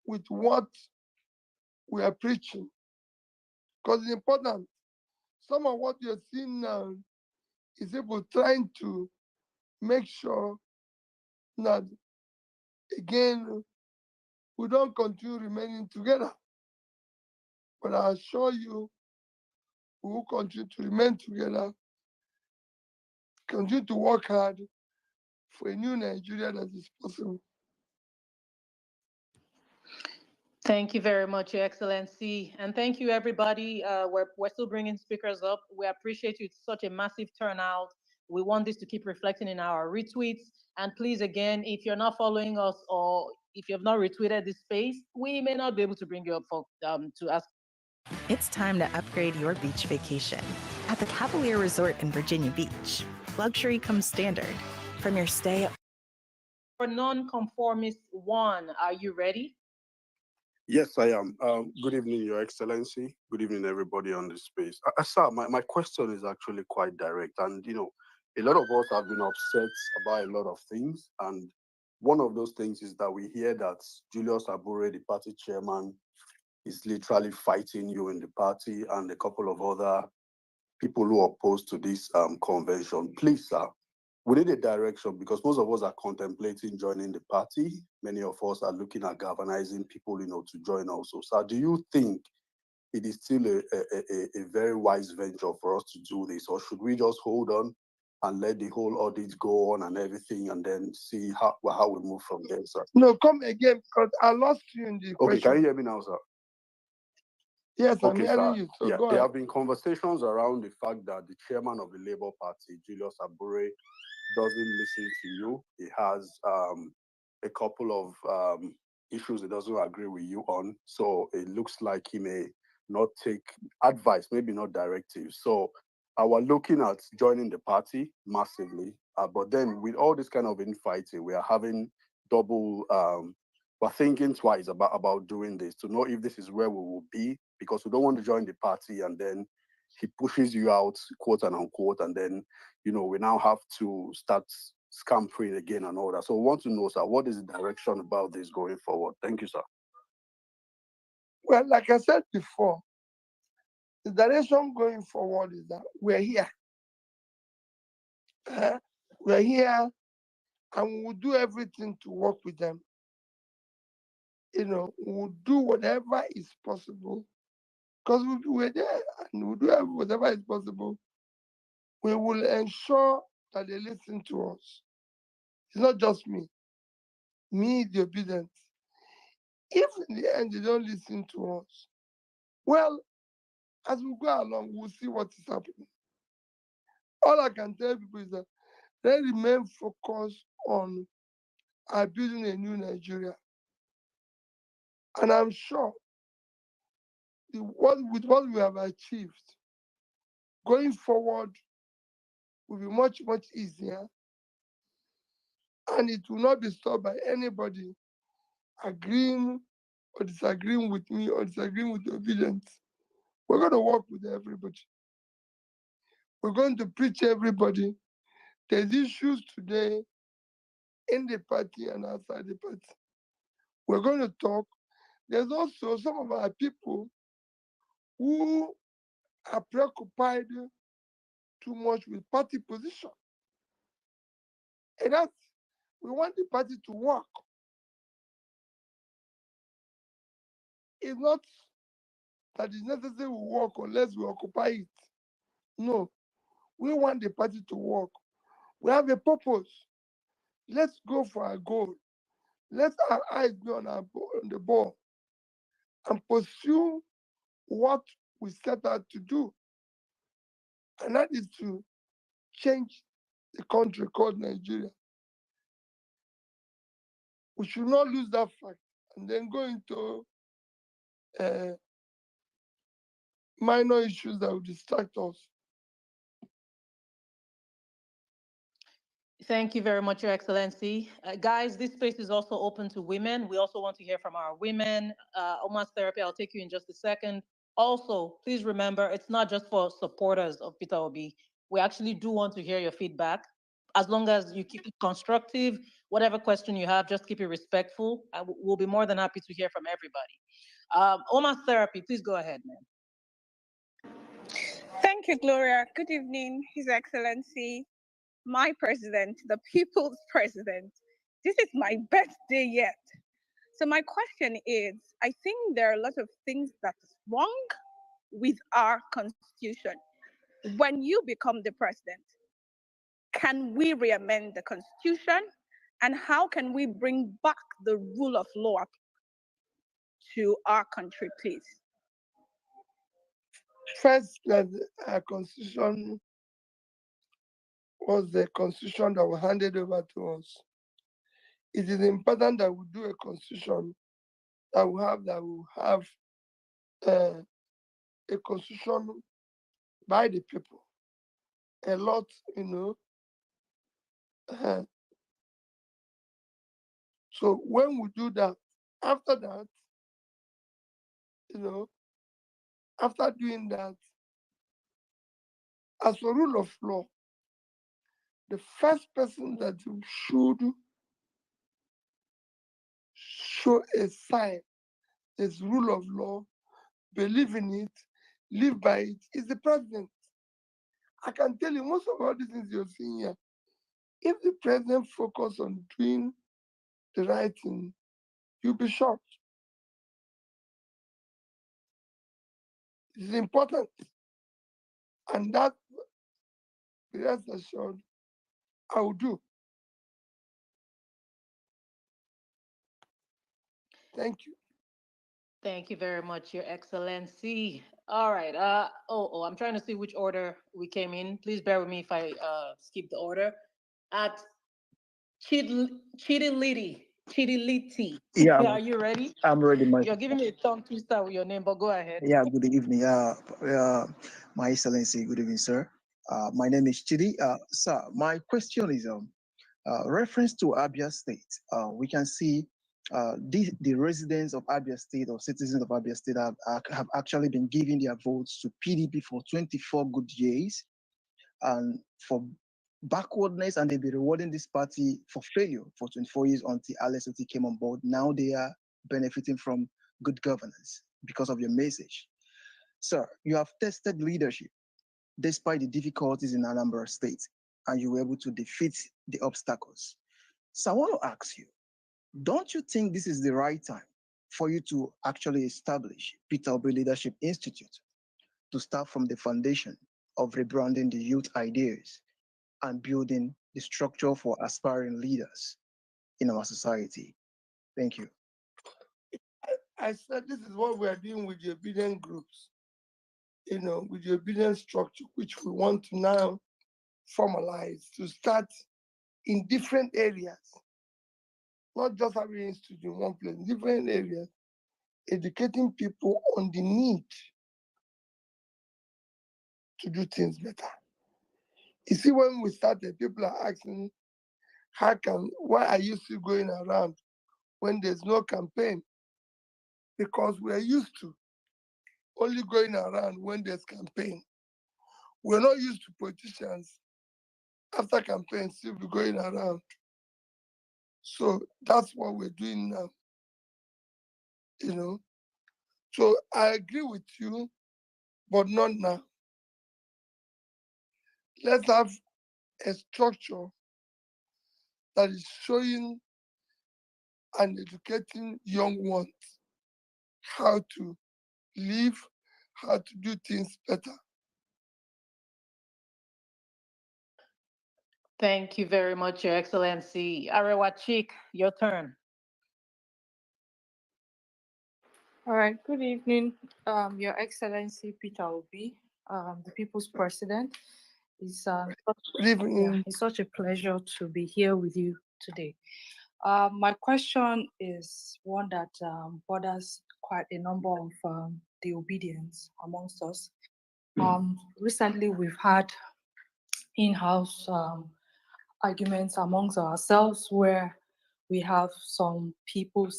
with what we are preaching. Because it's important. Some of what you're seeing now is people trying to make sure that, again, we don't continue remaining together. But I assure you, we will continue to remain together, continue to work hard for a new Nigeria that is possible. Thank you very much, Your Excellency. And thank you, everybody. We're still bringing speakers up. We appreciate you. It's such a massive turnout. We want this to keep reflecting in our retweets. And please, again, if you're not following us or if you have not retweeted this space, we may not be able to bring you up for, to ask. It's time to upgrade your beach vacation at the Cavalier Resort in Virginia Beach. Luxury comes standard. From your stay. For non-conformist one, are you ready? Yes, I am. Good evening, Your Excellency. Good evening, everybody on this space. Sir, my question is actually quite direct. And, a lot of us have been upset about a lot of things. And one of those things is that we hear that Julius Abure, the party chairman, is literally fighting you in the party and a couple of other people who are opposed to this convention. Please, sir, we need a direction because most of us are contemplating joining the party. Many of us are looking at galvanizing people, to join also. So do you think it is still a very wise venture for us to do this, or should we just hold on and let the whole audit go on and everything and then see how we move from there, sir? No, come again because I lost you in the question. Okay, can you hear me now, sir? Yes, I'm Okay, hearing sir. you. So Yeah, go there ahead. have been conversations around the fact that the chairman of the Labour Party, Julius Abure, doesn't listen to you. He has a couple of issues he doesn't agree with you on. So it looks like he may not take advice, maybe not directives. So we're looking at joining the party massively. But then with all this kind of infighting, we are having double, we're thinking twice about doing this to know if this is where we will be, because we don't want to join the party and then he pushes you out, quote and unquote, and then, we now have to start scampering again and all that. So we want to know, sir, what is the direction about this going forward? Thank you, sir. Well, like I said before, the direction going forward is that we're here. We're here and we'll do everything to work with them. We'll do whatever is possible because we're there and we'll do whatever is possible. We will ensure that they listen to us. It's not just me, the obedient. If in the end they don't listen to us, well, as we go along, we'll see what is happening. All I can tell people is that they remain focused on building a new Nigeria. And I'm sure with what we have achieved, going forward will be much, much easier. And it will not be stopped by anybody agreeing or disagreeing with me or disagreeing with the obedience. We're going to work with everybody. We're going to preach everybody. There's issues today in the party and outside the party. We're going to talk. There's also some of our people who are preoccupied too much with party position. And we want the party to work. It's not that it's necessary we work unless we occupy it. No, we want the party to work. We have a purpose. Let's go for our goal. Let our eyes be on the ball and pursue what we set out to do. And that is to change the country called Nigeria. We should not lose that fact and then go into minor issues that will distract us. Thank you very much, Your Excellency. Guys, this space is also open to women. We also want to hear from our women. Omar's Therapy, I'll take you in just a second. Also, please remember, it's not just for supporters of Peter Obi. We actually do want to hear your feedback. As long as you keep it constructive, whatever question you have, just keep it respectful. We'll be more than happy to hear from everybody. Omar's Therapy, please go ahead, man. Thank you, Gloria. Good evening, His Excellency. my president, the people's president. This is my best day yet. So my question is, I think there are a lot of things that's wrong with our constitution. When you become the president, can we re-amend the constitution? And how can we bring back the rule of law to our country, please? First, our constitution was the constitution that was handed over to us. It is important that we do a constitution that will have a constitution by the people. A lot, so when we do that, after that, after doing that, as a rule of law, the first person that should show a sign is rule of law, believe in it, live by it, is the president. I can tell you most of all these things you're seeing here. If the president focus on doing the right thing, you'll be shocked. It's important. And that, rest assured, I will do. Thank you. Thank you very much, Your Excellency. All right. I'm trying to see which order we came in. Please bear with me if I skip the order. At Chidiliti. Yeah, Are you ready? I'm ready. You're giving me a tongue twister with your name, but go ahead. Yeah, good evening. My Excellency, good evening, sir. My name is Chidi. Sir, my question is reference to Abia State. We can see the residents of Abia State or citizens of Abia State have actually been giving their votes to PDP for 24 good years, and for backwardness, and they've been rewarding this party for failure for 24 years until Alex Oti came on board. Now they are benefiting from good governance because of your message. Sir, you have tested leadership despite the difficulties in Anambra State, and you were able to defeat the obstacles. So I want to ask you, don't you think this is the right time for you to actually establish Peter Obi Leadership Institute to start from the foundation of rebranding the youth ideas and building the structure for aspiring leaders in our society? Thank you. I said this is what we are doing with the obedient groups, with the obedient structure, which we want to now formalize to start in different areas, not just having institute in one place, different areas, educating people on the need to do things better. You see, when we started, people are asking, why are you still going around when there's no campaign? Because we're used to only going around when there's campaign. We're not used to politicians after campaign still be going around. So that's what we're doing now. So I agree with you, but not now. Let's have a structure that is showing and educating young ones how to live, how to do things better. Thank you very much, Your Excellency. Arewa Chik, your turn. All right, good evening, Your Excellency Peter Obi, the People's President. It's such a pleasure to be here with you today. My question is one that borders quite a number of the obedience amongst us. Recently, we've had in-house arguments amongst ourselves where we have some people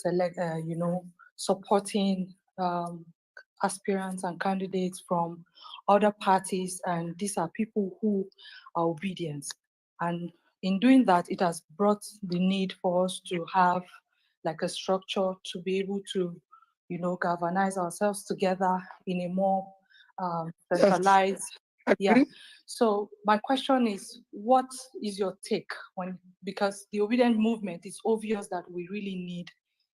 supporting aspirants and candidates from other parties, and these are people who are obedient. And in doing that, it has brought the need for us to have like a structure to be able to, galvanize ourselves together in a more centralized Yeah. So my question is, what is your take because the obedient movement is obvious that we really need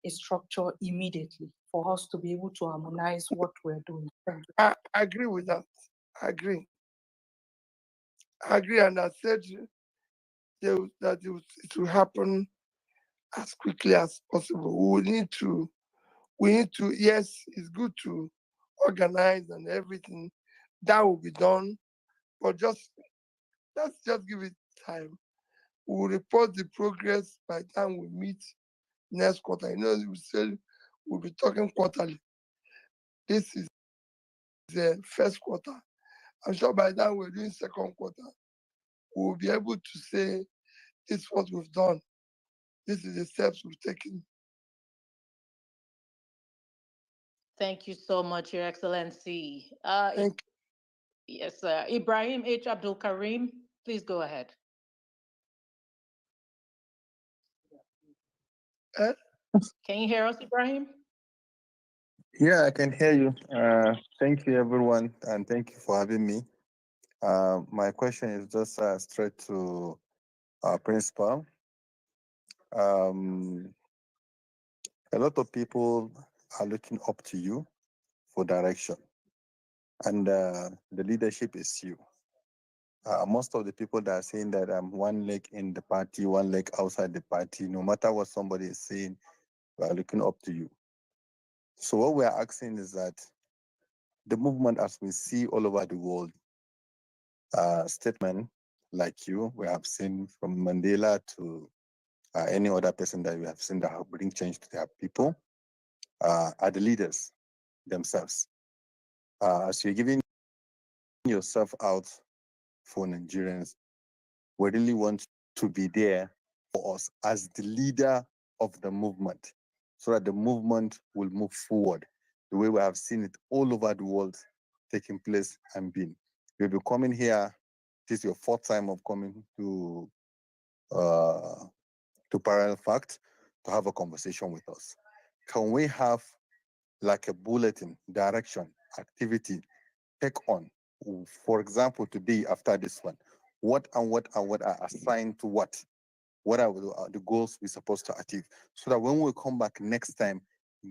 a structure immediately for us to be able to harmonize what we're doing. I agree with that. I agree. And I said that it will happen as quickly as possible. We need to, yes, it's good to organize and everything. That will be done, but let's just give it time. We'll report the progress by the time we meet next quarter. We said we'll be talking quarterly. This is the first quarter. I'm sure by then we're doing second quarter. We'll be able to say this is what we've done. This is the steps we've taken. Thank you so much, Your Excellency. Thank you. Yes, sir. Ibrahim H. Abdul Karim, please go ahead. Can you hear us, Ibrahim? Yeah, I can hear you. Thank you, everyone, and thank you for having me. My question is just straight to our principal. A lot of people are looking up to you for direction, and the leadership is you. Most of the people that are saying that I'm one leg in the party, one leg outside the party, no matter what somebody is saying, we are looking up to you. So what we are asking is that the movement, as we see all over the world, statement like you, we have seen from Mandela to any other person that we have seen that have bring change to their people, are the leaders themselves. As you're giving yourself out for Nigerians, we really want to be there for us as the leader of the movement, so that the movement will move forward the way we have seen it all over the world taking place and being. You'll be coming here. This is your fourth time of coming to ParallelFacts to have a conversation with us. Can we have like a bulletin, direction, activity, take on? For example, today after this one, what are assigned to what? What are the goals we're supposed to achieve? So that when we come back next time,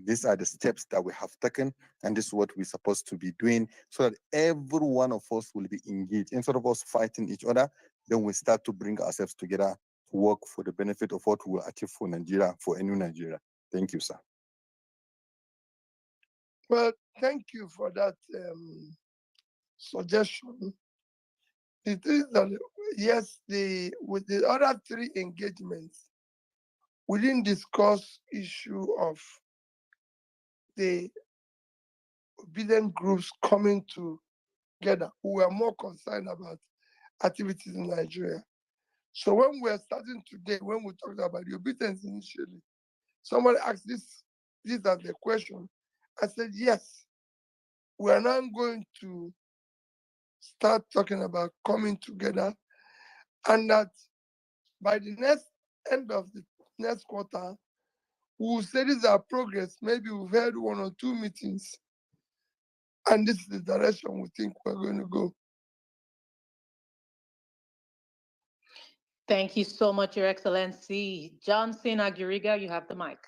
these are the steps that we have taken, and this is what we're supposed to be doing, so that every one of us will be engaged. Instead of us fighting each other, then we start to bring ourselves together to work for the benefit of what we will achieve for Nigeria, for a new Nigeria. Thank you, sir. Well, thank you for that suggestion. It is that, yes, with the other three engagements, we didn't discuss issue of the obedient groups coming together. We were more concerned about activities in Nigeria. So when we're starting today, when we talked about the obedience initially, somebody asked these are the question. I said, yes, we are now going to start talking about coming together, and that by the end of the next quarter, we will say this is our progress. Maybe we've had 1 or 2 meetings, and this is the direction we think we're going to go. Thank you so much, Your Excellency. Johnson Aguriga, you have the mic.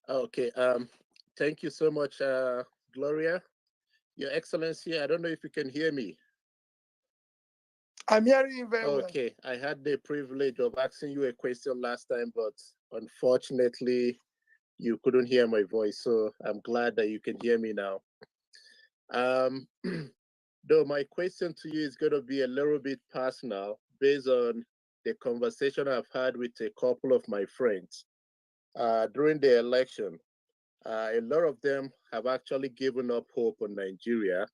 Okay. Thank you so much, Gloria. Your Excellency, I don't know if you can hear me. I'm hearing you very well. Okay. I had the privilege of asking you a question last time, but unfortunately, you couldn't hear my voice. So I'm glad that you can hear me now. Though my question to you is going to be a little bit personal based on the conversation I've had with a couple of my friends during the election. A lot of them have actually given up hope on Nigeria.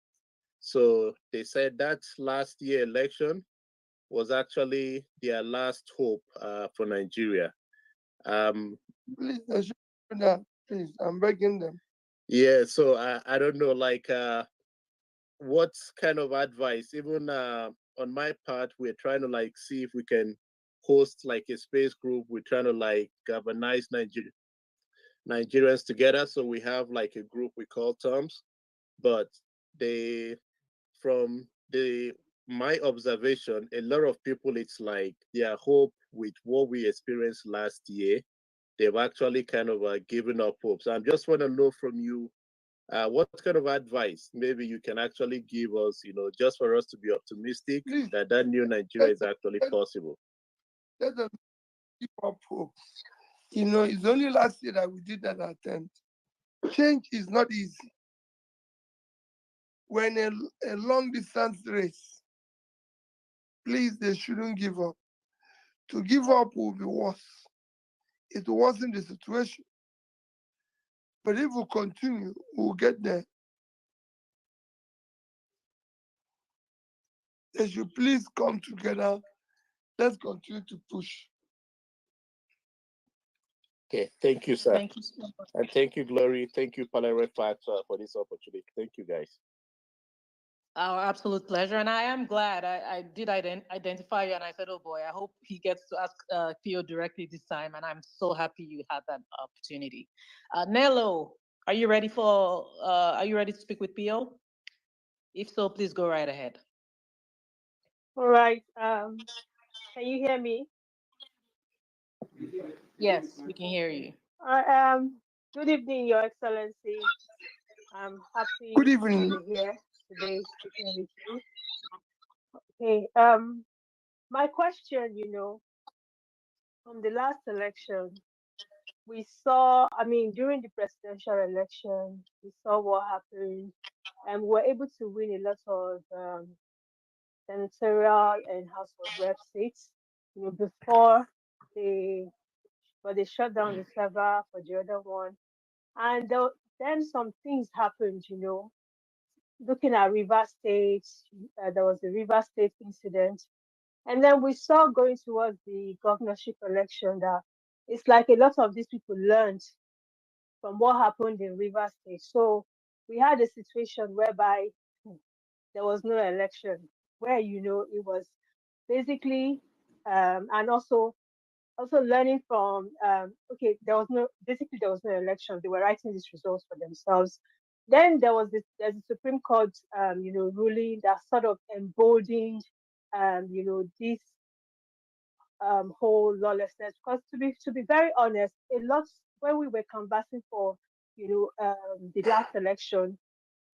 So they said that last year election was actually their last hope for Nigeria. Please, please, I'm begging them. Yeah, so I don't know, like, what kind of advice, even on my part, we're trying to like see if we can host like a space group. We're trying to like galvanize Nigeria. Nigerians together. So we have like a group we call Toms, but they, from my observation, a lot of people, it's like their hope with what we experienced last year, they've actually kind of given up hope. So I just want to know from you, what kind of advice maybe you can actually give us, just for us to be optimistic that that new Nigeria is actually possible. Let them keep up hope. It's only last year that we did that attempt. Change is not easy. When a long distance race, please, they shouldn't give up. To give up will be worse. It will worsen the situation. But if we continue, we'll get there. They should please come together. Let's continue to push. Okay, thank you, sir. Thank you so much. And thank you, Glory. Thank you, ParallelFacts, for this opportunity. Thank you, guys. Our absolute pleasure. And I am glad I did identify you, and I said, oh boy, I hope he gets to ask Theo directly this time. And I'm so happy you had that opportunity. Nello, are you ready to speak with Theo? If so, please go right ahead. All right. Can you hear me? Yes, we can hear you. Good evening, Your Excellency. I'm happy Good evening. to be here today speaking with you. Okay. My question, from the last election, we saw, during the presidential election, we saw what happened, and we were able to win a lot of senatorial and House of Rep seats, before they shut down the server for the other one. And then some things happened, looking at River State, there was the River State incident. And then we saw going towards the governorship election that it's like a lot of these people learned from what happened in River State. So we had a situation whereby there was no election, where, it was basically, and also learning from, there was no election. They were writing these results for themselves. Then there's a Supreme Court, ruling that sort of emboldened, this whole lawlessness. Because to be very honest, a lot when we were canvassing for, the last election,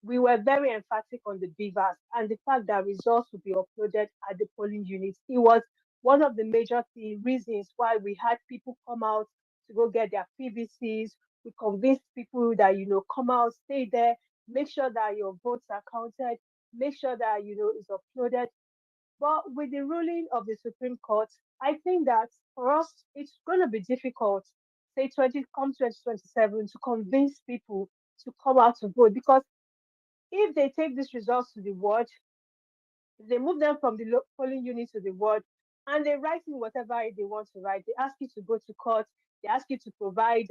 we were very emphatic on the beavers and the fact that results would be uploaded at the polling units. It was one of the major reasons why we had people come out to go get their PVCs. We convinced people that, come out, stay there, make sure that your votes are counted, make sure that, it's uploaded. But with the ruling of the Supreme Court, I think that for us, it's going to be difficult, say 2027, to convince people to come out to vote, because if they take these results to the ward, they move them from the polling unit to the ward, and they write in whatever they want to write. They ask you to go to court. They ask you to provide,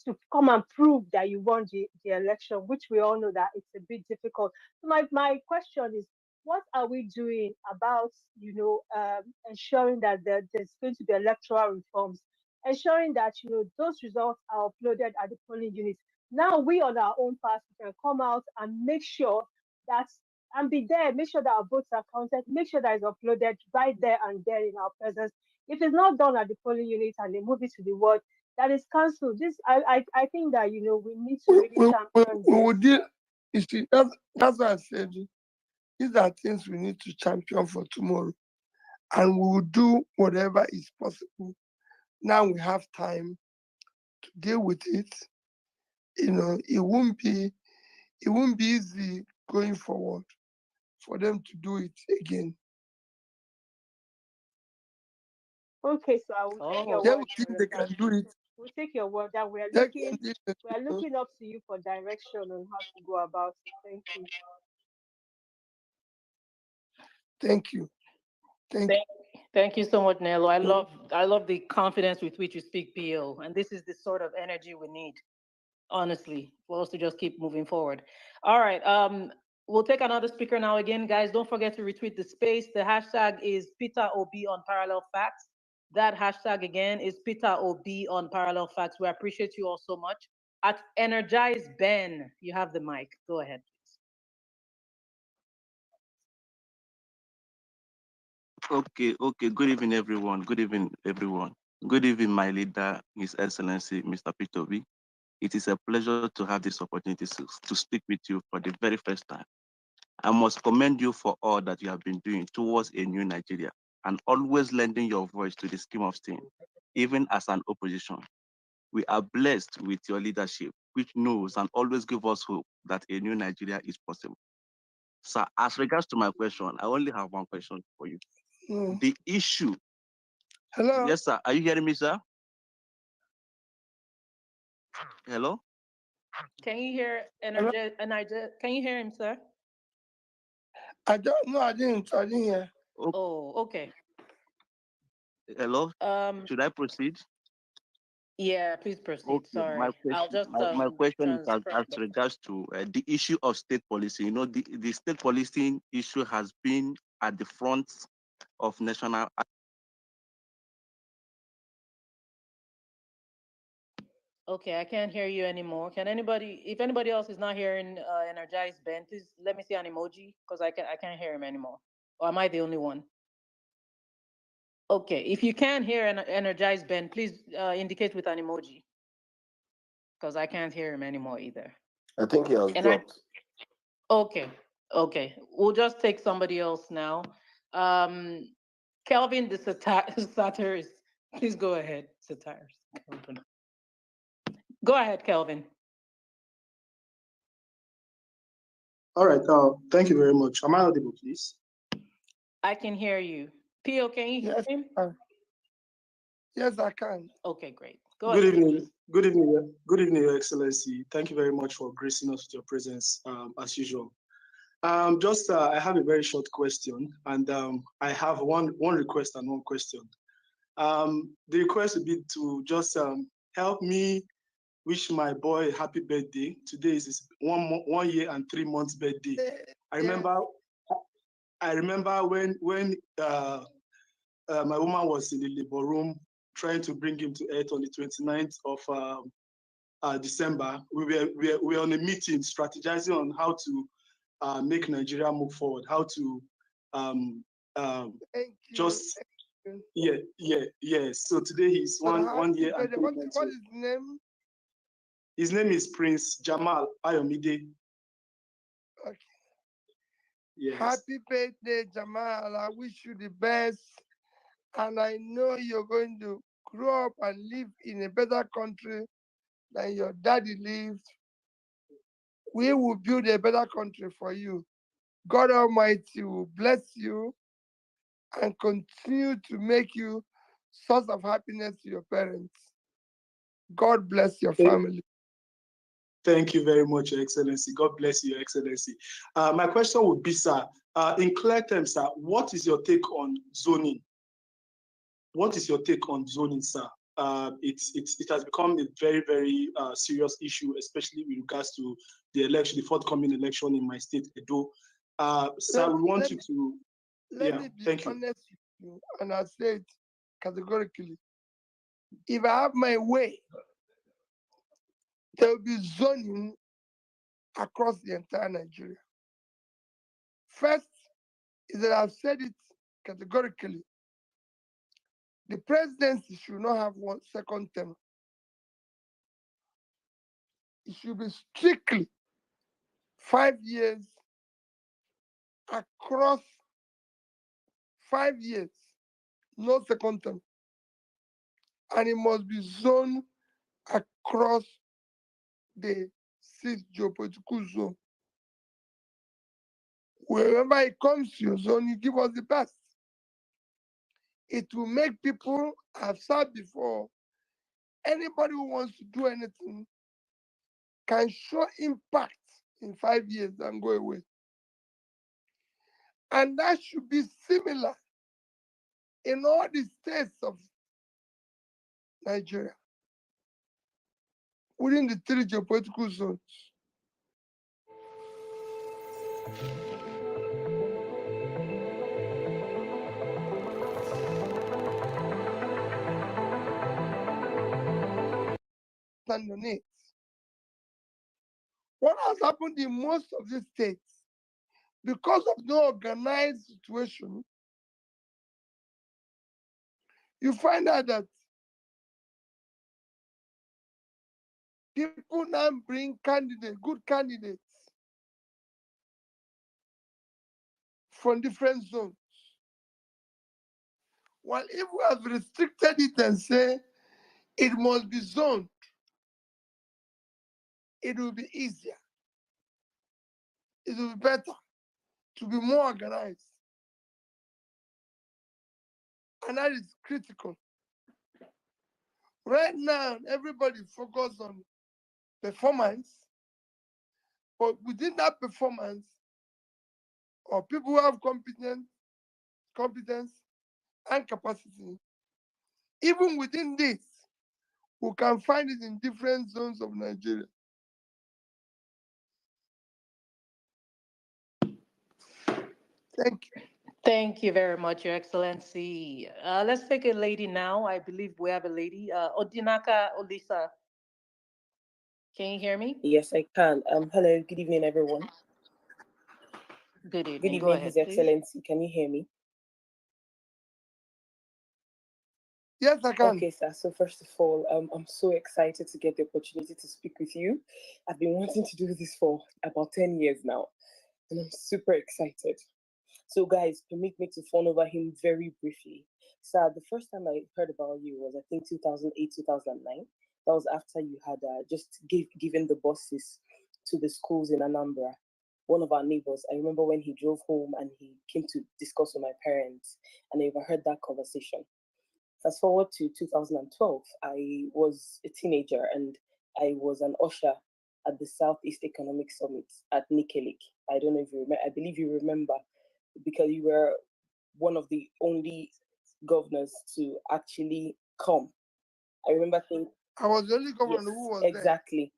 to come and prove that you won the election, which we all know that it's a bit difficult. So my question is, what are we doing about, ensuring that there's going to be electoral reforms, ensuring that, those results are uploaded at the polling units? Now we on our own part can come out and make sure that, and be there, make sure that our votes are counted, make sure that it's uploaded right there and there in our presence. If it's not done at the polling unit and they move it to the ward, that is cancelled. I think that, we need to really champion we will deal. You see, that's why I said these are things we need to champion for tomorrow, and we will do whatever is possible. Now we have time to deal with it. It won't be easy going forward for them to do it again. Okay, so I will take your They word will think for they that. can do it. We'll take your word that we are They looking up to you for direction on how to go about it. Thank you. Thank you. Thank you so much, Nello. I love the confidence with which you speak, PO, and this is the sort of energy we need, honestly, for us to just keep moving forward. All right, we'll take another speaker now. Again, guys, don't forget to retweet the space. The hashtag is PeterOB on ParallelFacts. That hashtag again is Peter OB on Parallel Facts. We appreciate you all so much. At Energize Ben, you have the mic. Go ahead, please. Okay. Good evening, everyone. Good evening, everyone. Good evening, my leader, His Excellency, Mr. Peter B. It is a pleasure to have this opportunity to speak with you for the very first time. I must commend you for all that you have been doing towards a new Nigeria and always lending your voice to the scheme of things, even as an opposition. We are blessed with your leadership, which knows and always gives us hope that a new Nigeria is possible. Sir, as regards to my question, I only have one question for you. The issue. Hello? Yes, sir. Are you hearing me, sir? Hello? Can you hear Can you hear him, sir? I didn't hear. Oh, okay. Hello? Should I proceed? Yeah, please proceed. Okay, Sorry. my question is as regards to the issue of state policy. You know, the state policy issue has been at the front of national. Okay, I can't hear you anymore. Can anybody, if anybody else is not hearing Energize Ben, please let me see an emoji because I can't hear him anymore. Or am I the only one? Okay, if you can hear Energize Ben, please indicate with an emoji because I can't hear him anymore either. I think he has dropped. Okay. We'll just take somebody else now. Kelvin, the satirist. Please go ahead, satirist. Go ahead, Kelvin. All right. Thank you very much. Am I audible, please? I can hear you. Pio, can you hear him? Yes, I can. Okay, great. Good evening. Good evening. Good evening, Your Excellency. Thank you very much for gracing us with your presence, as usual. I have a very short question, and I have one request and one question. The request would be to just help me wish my boy happy birthday. Today is his 1 year and 3 months birthday. I remember when my woman was in the labor room trying to bring him to earth on the 29th of December. We were on a meeting strategizing on how to make Nigeria move forward, how to So today he's one year and 3 months. What is his name? His name is Prince Jamal Ayomide. Okay. Yes. Happy birthday, Jamal. I wish you the best. And I know you're going to grow up and live in a better country than your daddy lived. We will build a better country for you. God Almighty will bless you and continue to make you source of happiness to your parents. God bless your family. Thank you very much, Your Excellency. God bless you, Your Excellency. My question would be, sir, in clear terms, sir, what is your take on zoning? What is your take on zoning, sir? It has become a very, very serious issue, especially with regards to the election, the forthcoming election in my state, Edo. Sir, we want you to. Let me be honest with you, and I say it categorically. If I have my way, there will be zoning across the entire Nigeria. First is that I've said it categorically. The presidency should not have one second term. It should be strictly 5 years across 5 years, no second term. And it must be zoned across the 6 geopolitical zone. Wherever it comes to your zone, you give us the best. It will make people, I've said before, anybody who wants to do anything can show impact in 5 years and go away. And that should be similar in all the states of Nigeria, within the 3 geopolitical zones. stand on it. What has happened in most of these states, because of no organized situation, you find out that people now bring candidates, good candidates from different zones. While if we have restricted it and say it must be zoned, it will be easier. It will be better to be more organized. And that is critical. Right now, everybody focus on performance, but within that performance, or people who have competence and capacity, even within this, we can find it in different zones of Nigeria. Thank you. Thank you very much, Your Excellency. Let's take a lady now. I believe we have a lady. Odinaka Olisa. Can you hear me? Yes, I can. Hello, good evening, everyone. Good Good evening. Go evening, ahead, His please. Excellency. Can you hear me? Yes, I can. Okay, sir. So first of all, I'm so excited to get the opportunity to speak with you. I've been wanting to do this for about 10 years now, and I'm super excited. So guys, permit me to fawn over him very briefly. Sir, the first time I heard about you was, I think, 2008, 2009. That was after you had just given the buses to the schools in Anambra. One of our neighbors, I remember when he drove home and he came to discuss with my parents, and I overheard that conversation. Fast forward to 2012, I was a teenager and I was an usher at the Southeast Economic Summit at Nikelik. I don't know if you remember, I believe you remember, because you were one of the only governors to actually come. I remember thinking, I was the only governor yes, who was exactly.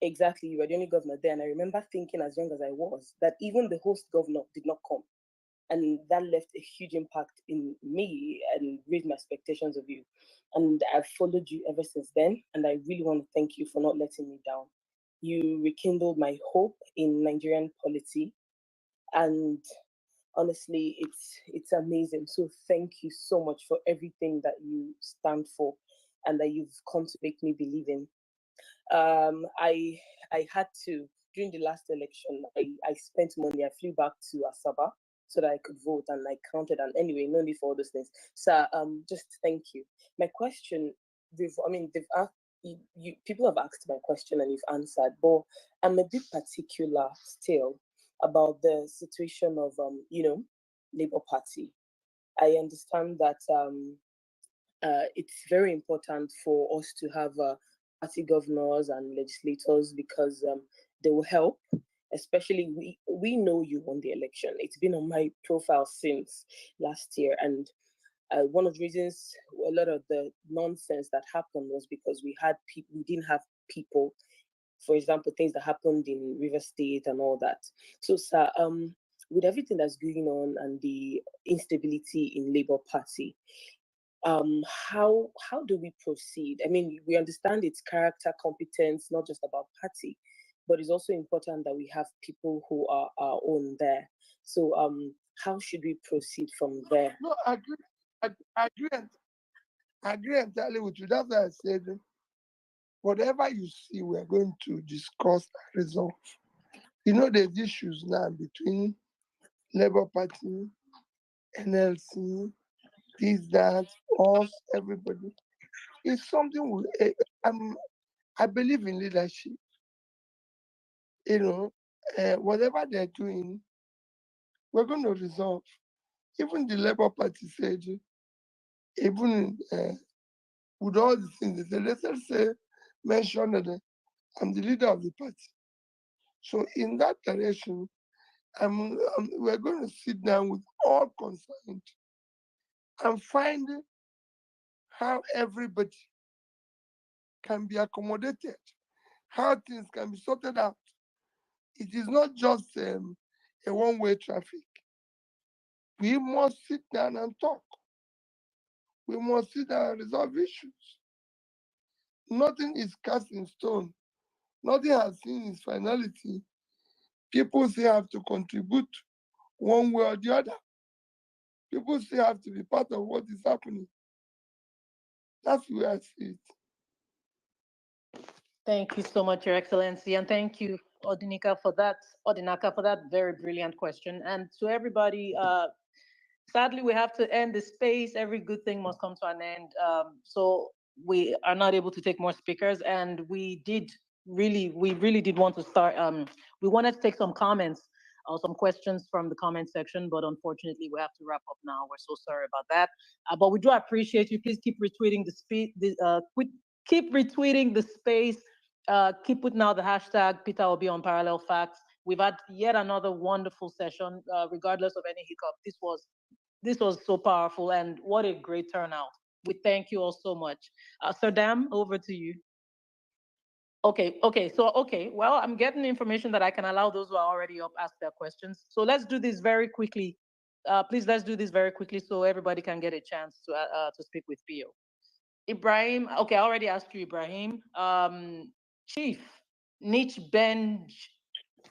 Exactly, you were the only governor there. And I remember thinking, as young as I was, that even the host governor did not come. And that left a huge impact in me and raised my expectations of you. And I've followed you ever since then. And I really want to thank you for not letting me down. You rekindled my hope in Nigerian polity. And honestly, it's amazing. So thank you so much for everything that you stand for and that you've come to make me believe in. I had to, during the last election, I spent money. I flew back to Asaba so that I could vote, and I counted. And anyway, no need for all those things. So just thank you. My question, they've asked, people have asked my question and you've answered, but I'm a bit particular still about the situation of Labour Party. I understand that it's very important for us to have party governors and legislators because they will help. Especially, we know you won the election. It's been on my profile since last year, and one of the reasons a lot of the nonsense that happened was because we didn't have people. For example, things that happened in River State and all that. So, sir, with everything that's going on and the instability in Labour Party, how do we proceed? I mean, we understand it's character, competence, not just about party, but it's also important that we have people who are our own there. So, how should we proceed from there? No, I agree entirely with you. That's why I said, whatever you see, we're going to discuss and resolve. You know, there's issues now between Labour Party, NLC, this, that, us, everybody. It's something I believe in leadership. You know, whatever they're doing, we're going to resolve. Even the Labour Party said, even with all the things they said, let's say, mention that I'm the leader of the party. So in that direction, we're going to sit down with all concerned and find how everybody can be accommodated, how things can be sorted out. It is not just a one-way traffic. We must sit down and talk. We must sit down and resolve issues. nothing is cast in stone. Nothing has seen its finality. People still have to contribute one way or the other. People still have to be part of what is happening. That's the way I see it. Thank you so much, Your Excellency, and thank you, Odinaka, for that very brilliant question. And to everybody, sadly, we have to end the space. Every good thing must come to an end. So we are not able to take more speakers, and we really did want to start. We wanted to take some comments or some questions from the comment section, but unfortunately, we have to wrap up now. We're so sorry about that. But we do appreciate you. Please keep retweeting keep retweeting the space. Keep putting out the hashtag Peter will be on Parallel Facts. We've had yet another wonderful session, regardless of any hiccup. This was so powerful, and what a great turnout. We thank you all so much. Sir Dam, over to you. Okay, well, I'm getting information that I can allow those who are already up ask their questions. So let's do this very quickly. Please, let's do this very quickly so everybody can get a chance to speak with Pio. Ibrahim, okay, I already asked you, Ibrahim. Chief, Niche Benj.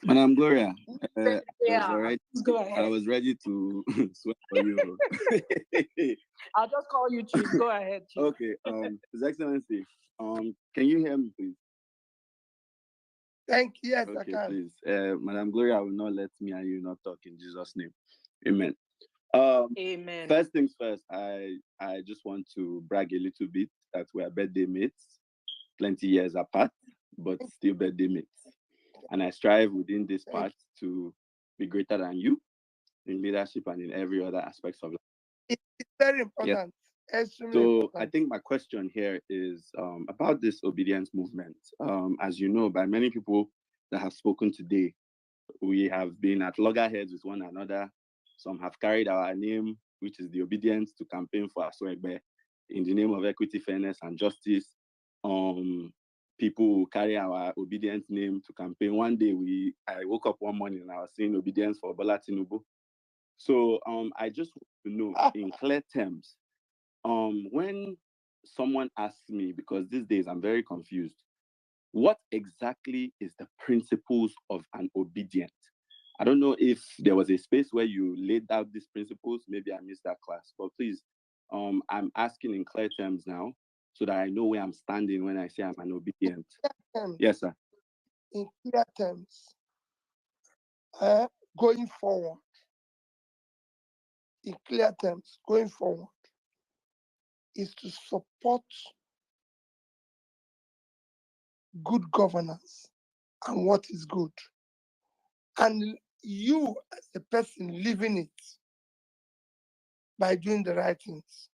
Madam Gloria, Yeah, go ahead. I was ready to swear for you. I'll just call you Chief. Go ahead, Chief. Okay, His Excellency, can you hear me, please? Thank you. Yes, okay, I can. Please. Madam Gloria will not let me and you not talk in Jesus' name. Amen. Amen. First things first, I just want to brag a little bit that we are birthday mates, plenty years apart, but still birthday mates. And I strive within this part to be greater than you in leadership and in every other aspect of life. It's very important. Yes. Extremely So important. I think my question here is about this obedience movement. As you know, by many people that have spoken today, we have been at loggerheads with one another. Some have carried our name, which is the obedience, to campaign for Aswegbe in the name of equity, fairness, and justice. People will carry our obedience name to campaign. One day, I woke up one morning and I was saying obedience for Bola Tinubu. So I just want to know in clear terms, when someone asks me, because these days I'm very confused, what exactly is the principles of an obedient? I don't know if there was a space where you laid out these principles. Maybe I missed that class, but please, I'm asking in clear terms now so that I know where I'm standing when I say I'm an obedient. Yes, sir. In clear terms, going forward, in clear terms, going forward, is to support good governance and what is good. And you, as a person, living it by doing the right things.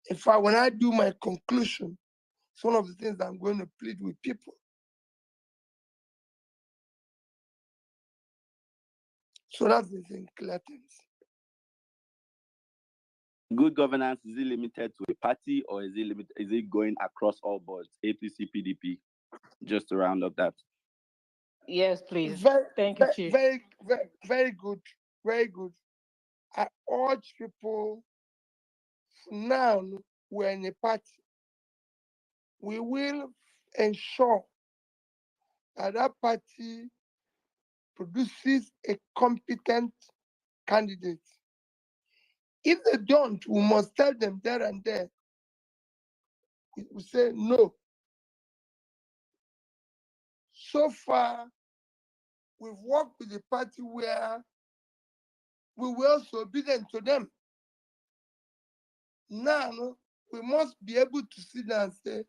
In fact, when I do my conclusion, it's one of the things that I'm going to plead with people. So that's the thing, clear terms. Good governance, is it limited to a party or is it going across all boards, APC, PDP? Just to round up that. Yes, please. Thank you, Chief. Very good. Very good. I urge people, now we're in a party. We will ensure that that party produces a competent candidate. If they don't, we must tell them there and there. We say no. So far, we've worked with a party where we were also obedient to them. Now, we must be able to sit down and say,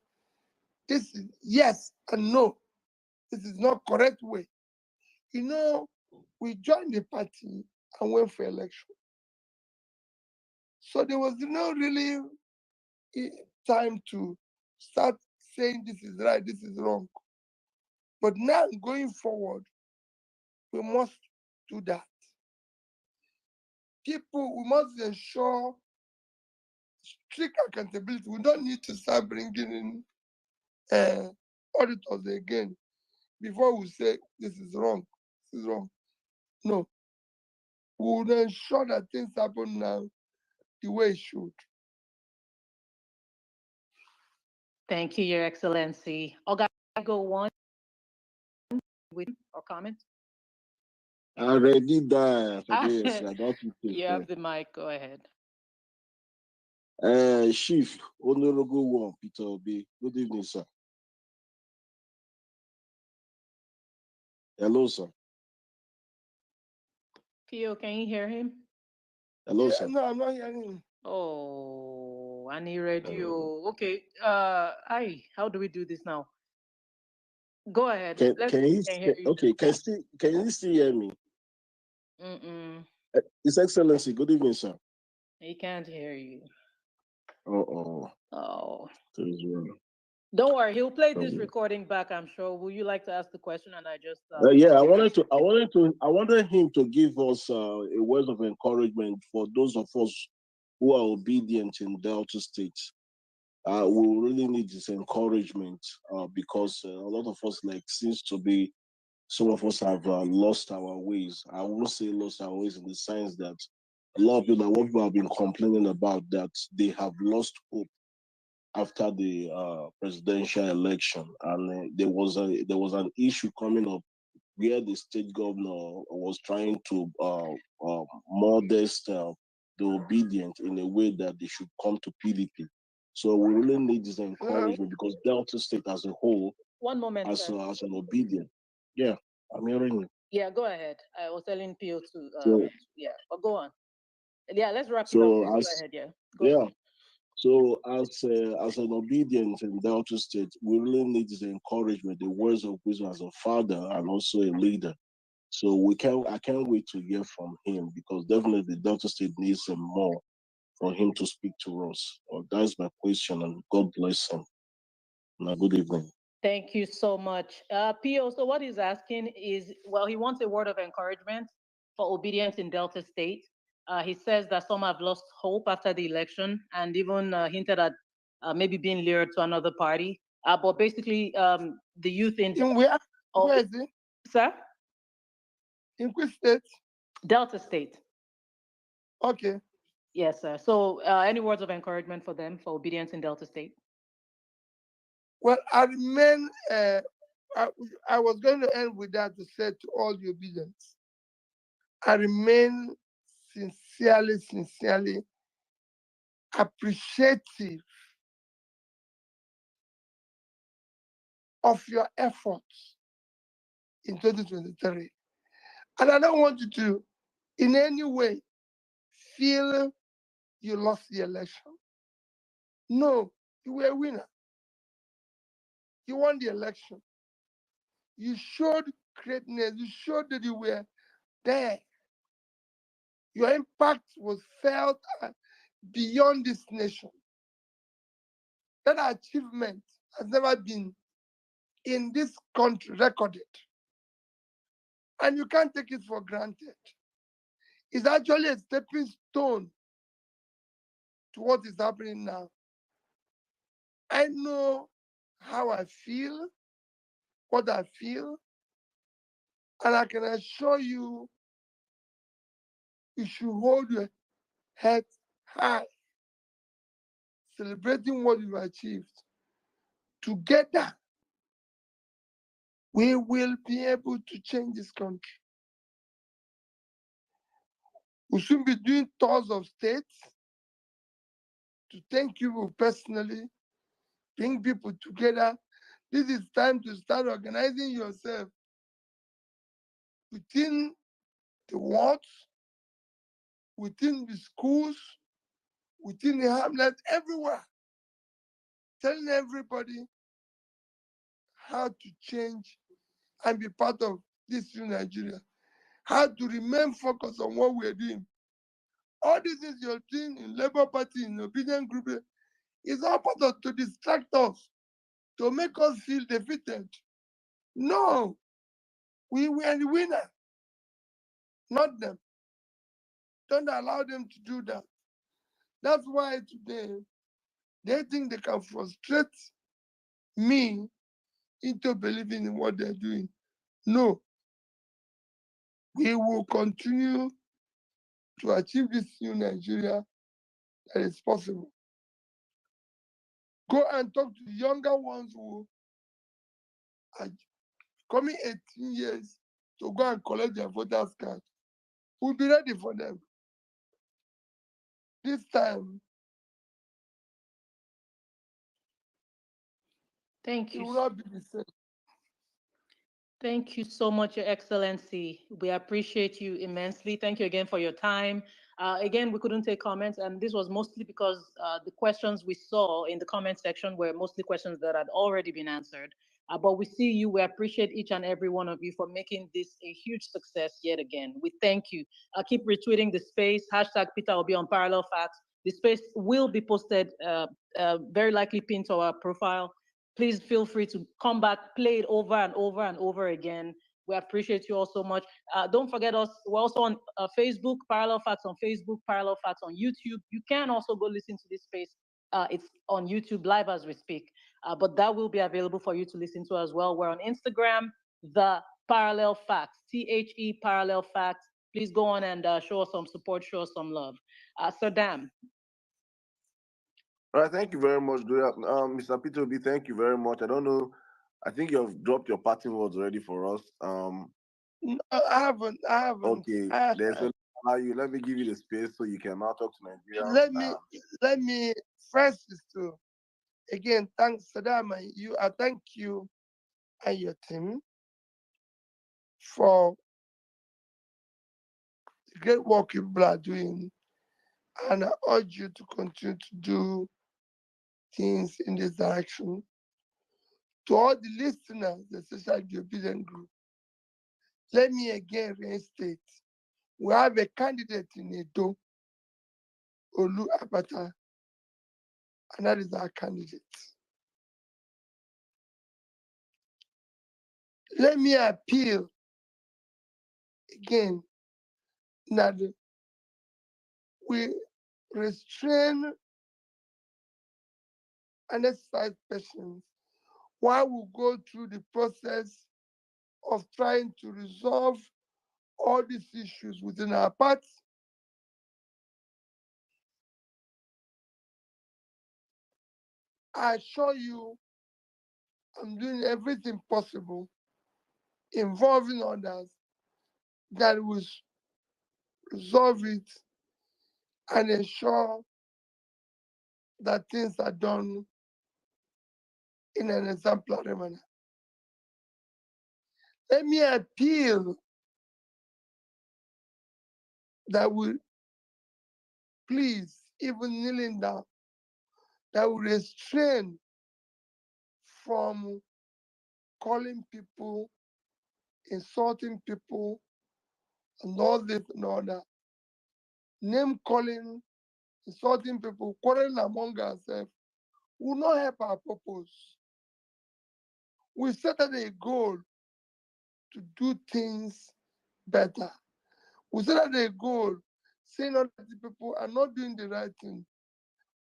this is yes and no. This is not correct way. You know, we joined the party and went for election. So there was no really time to start saying this is right, this is wrong. But now going forward, we must do that. People, we must ensure strict accountability. We don't need to start bringing in auditors again before we say this is wrong, this is wrong. No. We will ensure that things happen now the way it should. Thank you, Your Excellency. Oga, go one with or comment. I already died. Yes, I don't think You have the mic. Go ahead. Chief Honorable One, Peter Obi. Good evening, sir. Hello, sir. Pio, can you hear him? Hello, Yeah, sir. no, I'm not hearing him. Oh, I need radio. Okay. How do we do this now? Go ahead. Can you hear you. okay? Can you still hear me? His Excellency. Good evening, sir. He can't hear you. Oh. Don't worry, he'll play this recording back, I'm sure. Will you like to ask the question? And I just Yeah, I wanted him to give us a word of encouragement for those of us who are obedient in Delta State. We really need this encouragement because a lot of us seems to be, some of us have lost our ways. I won't say lost our ways in the sense that a lot of people, what people have been complaining about, that they have lost hope after the presidential election, and there was an issue coming up where the state governor was trying to modest the obedient in a way that they should come to PDP. So we really need this encouragement because Delta State as a whole, one moment, as an obedient. Yeah, I'm hearing you. Yeah, go ahead. I was telling Pio to So, yeah, but go on. Yeah, let's wrap it up. so Go ahead, yeah. Go ahead. So as an obedient in Delta State, we really need this encouragement, the words of wisdom as a father and also a leader. So I can't wait to hear from him because definitely Delta State needs some more for him to speak to us. That's my question, and God bless him. Now, good evening. Thank you so much. Pio, so what he's asking is, well, he wants a word of encouragement for obedience in Delta State. He says that some have lost hope after the election and even hinted at maybe being lured to another party. But basically, the youth in where is it? Sir? In which state? Delta State. Okay. Yes, sir. So any words of encouragement for them for obedience in Delta State? Well, I remain, I was going to end with that to say to all the obedience, I remain sincerely appreciative of your efforts in 2023. And I don't want you to, in any way, feel you lost the election. No, you were a winner. You won the election. You showed greatness. You showed that you were there. Your impact was felt beyond this nation. That achievement has never been in this country recorded. And you can't take it for granted. It's actually a stepping stone to what is happening now. I know how I feel, what I feel, and I can assure you, you should hold your head high, celebrating what you've achieved. Together, we will be able to change this country. We should be doing tours of states to thank you personally, bring people together. This is time to start organizing yourself within the wards, within the schools, within the hamlets, everywhere, telling everybody how to change and be part of this new Nigeria, how to remain focused on what we're doing. All these things you're doing in Labour Party, in obedient group, is all part of to distract us, to make us feel defeated. No, we were the winner, not them. Don't allow them to do that. That's why today they think they can frustrate me into believing in what they're doing. No, we will continue to achieve this new Nigeria that is possible. go and talk to the younger ones who are coming 18 years to go and collect their voters card. We'll be ready for them. This time, Thank it you. will not be the same. Thank you so much, Your Excellency. We appreciate you immensely. Thank you again for your time. Again, we couldn't take comments, and this was mostly because the questions we saw in the comment section were mostly questions that had already been answered. But we see you. We appreciate each and every one of you for making this a huge success yet again. We thank you. Keep retweeting the space. Hashtag Peter will be on Parallel Facts. The space will be posted, very likely pinned to our profile. Please feel free to come back, play it over and over and over again. We appreciate you all so much. Don't forget us. We're also on Facebook, Parallel Facts on Facebook, Parallel Facts on YouTube. You can also go listen to this space. It's on YouTube live as we speak, but that will be available for you to listen to as well. We're on Instagram, the Parallel Facts, THE Parallel Facts. Please go on and show us some support, show us some love. Sir Dam. All right, thank you very much, Gloria. Mr. Peter B, thank you very much. I don't know, I think you've dropped your parting words already for us. No, I haven't. Okay, let me give you the space so you can now talk to Nigerians. Let me first is to again thank Sadama. I thank you and your team for the great work you are doing, and I urge you to continue to do things in this direction. To all the listeners, especially the obedient group, let me again reinstate, we have a candidate in Edo, Olu Abata, and that is our candidate. Let me appeal again that we restrain and exercise patience while we go through the process of trying to resolve all these issues within our party. I assure you, I'm doing everything possible involving others that will resolve it and ensure that things are done in an exemplary manner. Let me appeal that we please, even kneeling down, that we restrain from calling people, insulting people, and all this and all that. Name calling, insulting people, quarreling among ourselves will not help our purpose. We set a goal to do things better. We set a goal saying other people are not doing the right thing.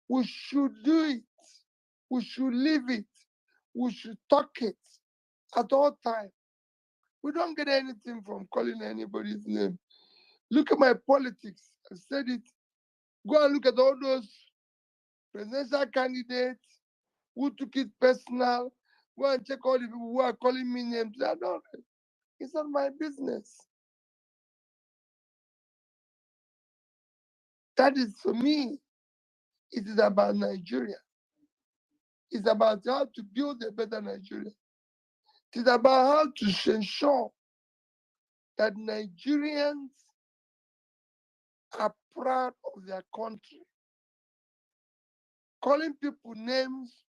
We should do it. We should live it. We should talk it at all times. We don't get anything from calling anybody's name. Look at my politics. I said it. Go and look at all those presidential candidates who took it personal. Go and check all the people who are calling me names. It's not my business. That is, for me, it is about Nigeria. It's about how to build a better Nigeria. It is about how to ensure that Nigerians are proud of their country. Calling people names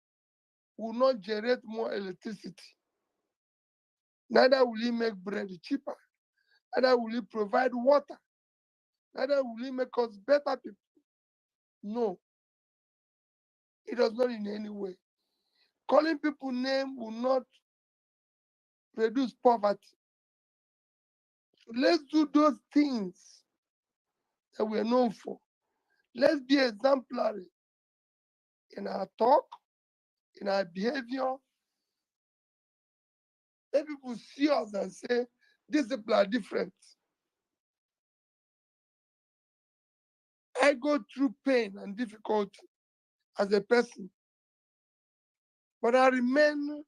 will not generate more electricity. Neither will it make bread cheaper. Neither will it provide water. Neither will it make us better people. No, it does not in any way. Calling people names will not reduce poverty. So let's do those things that we are known for. Let's be exemplary in our talk, in our behavior. Let people see us and say, these people are different. I go through pain and difficulty as a person. But I remain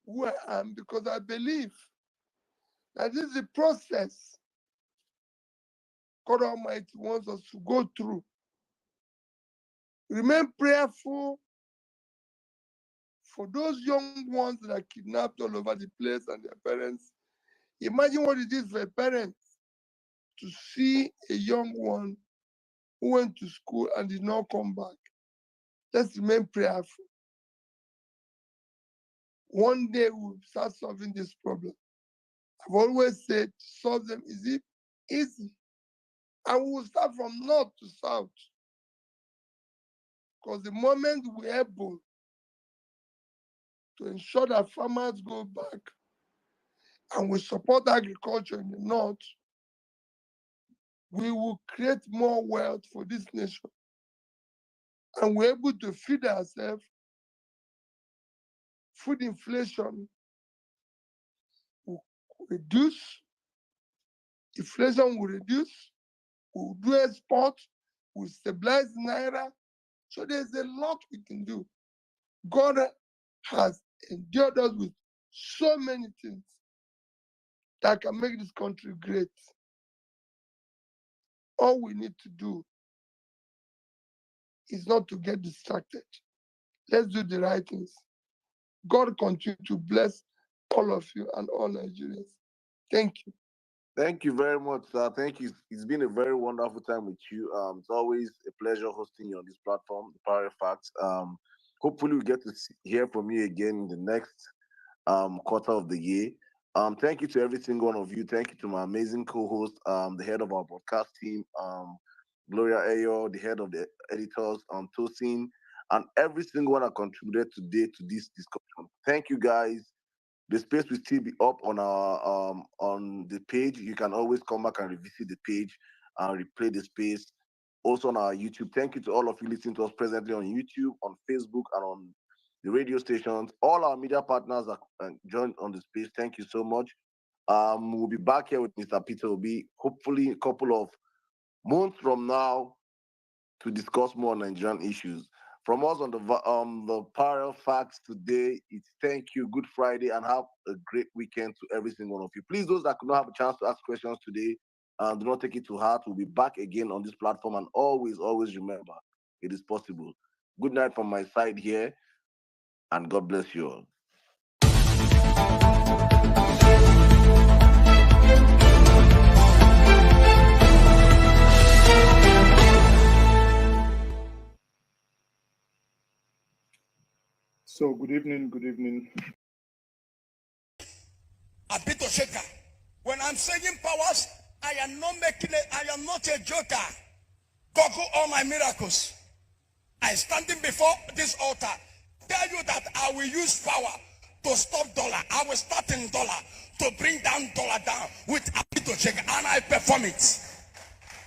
who I am because I believe that this is a process God Almighty wants us to go through. Remain prayerful for those young ones that are kidnapped all over the place and their parents. Imagine what it is for a parent to see a young one who went to school and did not come back. Let's remain prayerful. One day we'll start solving this problem. I've always said solve them easy. And we will start from north to south. Because the moment we're able to ensure that farmers go back and we support agriculture in the north, we will create more wealth for this nation. And we're able to feed ourselves. Food inflation will reduce. Inflation will reduce. We'll do export. We'll stabilize Naira. So there's a lot we can do. God has endured us with so many things that can make this country great. All we need to do is not to get distracted. Let's do the right things. God continue to bless all of you and all Nigerians. Thank you. Thank you very much, sir. Thank you. It's been a very wonderful time with you. It's always a pleasure hosting you on this platform, the ParallelFacts. Hopefully we get to hear from you again in the next quarter of the year. Thank you to every single one of you. Thank you to my amazing co-host, the head of our broadcast team, Gloria Ayo, the head of the editors, Tosin, and every single one that contributed today to this discussion. Thank you, guys. The space will still be up on our on the page. You can always come back and revisit the page and replay the space. Also on our YouTube. Thank you to all of you listening to us presently on YouTube, on Facebook, and on the radio stations. All our media partners are joined on the space. Thank you so much. We'll be back here with Mr. Peter Obi, hopefully a couple of months from now, to discuss more Nigerian issues. From us on the ParallelFacts today, it's thank you, good Friday, and have a great weekend to every single one of you. Please, those that could not have a chance to ask questions today, do not take it to heart. We'll be back again on this platform, and always remember, it is possible. Good night from my side here, and God bless you all. So good evening. Abito Shaker. When I'm saying powers, I am not making it, I am not a joker. Google all my miracles. I standing before this altar, tell you that I will use power to stop dollar. I will start in dollar to bring down dollar down with Abito Shaker, and I perform it.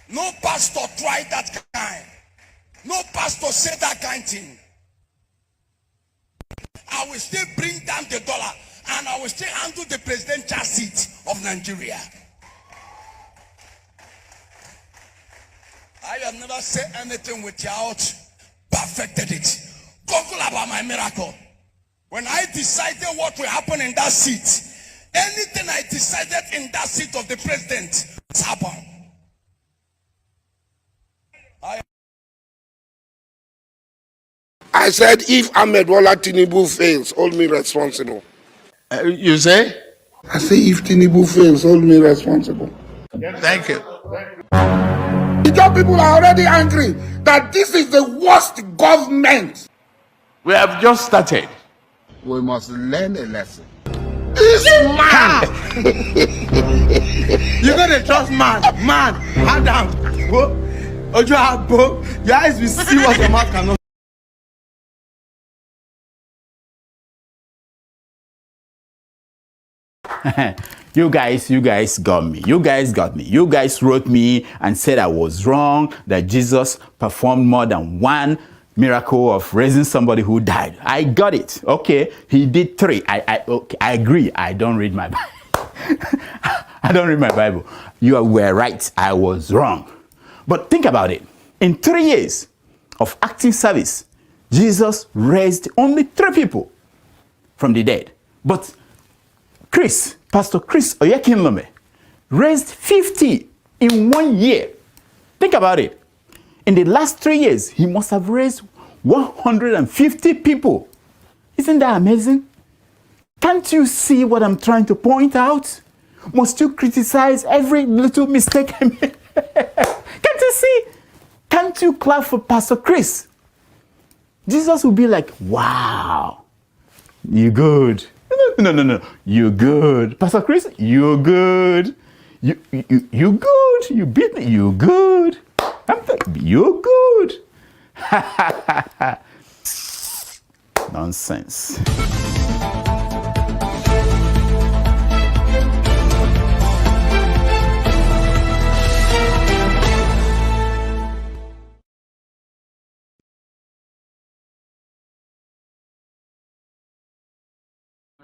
No pastor try that kind. No pastor say that kind thing. I will still bring down the dollar and I will still handle the presidential seat of Nigeria. I have never said anything without perfected it. Google about my miracle. When I decided what will happen in that seat, anything I decided in that seat of the president has happened. I said, if Ahmed Bola Tinubu fails, hold me responsible. You say? I say, if Tinubu fails, hold me responsible. Thank you. The job people are already angry that this is the worst government. We have just started. We must learn a lesson. This man! You gotta trust man. Man, hand down. Your eyes will see what your mouth cannot. You guys got me. You guys wrote me and said I was wrong, that Jesus performed more than one miracle of raising somebody who died. I got it. Okay, he did 3. I agree. I don't read my Bible. I don't read my Bible. You were right. I was wrong. But think about it. In 3 years of active service, Jesus raised only 3 people from the dead. But Pastor Chris Oyekinlome, raised 50 in 1 year. Think about it. In the last 3 years, he must have raised 150 people. Isn't that amazing? Can't you see what I'm trying to point out? Must you criticize every little mistake I make? Can't you see? Can't you clap for Pastor Chris? Jesus will be like, wow, you good. No. You're good. Pastor Chris, you're good. You good. You beat me. You're good. You're good. Nonsense.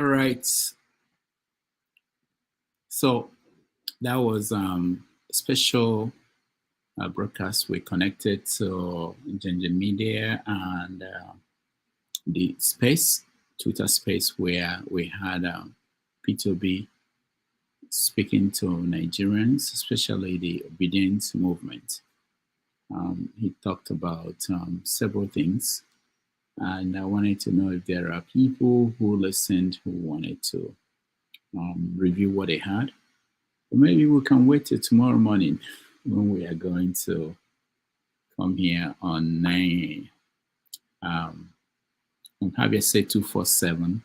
All right. So that was a special broadcast. We connected to Ginger Media and the space, Twitter space, where we had P2B speaking to Nigerians, especially the obedience movement. He talked about several things. And I wanted to know if there are people who listened who wanted to review what they had. Or maybe we can wait till tomorrow morning when we are going to come here on 9, on Javier Say 247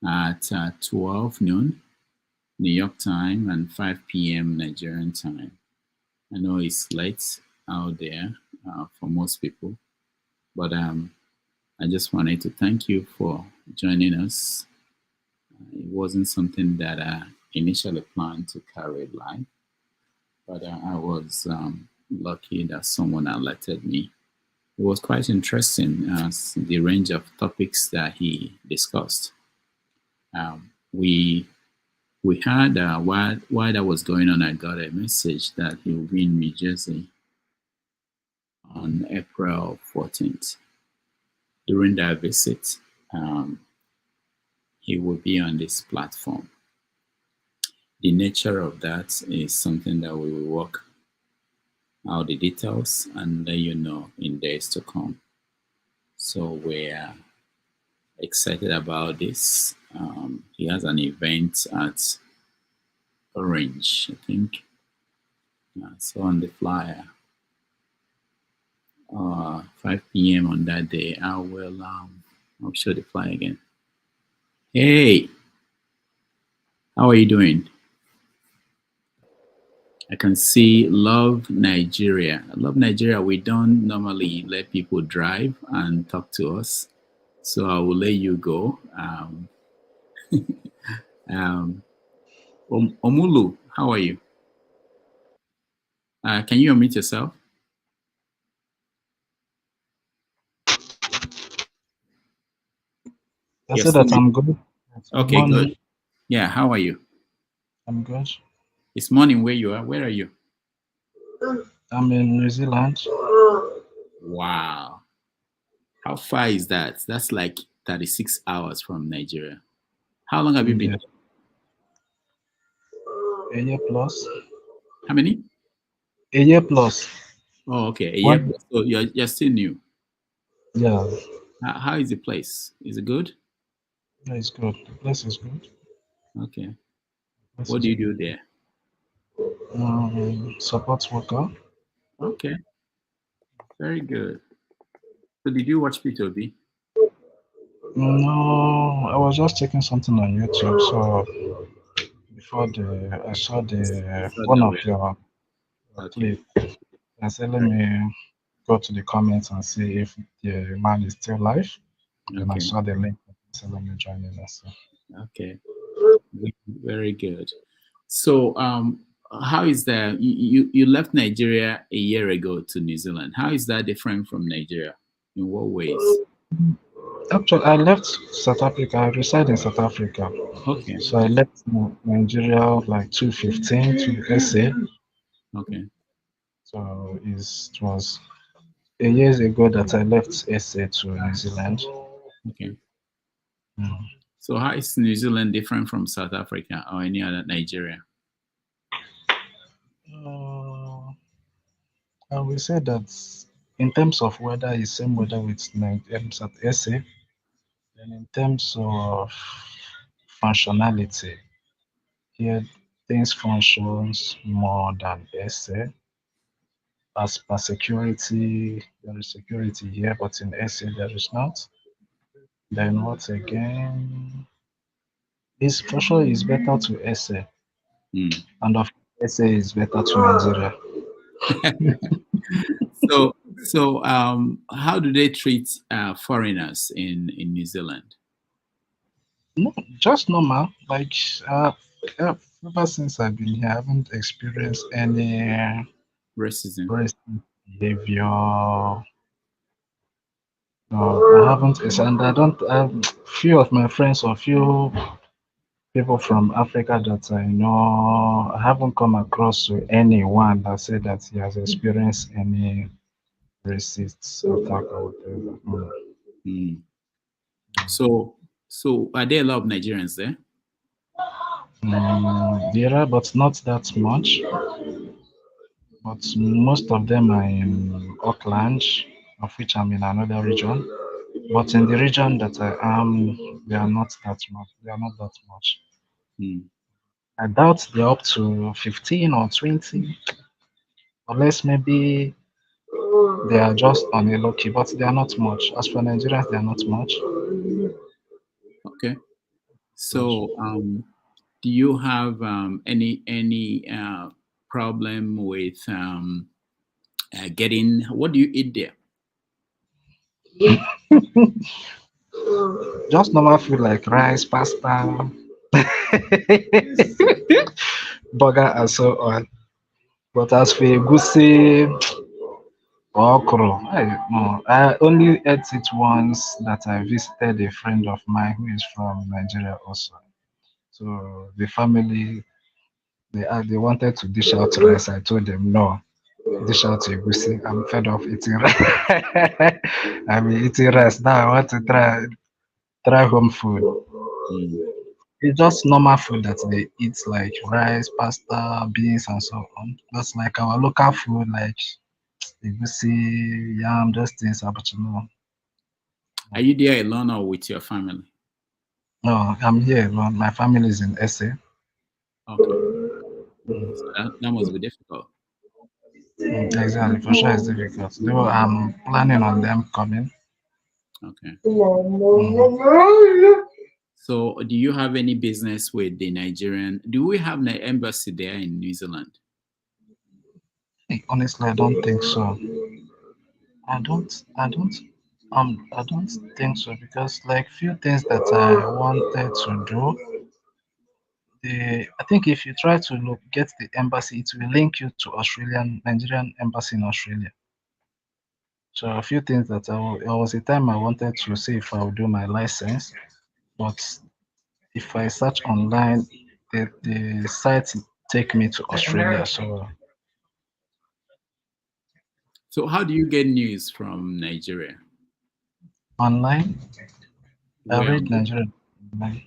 at 12 noon New York time and 5 p.m. Nigerian time. I know it's late out there for most people, but I just wanted to thank you for joining us. It wasn't something that I initially planned to carry live, but I was lucky that someone alerted me. It was quite interesting, the range of topics that he discussed. We had, while that was going on, I got a message that he will be in New Jersey on April 14th. During that visit, he will be on this platform. The nature of that is something that we will work out the details and let you know in days to come. So we're excited about this. He has an event at Orange, I think. So on the flyer, 5 p.m. on that day, I'll show the flyer again. Hey, how are you doing? I can see Love Nigeria. Love Nigeria, we don't normally let people drive and talk to us, so I will let you go. Omulu, how are you? Can you unmute yourself? I said that I'm good. Okay, morning. good. Yeah, how are you? I'm good. It's morning where you are. Where are you? I'm in New Zealand. Wow. How far is that? That's like 36 hours from Nigeria. How long have you been there? A year plus. How many? A year plus. Oh, okay. A year plus. So you're still new. Yeah. How is the place? Is it good? Yeah, it's good. The place is good. Okay. What do you do there? Support worker. Okay. Very good. So did you watch P2B? No, I was just checking something on YouTube. So before I saw one of your clip. I said, let me go to the comments and see if the man is still alive. Then I saw the link. So let me join in. Okay. Very good. So how is that? You left Nigeria a year ago to New Zealand. How is that different from Nigeria? In what ways? Actually, I left South Africa. I reside in South Africa. Okay. So I left Nigeria like 2015 to SA. Okay. So it was years ago that I left SA to New Zealand. Okay. Mm. So how is New Zealand different from South Africa or any other Nigeria? I will say that in terms of weather, it's same weather with South SA. And in terms of functionality, here things functions more than SA. As per security, there is security here, but in SA there is not. Then what again? This for sure is better to SA, and of SA is better to Nigeria. So how do they treat foreigners in New Zealand? No, just normal. Like ever since I've been here, I haven't experienced any Racism. racist behavior. No, I haven't, and I don't. Few of my friends or few people from Africa that I know, I haven't come across to anyone that said that he has experienced any racist attack or whatever. So are there a lot of Nigerians there? There are, but not that much. But most of them are in Auckland, of which I'm in another region. But in the region that I am, they are not that much. They are not that much. I doubt they're up to 15 or 20, unless maybe they are just on a low key, but they are not much. As for Nigerians, they are not much. Okay. So do you have any problem with getting, what do you eat there? Just normal food like rice, pasta, burger, and so on. But as for egusi, okro, I only ate it once that I visited a friend of mine who is from Nigeria also. So the family, they wanted to dish out rice. I told them no, dish out egusi. I'm fed of eating rice. I'm eating rice now. I want to try home food. It's just normal food that they eat, like rice, pasta, beans, and so on. That's like our local food, like egusi, yam, those things. But Are you there alone or with your family? no, I'm here alone. My family is in SA. Okay. So that must be difficult. Exactly, for sure it's difficult. Though I'm planning on them coming. Okay. So do you have any business with the Nigerian? Do we have an embassy there in New Zealand? Honestly, I don't think so. I don't think so, because like few things that I wanted to do, I think if you try to get the embassy, it will link you to Nigerian embassy in Australia. So a few things that there was a time I wanted to see if I would do my license, but if I search online, the site take me to Australia. So how do you get news from Nigeria? Online, I Where? read Nigeria online,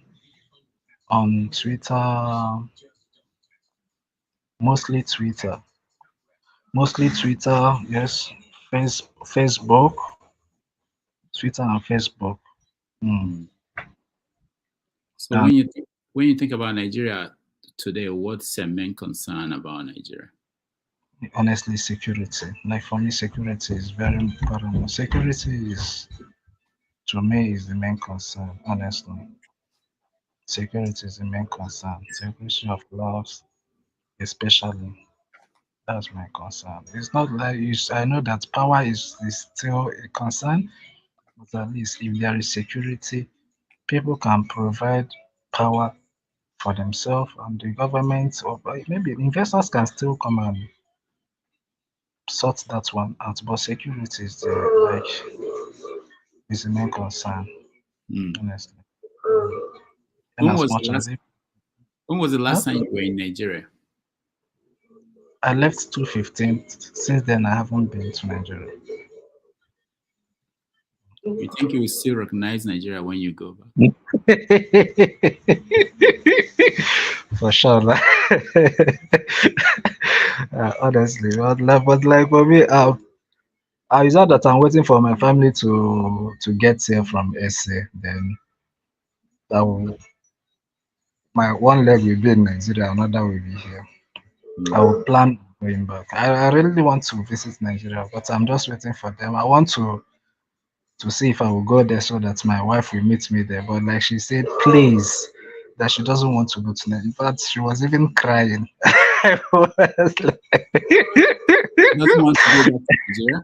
on Twitter, mostly Twitter. Yes. Facebook, Twitter and Facebook. So when you think about Nigeria today, what's your main concern about Nigeria? Honestly, security. Like for me, security is very important. Security is, to me, is the main concern. Honestly, security is the main concern. Security of laws, especially. That's my concern. It's not like I know that power is still a concern, but at least if there is security, people can provide power for themselves, and the government or maybe investors can still come and sort that one out. But security is the main concern, honestly. And When as was much as the last time you were in Nigeria? I left 2015. Since then, I haven't been to Nigeria. You think you will still recognize Nigeria when you go back? For sure. Honestly, but like for me, it's not that I'm waiting for my family to get here from SA. Then that will, my one leg will be in Nigeria, another will be here. I will plan going back. I really want to visit Nigeria, but I'm just waiting for them. I want to see if I will go there so that my wife will meet me there. But like she said, please, that she doesn't want to go to Nigeria. In fact, she was even crying. I was like, doesn't want to go back to Nigeria?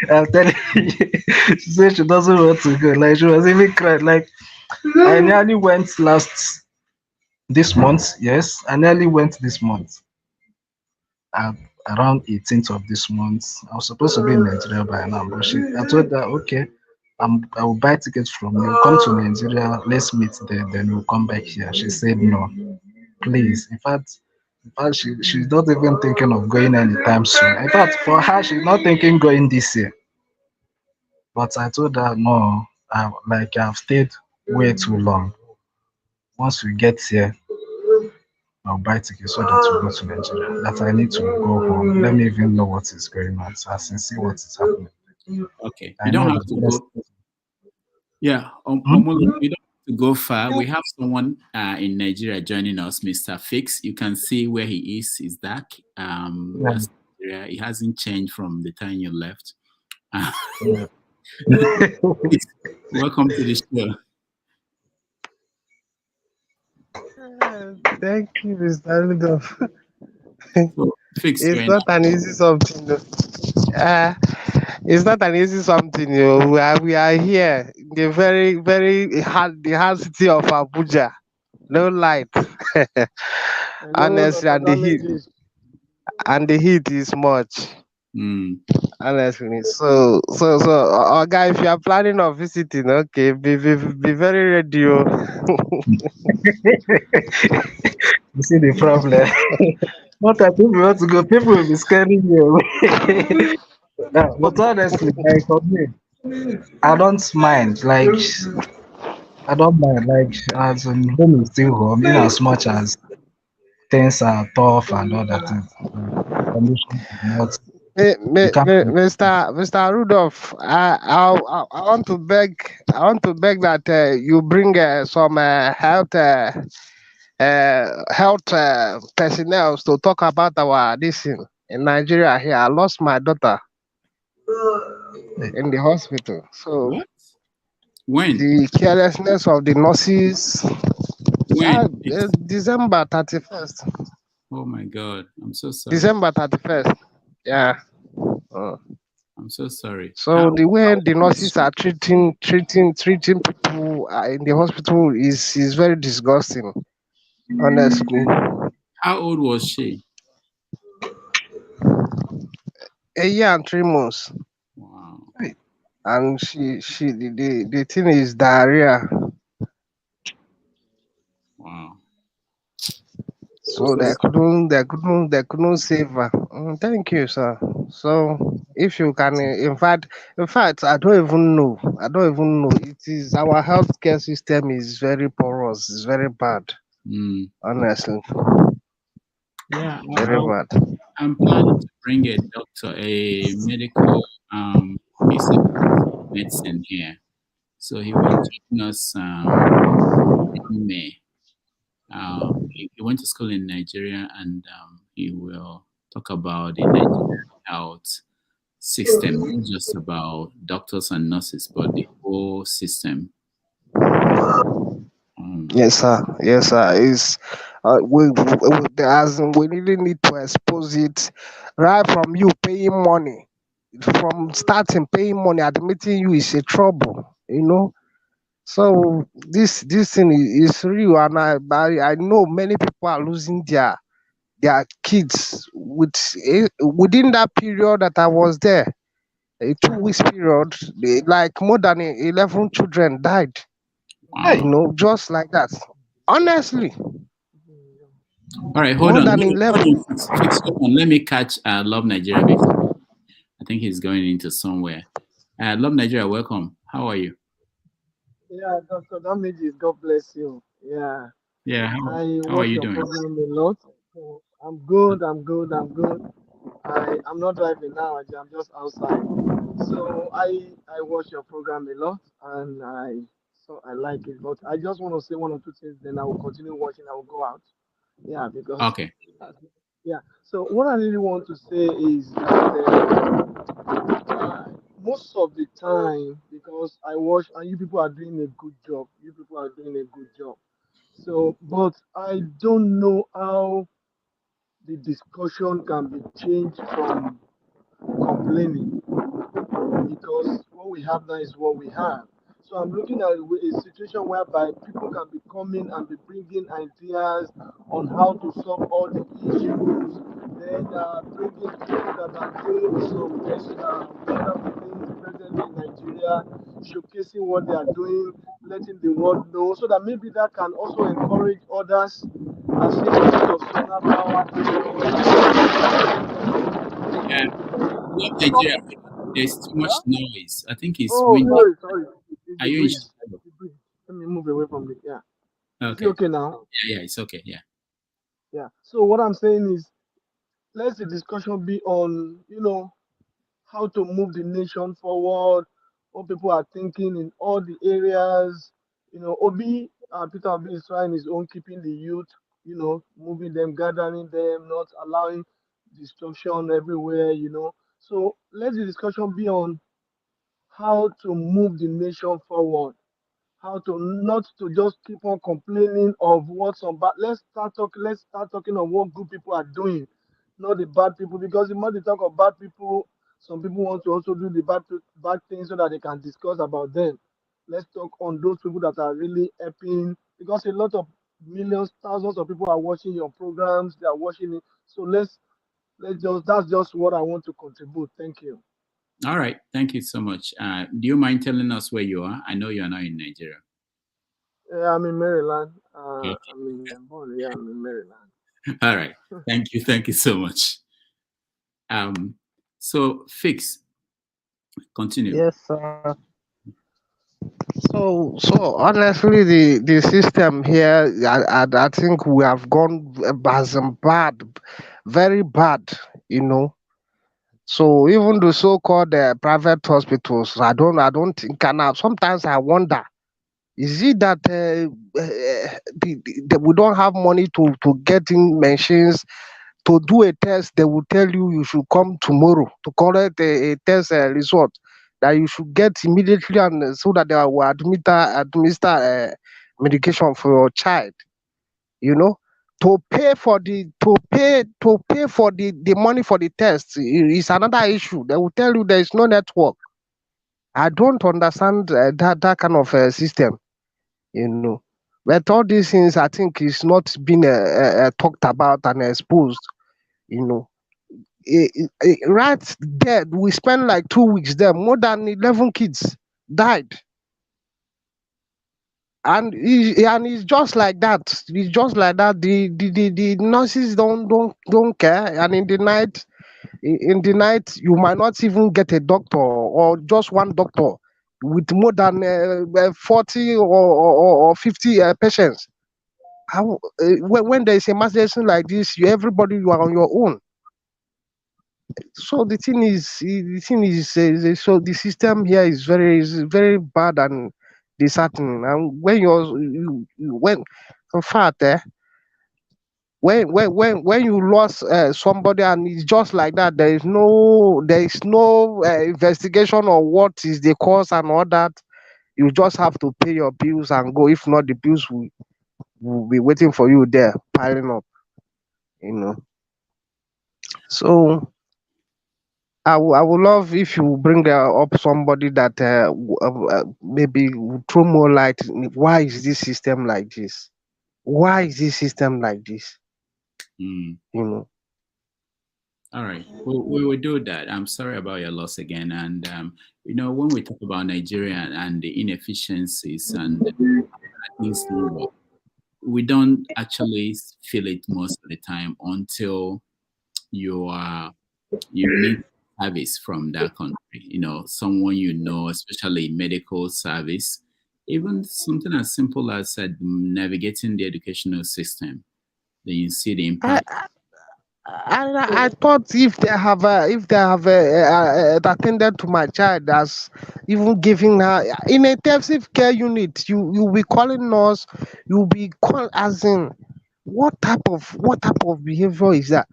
I'm telling you, she said she doesn't want to go. Like she was even crying. Like I nearly went this month. Yes, I nearly went this month. Around 18th of this month. I was supposed to be in Nigeria by now, but I told her, okay, I will buy tickets from you. Come to Nigeria, let's meet there, then we'll come back here. She said no, please. In fact, she's not even thinking of going anytime soon. In fact, for her, she's not thinking going this year. But I told her no, I've stayed way too long. Once we get here, I'll buy tickets so that we go to Nigeria. That I need to go home. Let me even know what is going on, so I can see what is happening. Okay, I you don't know have to that. go. Yeah, Omolo, you don't have to go far. We have someone in Nigeria joining us, Mr. Fix. You can see where he is. He's dark. That's Nigeria. He hasn't changed from the time you left. Welcome to the show. Thank you, Mr. Rudolph. It's not an easy something. It's not an easy something. We are here in the very hard city of Abuja. No light. Honestly, and the heat is much. Honestly, so guy, if you are planning on visiting, okay, be very ready. You see the problem. Not that people want to go, people will be scaring you. But honestly, like for me, I don't mind. Like as in home is still home, in as much as things are tough and all that. Conditions are not. Mr. Rudolph, I want to beg that you bring some health personnel to talk about this thing in Nigeria here. I lost my daughter in the hospital. So what? When? The carelessness of the nurses. When? December 31st. Oh my God, I'm so sorry. December 31st. Yeah. I'm so sorry. So the way the nurses are treating people in the hospital is very disgusting. Honestly. How old was she? A year and 3 months. Wow. And the thing is diarrhea. Wow. So they couldn't save her. Thank you, sir. So if you can, in fact, I don't even know. It is our healthcare system is very porous. It's very bad. Honestly. Yeah, very bad. I'm planning to bring a doctor, a medical piece of medicine here. So he will join us in May. He went to school in Nigeria, and he will talk about the Nigerian health system, not just about doctors and nurses, but the whole system. Yes, sir. It's we really need to expose it right from you paying money, from starting paying money, admitting you is a trouble. So this thing is real, and I know many people are losing their kids within that period that I was there. A 2 weeks period, like more than 11 children died. Wow. Just like that. Honestly. All right, hold on. Fix on. Let me catch Love Nigeria before. I think he's going into somewhere. Love Nigeria, welcome. How are you? Yeah, Dr. Damages, God bless you. Yeah, Yeah, I how are watch you your doing? program a lot. So I'm good, I'm good, I'm good. I'm not driving now, I'm just outside. So I watch your program a lot and I like it. But I just want to say one or two things, then I will continue watching, I will go out. Yeah, because Okay. yeah. So what I really want to say is that most of the time, because I watch and you people are doing a good job. You people are doing a good job. So, but I don't know how the discussion can be changed from complaining because what we have now is what we have. So I'm looking at a situation whereby people can be coming and be bringing ideas on how to solve all the issues, then bringing people that are doing some wonderful things presently in Nigeria, showcasing what they are doing, letting the world know, so that maybe that can also encourage others and see a bit of solar power. Yeah, Nigeria, there's too much noise. I think it's Oh, windy. sorry. It's Are the you in breeze. Chicago? The breeze. Let me move away from it. Yeah. Is it Okay. okay now? Yeah, it's okay. Yeah. Yeah. So what I'm saying is, let the discussion be on, how to move the nation forward, what people are thinking in all the areas. Peter Obi is trying his own, keeping the youth, moving them, gathering them, not allowing destruction everywhere. So let the discussion be on how to move the nation forward, how to not to just keep on complaining of what's on bad. Let's start talking of what good people are doing, not the bad people. Because the more they talk of bad people, some people want to also do the bad things so that they can discuss about them. Let's talk on those people that are really helping, because a lot of millions, thousands of people are watching your programs, they are watching it. So let's just that's just what I want to contribute. Thank you. All right. Thank you so much. Do you mind telling us where you are? I know you are not in Nigeria. Yeah, I'm in Maryland. Okay. I'm in Maryland. All right. Thank you. Thank you so much. So Fix, continue. Yes, sir. So honestly, the system here, I think we have gone as in bad, very bad. You know. So even the so-called private hospitals, I don't think. And sometimes I wonder, is it that we don't have money to get in machines to do a test? They will tell you should come tomorrow to collect a test result that you should get immediately, and so that they will administer medication for your child. You know, to pay for the money for the test is another issue. They will tell you there is no network. I don't understand that kind of system. You know, but all these things I think is not being talked about and exposed. You know, right there we spent like 2 weeks there. More than 11 kids died, and it's just like that. It's just like that. The nurses don't care, and in the night you might not even get a doctor or just one doctor with more than 40 or 50 patients. How when there is a emergency like this, everybody, you are on your own. So so the system here is very bad and disheartening. And when in fact when you lost somebody and it's just like that, there is no investigation or what is the cause and all that. You just have to pay your bills and go. If not, the bills will be waiting for you there, piling up. You know. So I would love if you bring up somebody that maybe would throw more light. Why is this system like this? Why is this system like this? Mm. You know. All right. We will do that. I'm sorry about your loss again. And, when we talk about Nigeria and the inefficiencies and things, we don't actually feel it most of the time until you meet service from that country. You know, someone you know, especially medical service, even something as simple as navigating the educational system. Then you see the impact. I thought if they have attended to my child as even giving her in a intensive care unit, you'll be calling us, you'll be call as in what type of behavior is that?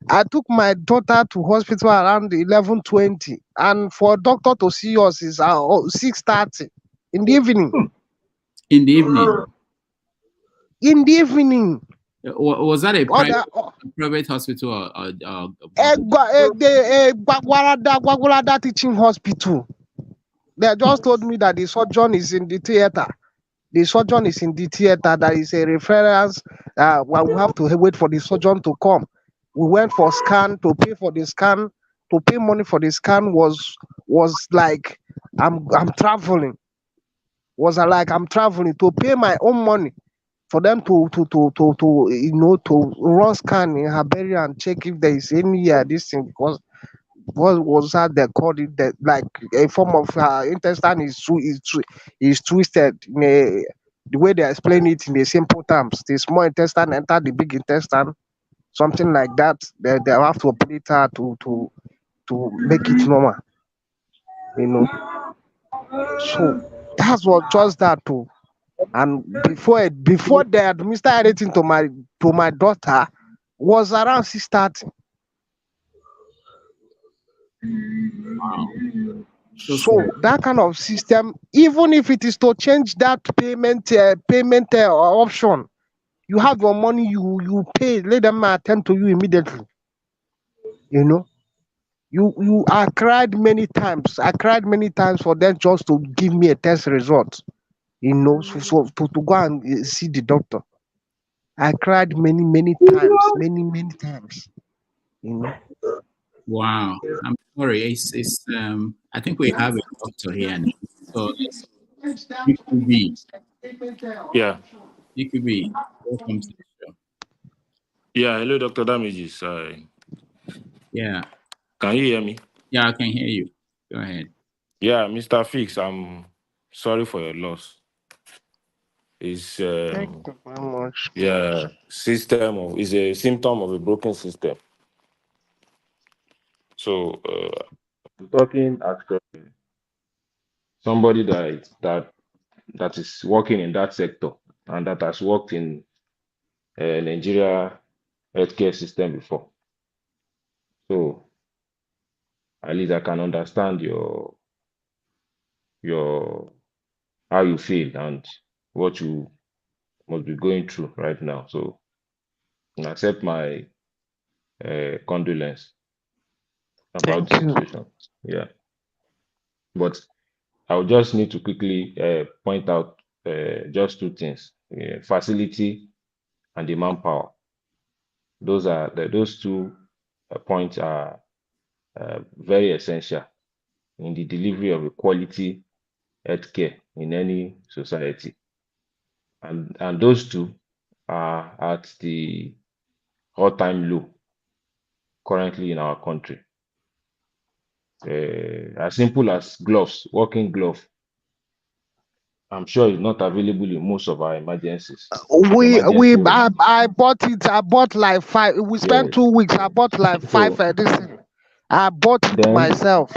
I took my daughter to hospital around 11:20, and for a doctor to see us is 6:30 in the evening. In the evening. In the evening. Was that a private hospital or Gwagwalada Teaching Hospital? They just told me that the surgeon is in the theater. The surgeon is in the theater. There is a reference. Well, we have to wait for the surgeon to come. We went for scan to pay for the scan. To pay money for the scan was like I'm traveling. Was like I'm traveling to pay my own money for them to run scan in her belly and check if there is any this thing, because what was that they called it, that like a form of intestine is twisted in the way they explain it in the simple terms. The small intestine enter the big intestine, something like that. They have to operate her to make it normal. You know. So that was just that too. And before they administer anything to my daughter was around 6:30. So that kind of system, even if it is to change that payment option, you have your money, you pay, let them attend to you immediately. You know, I cried many times. I cried many times for them just to give me a test result. You know, so to go and see the doctor. I cried many times. You know. Wow, I'm sorry. It's I think we have a doctor here now. So EQB. Yeah. EQB, welcome to the show. Yeah, hello, Dr. Damages. Yeah. Can you hear me? Yeah, I can hear you. Go ahead. Yeah, Mr. Fix, I'm sorry for your loss. It's Thank you very much. yeah, is a symptom of a broken system. So talking as somebody that is working in that sector and that has worked in Nigeria healthcare system before. So at least I can understand your how you feel and what you must be going through right now. So accept my condolence about the situation. Yeah, but I would just need to quickly point out just two things: facility and the manpower. Those two points are very essential in the delivery of a quality healthcare in any society, and those two are at the all-time low currently in our country. As simple as gloves, working glove. I'm sure it's not available in most of our emergencies. I bought it. I bought like 5. We spent 2 weeks. I bought like 5 edition. I bought it myself.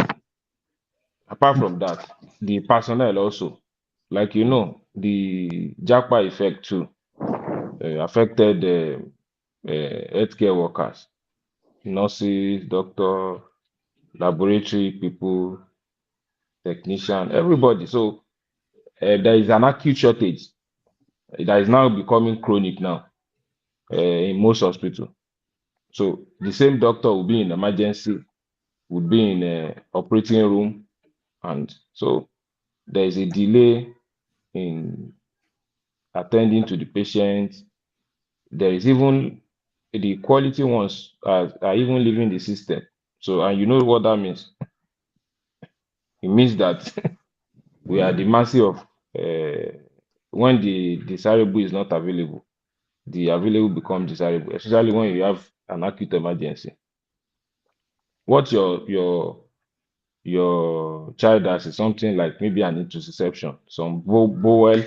Apart from that, the personnel also, like the Japa effect too, affected healthcare workers, nurses, doctor, laboratory people, technician, everybody. So there is an acute shortage that is now becoming chronic now in most hospitals. So the same doctor will be in emergency, would be in a operating room, and so there is a delay in attending to the patient. There is even the quality ones are even leaving the system. So, and you know what that means? It means that we are the mercy of when the desirable is not available, the available become desirable, especially when you have an acute emergency. what your child has is something like maybe an intussusception, some bowel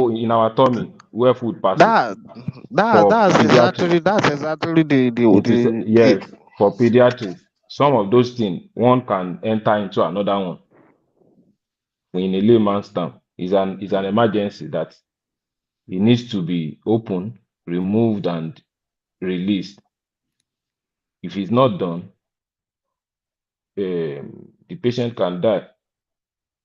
in our tummy where food passes. That For that's pediatrics, exactly it is the yes, for pediatrics. Some of those things one can enter into another one in a layman's term. Is an emergency that it needs to be open, removed, and released. If it's not done, the patient can die.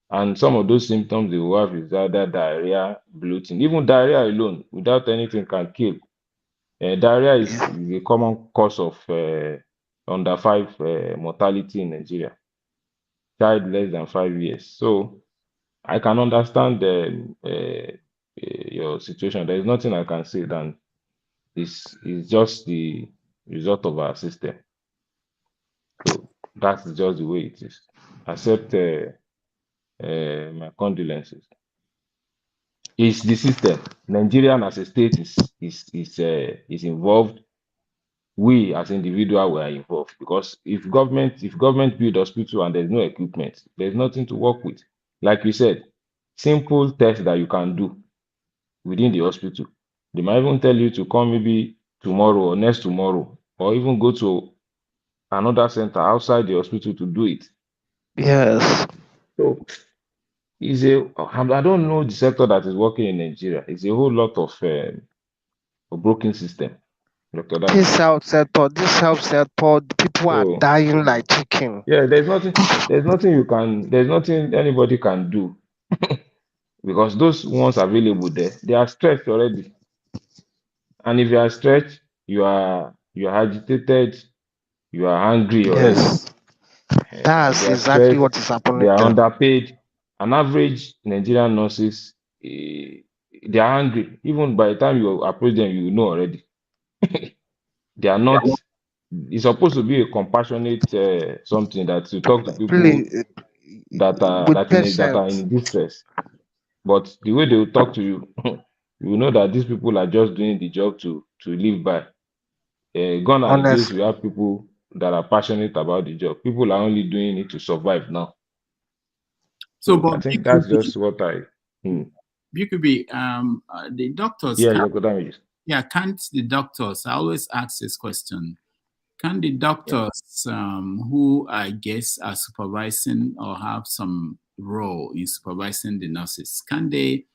And some of those symptoms they will have is either diarrhea, bloating. Even diarrhea alone, without anything, can kill. Diarrhea is a common cause of under 5 mortality in Nigeria. Child less than 5 years. So I can understand your situation. There is nothing I can say than it's just the result of our system. So that's just the way it is. Accept my condolences. It's the system. Nigerian as a state is involved. We as individual were involved because if government build hospital and there's no equipment, there's nothing to work with. Like you said, simple tests that you can do within the hospital. They might even tell you to come maybe tomorrow or next tomorrow, or even go to another center outside the hospital to do it. yes. So I don't know the sector that is working in Nigeria. It's a whole lot of a broken system, Dr. This Damola. health sector, the people are So dying like chicken. yeah, there's nothing anybody can do because those ones available there, they are stretched already. And if you are stretched, you are agitated, you are angry already. Yes, that's They are exactly stressed, what is they happening are there. underpaid. An average Nigerian nurses, they are angry. Even by the time you approach them, you know already. They are not. It's supposed to be a compassionate something that to talk to people Please, with that are patience, in distress. But the way they will talk to you, you will know that these people are just doing the job to live by. Gone are the days we honestly. have people that are passionate about the job. People are only doing it to survive now. So, So but I think that's BQB, just what I. the doctors Yes, can't, Dr. Damages. can't the doctors, I always ask this question, can the Yeah. doctors who I guess are supervising or have some role in supervising the nurses, can they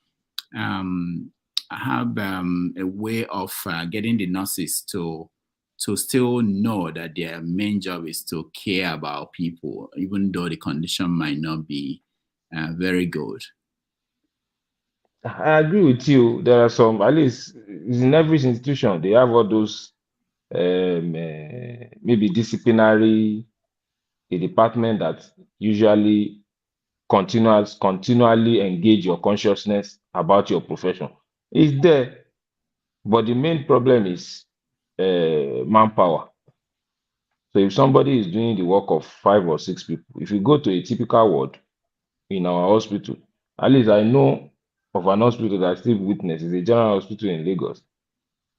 have a way of getting the nurses to still know that their main job is to care about people, even though the condition might not be very good? I agree with you. There are some, at least in every institution, they have all those maybe disciplinary, a department that usually continually engage your consciousness about your profession. It's there, but the main problem is manpower. So if somebody is doing the work of 5 or 6 people, if you go to a typical ward in our hospital, at least I know of an hospital that I still witness is a general hospital in Lagos.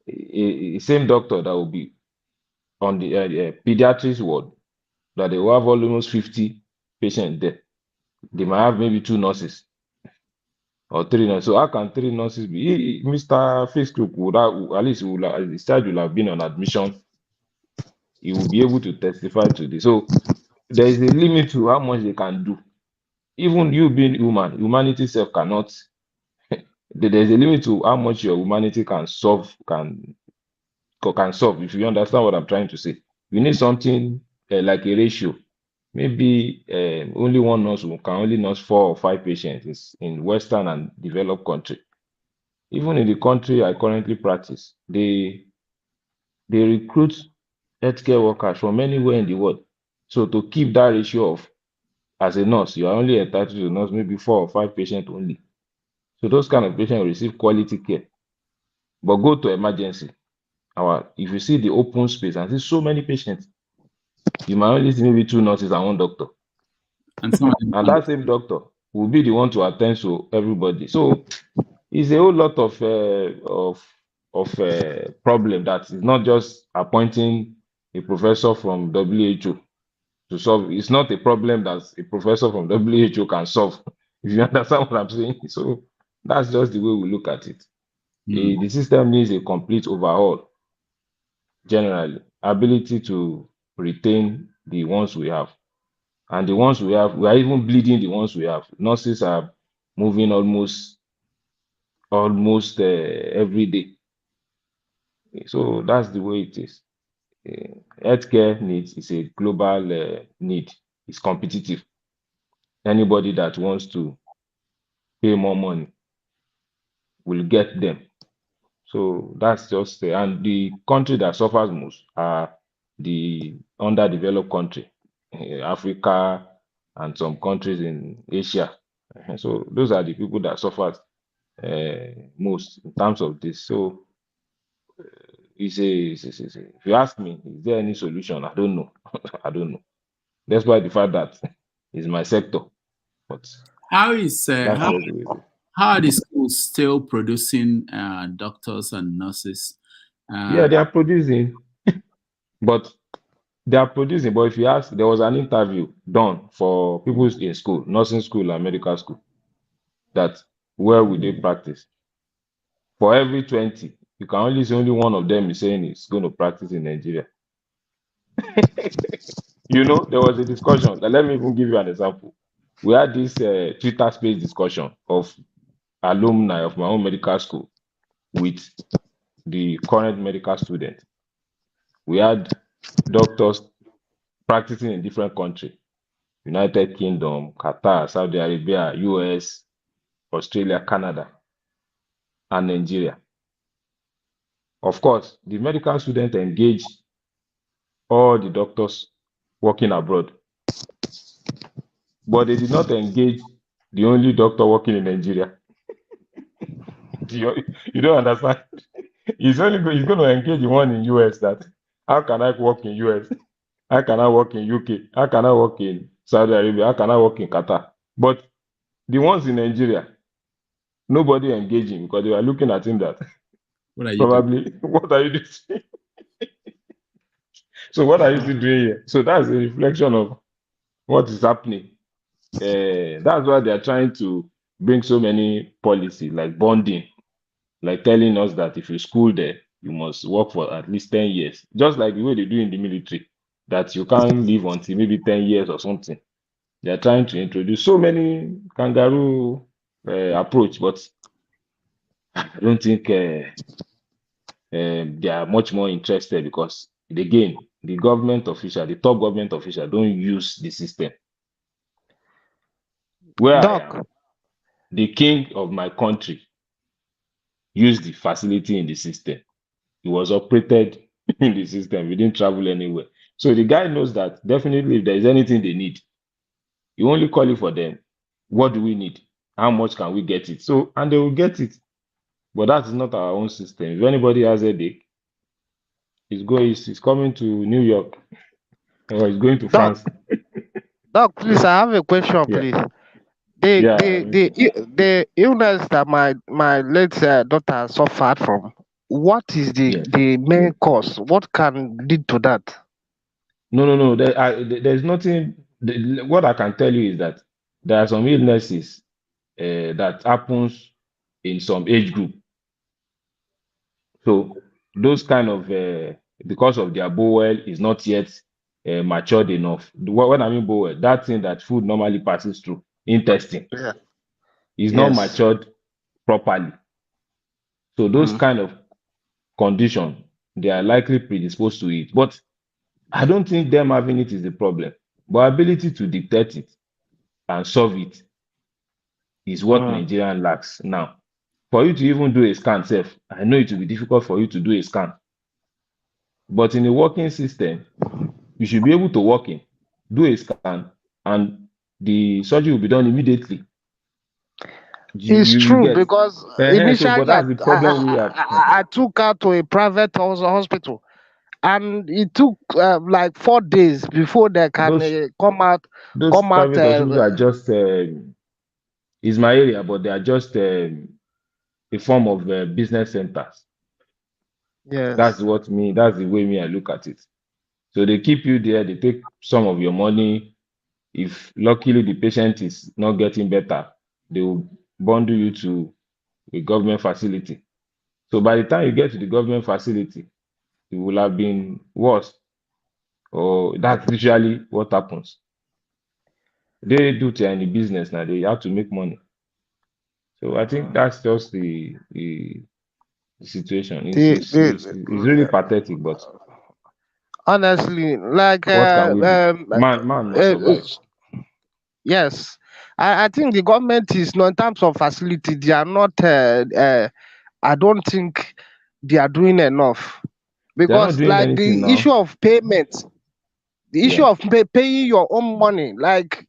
A same doctor that will be on the pediatrics ward, that they will have almost 50 patients there. They might have maybe 2 nurses or 3 nurses. So how can 3 nurses be? Mr. Facebook would have, at least his child will have been on admission. He will be able to testify to this. So there is a limit to how much they can do. Even you being human, humanity self cannot. There's a limit to how much your humanity can solve, can solve. If you understand what I'm trying to say, you need something like a ratio. Maybe only one nurse can only nurse 4 or 5 patients in Western and developed country. Even in the country I currently practice, they recruit healthcare workers from anywhere in the world. So to keep that ratio of, as a nurse, you are only entitled to nurse maybe 4 or 5 patients only. So those kind of patients receive quality care. But go to emergency. If you see the open space and see so many patients, you might only see maybe 2 nurses and 1 doctor. And some of them And that same doctor will be the one to attend to everybody. So it's a whole lot of problem that is not just appointing a professor from WHO to solve. It's not a problem that a professor from WHO can solve. If you understand what I'm saying. So that's just the way we look at it. The system needs a complete overhaul. Generally, ability to retain the ones we have, and the ones we have, we are even bleeding the ones we have. Nurses are moving almost every day. So that's the way it is. Healthcare needs is a global need. It's competitive. Anybody that wants to pay more money will get them. So that's just and the country that suffers most are the underdeveloped country, Africa, and some countries in Asia. So those are the people that suffer most in terms of this. So if you ask me, is there any solution? I don't know. I don't know. Despite the fact that it's my sector, but How is that's just the way it is. how are the schools still producing doctors and nurses? Yeah, they are producing, but if you ask, there was an interview done for people in school, nursing school and medical school, that where would they practice? For every 20, you can only see only one of them is saying it's going to practice in Nigeria. You know, there was a discussion. Let me even give you an example. We had this Twitter space discussion of alumni of my own medical school with the current medical student. We had doctors practicing in different countries: United Kingdom, Qatar, Saudi Arabia, US, Australia, Canada, and Nigeria. Of course, the medical student engaged all the doctors working abroad, but they did not engage the only doctor working in Nigeria. You don't understand? He's going to engage the one in US. That how can I work in US? How can I work in UK? How can I work in Saudi Arabia? How can I work in Qatar? But the ones in Nigeria, nobody engaging because they were looking at him that What are you probably doing? what are you doing? So what are you still doing here? So that's a reflection of what is happening. That's why they are trying to bring so many policies like bonding, like telling us that if you school there, you must work for at least 10 years, just like the way they do in the military, that you can't live until maybe 10 years or something. They are trying to introduce so many kangaroo approach, but I don't think they are much more interested because, again, the government official, the top government official, don't use the system. Where I Doc, am, the king of my country used the facility in the system. He was operated in the system. We didn't travel anywhere. So the guy knows that definitely if there is anything they need, you only call it for them. What do we need? How much can we get it? So, and they will get it. But that is not our own system. If anybody has a headache, he's coming to New York or he's going to Doc, France. please, I have a question, Yeah. please. The Yeah. the illness that my late daughter suffered from, what is the main cause? What can lead to that? No. There's nothing. What I can tell you is that there are some illnesses that happens in some age group. So those kind of because of their bowel is not yet matured enough. When I mean bowel, that thing that food normally passes through, intestine, Yeah. is not Yes. matured properly. So those kind of condition, they are likely predisposed to it. But I don't think them having it is the problem. But ability to detect it and solve it is what Nigerian lacks now. For you to even do a scan, self, I know it will be difficult for you to do a scan. But in a working system, you should be able to walk in, do a scan, and the surgery will be done immediately. It's You true get. because So, but initially that's the problem we have. I took her to a private hospital, and it took like 4 days before they can Those come out. private hospitals are just is my area, but they are just a form of business centers. Yes. That's the way me I look at it. So they keep you there, they take some of your money. If luckily the patient is not getting better, they will bundle you to a government facility. So by the time you get to the government facility, it will have been worse. Or that's usually what happens. They do to any business now, they have to make money. So I think that's just the situation. It's really pathetic, but honestly, like what can we do? Man must survive. yes, I think the government is not in terms of facility. They are not. I don't think they are doing enough They're not because, doing like anything the now. issue of payment, the issue Yeah. of paying your own money, like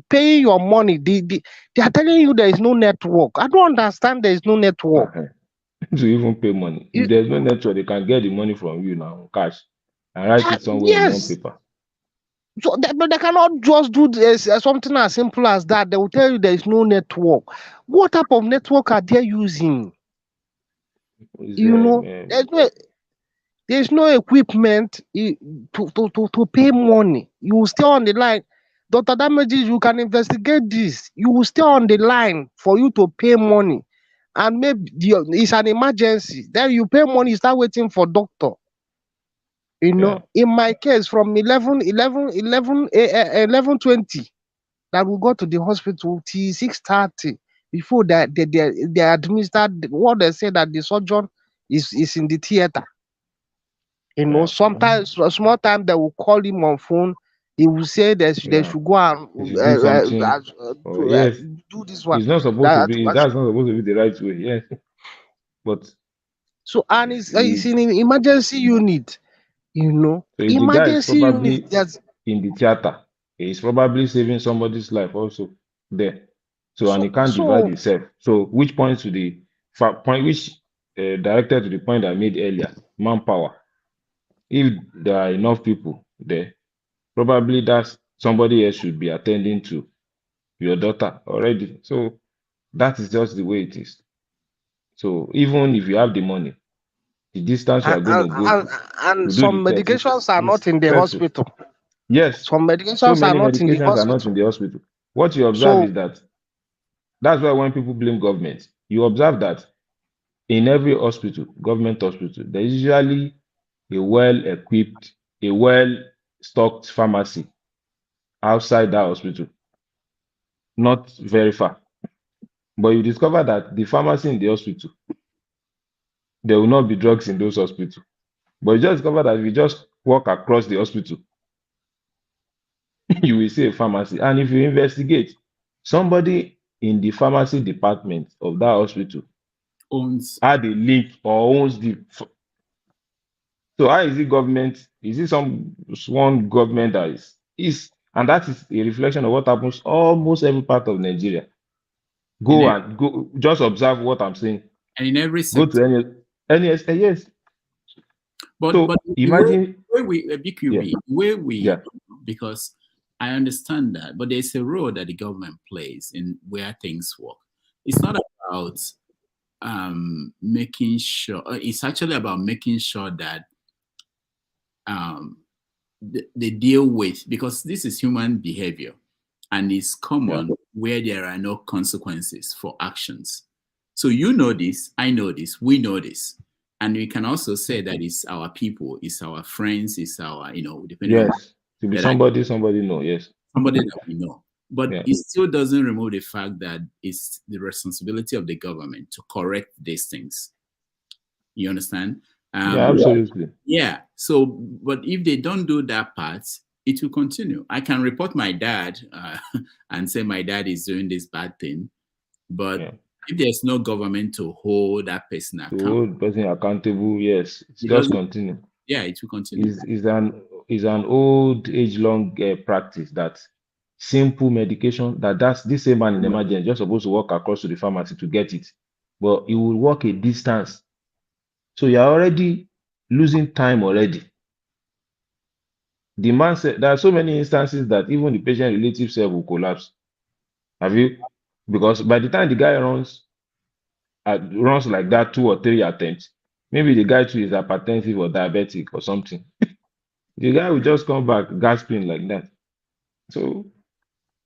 paying your money, they are telling you there is no network. I don't understand. There is no network. To even pay money. If there's no network, they can get the money from you now, cash, and write it somewhere in one Yes. paper. So, but they cannot just do this, something as simple as that. They will tell you there is no network. What type of network are they using? You know, there's no equipment to pay money. You will stay on the line. Dr. Damages, you can investigate this. You will stay on the line for you to pay money. And maybe it's an emergency. Then you pay money, you start waiting for doctor. You know, in my case, from 11:20, that we go to the hospital till 6:30 before that they administered what they say that the surgeon is in the theater. You know, sometimes a small time they will call him on phone. He will say they should go and If you do something, yes, do this one. it's not supposed to be. That's not supposed to be the right way. Yes, but so and it's in an emergency unit. You know, so if the guy is emergency unit. probably in the theater, he's probably saving somebody's life also there. So and he can't divide himself. So which points to the point which directed to the point I made earlier, manpower. If there are enough people there, probably that's somebody else should be attending to your daughter already. So that is just the way it is. So even if you have the money, the distance you are going to go And to do the some test medications are is not in the stressful. hospital. Yes, Some so medications are many not in the medications are not in hospital. the hospital. What you observe is that that's why when people blame government, you observe that in every hospital, government hospital, there is usually a well-equipped, a well-stocked pharmacy outside that hospital, not very far. But you discover that the pharmacy in the hospital, there will not be drugs in those hospitals. But you just discover that if you just walk across the hospital, you will see a pharmacy. And if you investigate, somebody in the pharmacy department of that hospital had a link or owns the. So how is it government? Is it one government that is, and that is a reflection of what happens almost every part of Nigeria. Go, just observe what I'm saying. And in every Go sector. to any yes. But so but imagine the way we BQB, the way we because I understand that, but there's a role that the government plays in where things work. It's not about making sure. It's actually about making sure that they deal with, because this is human behavior, and it's common where there are no consequences for actions. So you know this, I know this, we know this. And we can also say that it's our people, it's our friends, it's our, depending on to be somebody know, yes. Somebody that we know. But it still doesn't remove the fact that it's the responsibility of the government to correct these things. You understand? Yeah, absolutely. Yeah. So, but if they don't do that part, it will continue. I can report my dad and say my dad is doing this bad thing, but if there's no government to hold that person accountable, yes, it's just continue. Yeah, it will continue. Is an old age-long practice that simple medication that's this same man in emergency just supposed to walk across to the pharmacy to get it, but he will walk a distance. So you're already losing time already. The man said there are so many instances that even the patient relative self will collapse. Have you? Because by the time the guy runs like that 2 or 3 attempts, maybe the guy too is hypertensive or diabetic or something. The guy will just come back gasping like that. So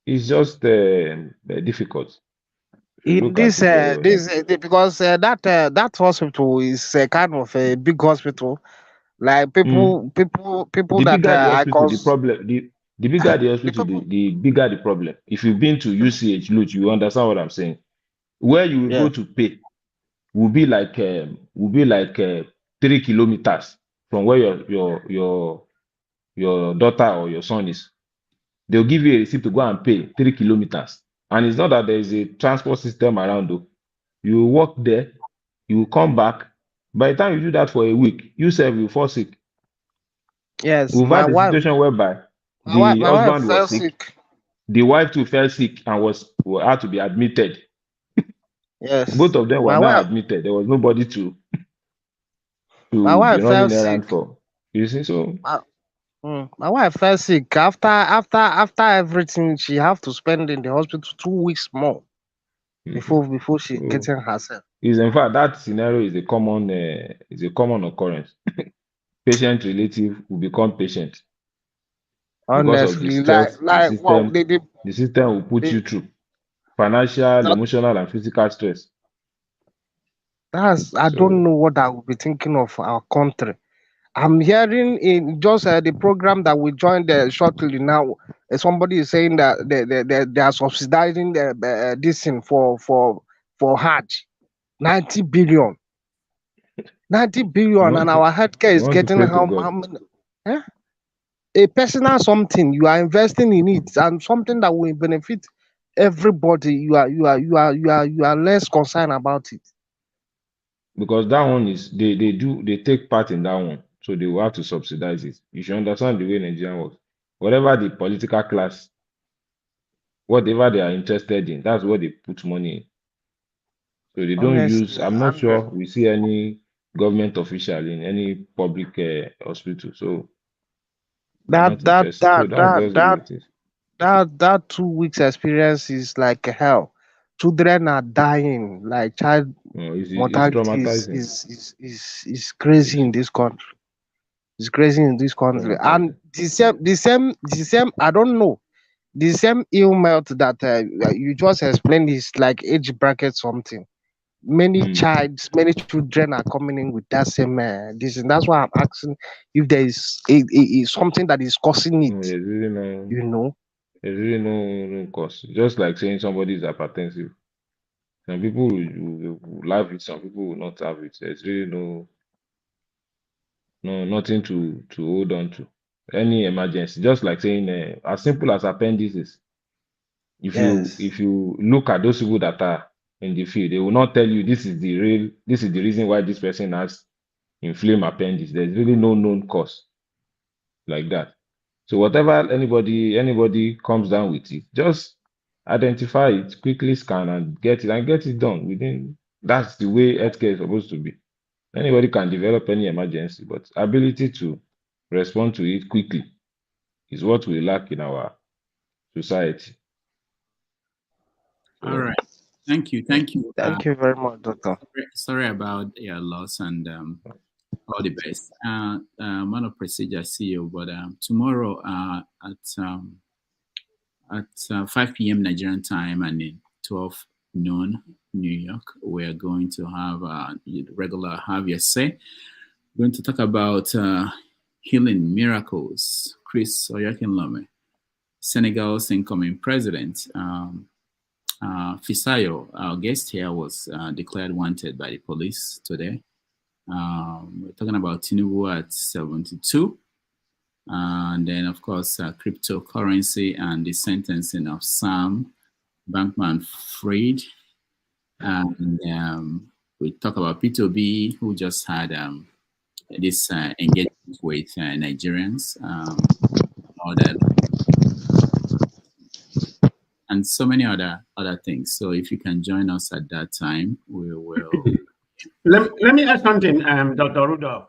it's just difficult. If you In look at this, it very well. because that hospital is kind of a big hospital. Like Mm. people The that bigger the I hospital, the cause problem, the bigger the hospital, the bigger the problem. If you've been to UCH, look, you understand what I'm saying. Where you will yeah. go to pay will be like 3 kilometers from where your daughter or your son is. They'll give you a receipt to go and pay 3 kilometers. And it's not that there is a transport system around though. You walk there, you will come back. By the time you do that for a week, you self will fall sick. Yes, We've my had a wife, situation whereby the my wife husband fell was sick, sick. the wife too fell sick and had to be admitted. Yes, Both of them were my now wife, admitted. There was nobody my to be wife fell running sick. errand for. You see, so My wife fell sick after everything. She have to spend in the hospital 2 weeks more before she so getting herself. is in fact that scenario is a common occurrence. Patient relative will become patient because of the Honestly, stress wow, the system will put they you through. Financial, that, emotional, and physical stress. I don't So know what I will be thinking of our country. I'm hearing in just the program that we joined shortly now. Somebody is saying that they are subsidizing this thing for Hajj, 90 billion, 90 billion, and our healthcare you is want to getting pray to how God. many? Eh? A personal something you are investing in it, and something that will benefit everybody. You are less concerned about it. Because that one is they take part in that one, so they will have to subsidize it. You should understand the way Nigerian works. Whatever the political class, whatever they are interested in, that's what they put money in. So they don't use. Honestly, I'm not and sure we see any government official in any public hospital, so they're that not that interested. So that that's that just the way that it is. that 2 weeks experience is like hell. Children are dying. Like child It's mortality traumatizing. is crazy It's in this country. It's crazy in this country. And traumatizing. the same. I don't know. The same ill melt that you just explained is like age bracket something. Many children are coming in with that same this, and that's why I'm asking if there is something that is causing it. There's really no, You know. there's really no cause. Just like saying somebody is hypertensive. Some people will have it, some people will not have it. There's really nothing to hold on to. Any emergency, just like saying as simple as appendices. Yes. If you look at those people that are in the field, they will not tell you this is the reason why this person has inflamed appendix. There's really no known cause like that. So whatever anybody comes down with it, just identify it, quickly scan and get it done within. That's the way healthcare is supposed to be. Anybody can develop any emergency, but ability to respond to it quickly is what we lack in our society. All So, right. Thank you. Thank you. Thank you very much, Doctor. Sorry about your loss and all the best. Man of procedure, see you. But tomorrow at 5 p.m. Nigerian time and in 12 noon New York, we're going to have regular Have Your Say. We're going to talk about healing miracles. Chris Oyakhilome, Senegal's incoming president. Fisayo, our guest here, was declared wanted by the police today. We're talking about Tinubu at 72. And then, of course, cryptocurrency and the sentencing of Sam Bankman-Fried. And we talk about P2B, who just had this engagement with Nigerians, and so many other things. So if you can join us at that time, we will. Let me add something, Dr. Rudolph,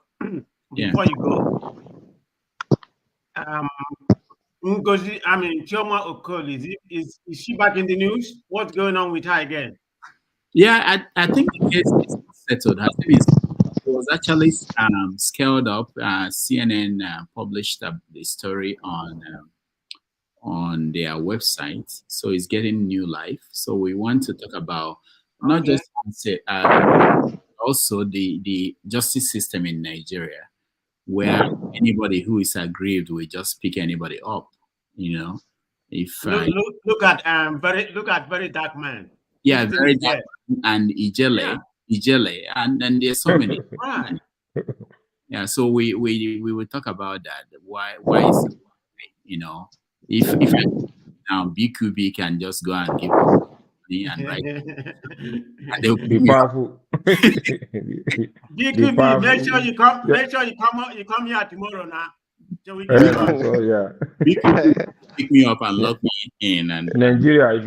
before you go. Ngozi, Chioma Okoli, is she back in the news? What's going on with her again? Yeah, I think the case is settled. Her name is was actually scaled up. CNN published the story on their website, so it's getting new life. So we want to talk about not just also the justice system in Nigeria, where anybody who is aggrieved will just pick anybody up. You know, if look at very dark man. Yeah, very dark man and Ijele, and there's so many. Right. Yeah, so we will talk about that. Why is, you know, if now BQB can just go and give money and write, and they'll be powerful. BQB, make sure you come. Make sure you come here tomorrow now. So we pick me up and lock me in. And Nigeria, if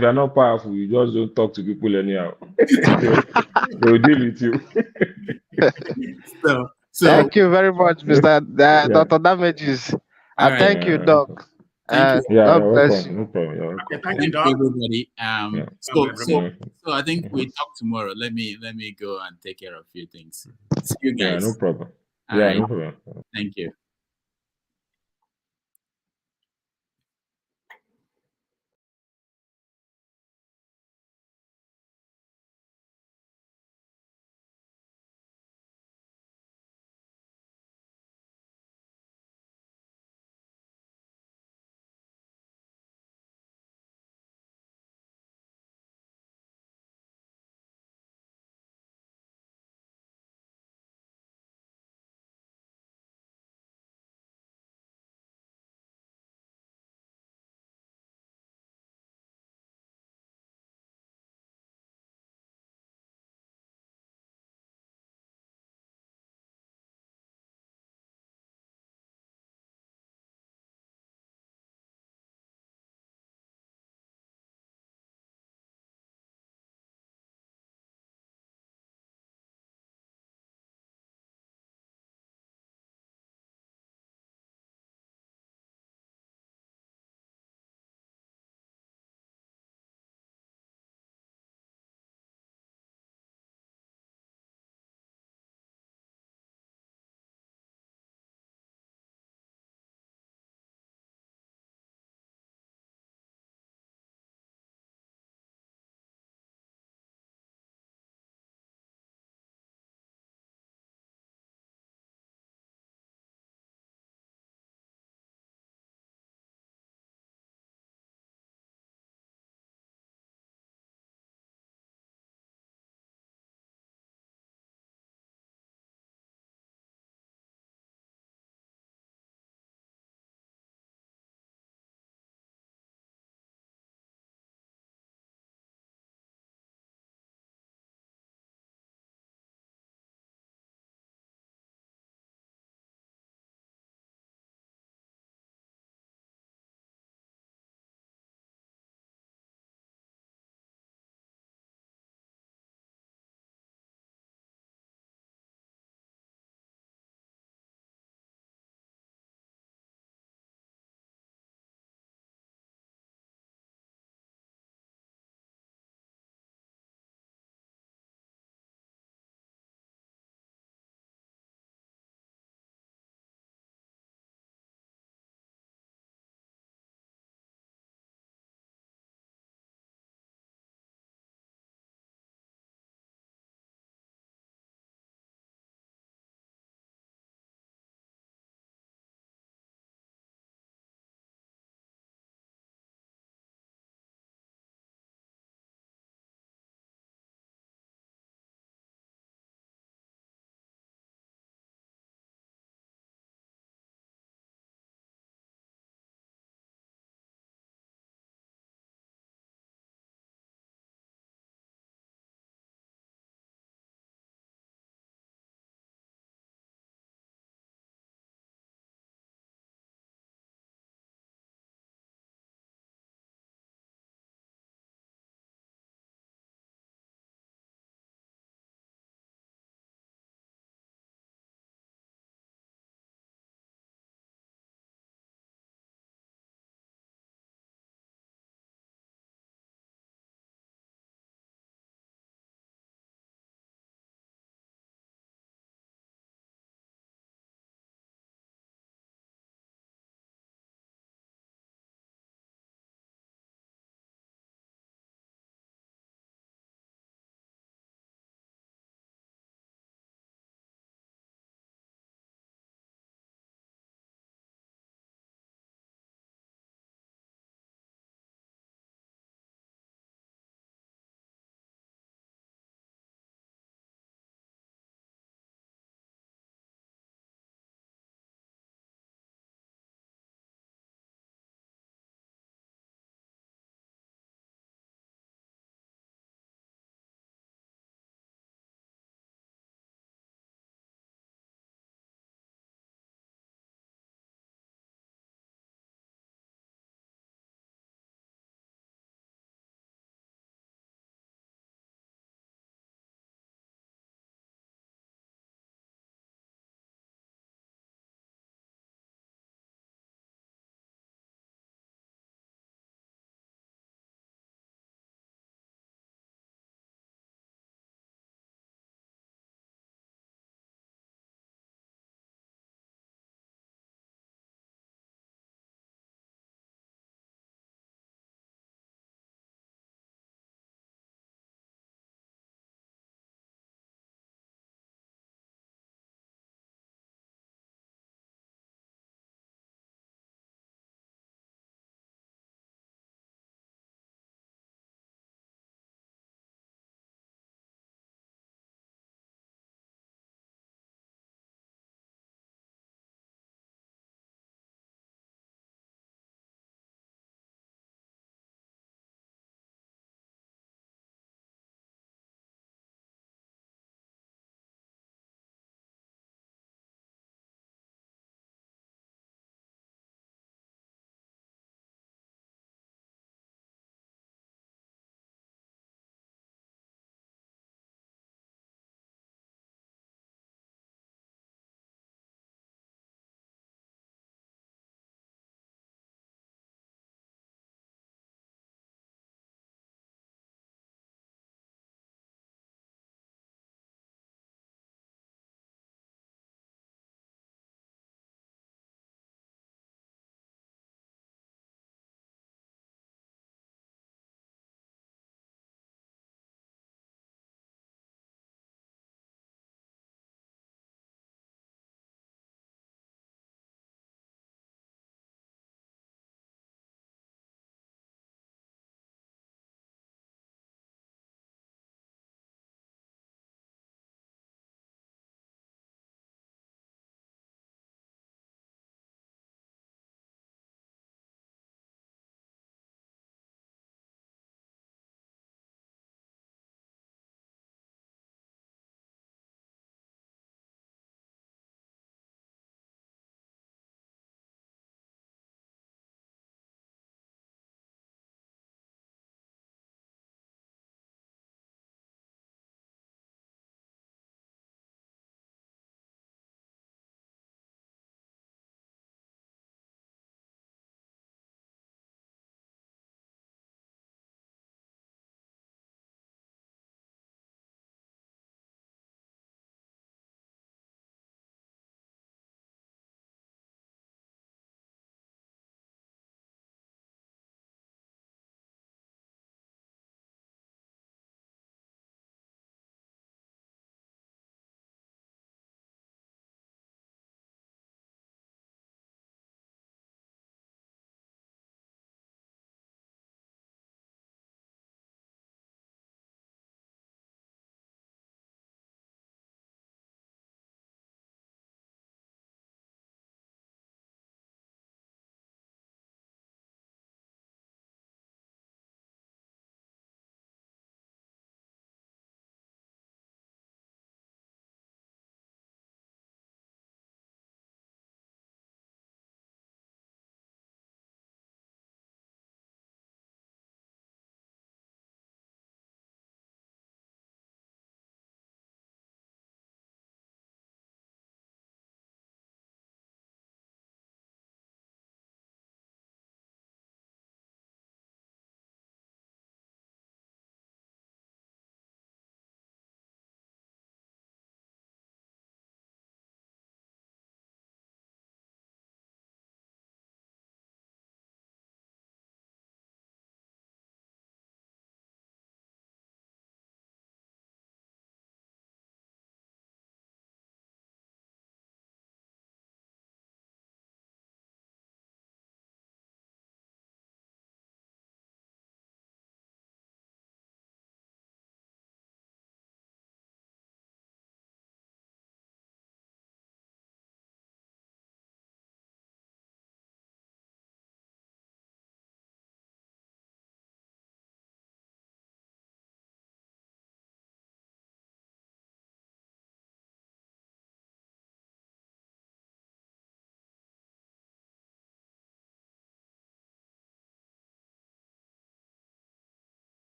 you're not powerful, you just don't talk to people anyhow. They will deal with you. So thank you very much, Mr. Dr. Damages. Thank you, Doc. Thank you. God bless you. No problem. Thank you, Doc. Everybody. So I think we talk tomorrow. Let me go and take care of a few things. See you guys. No problem. All right. No problem. Thank you.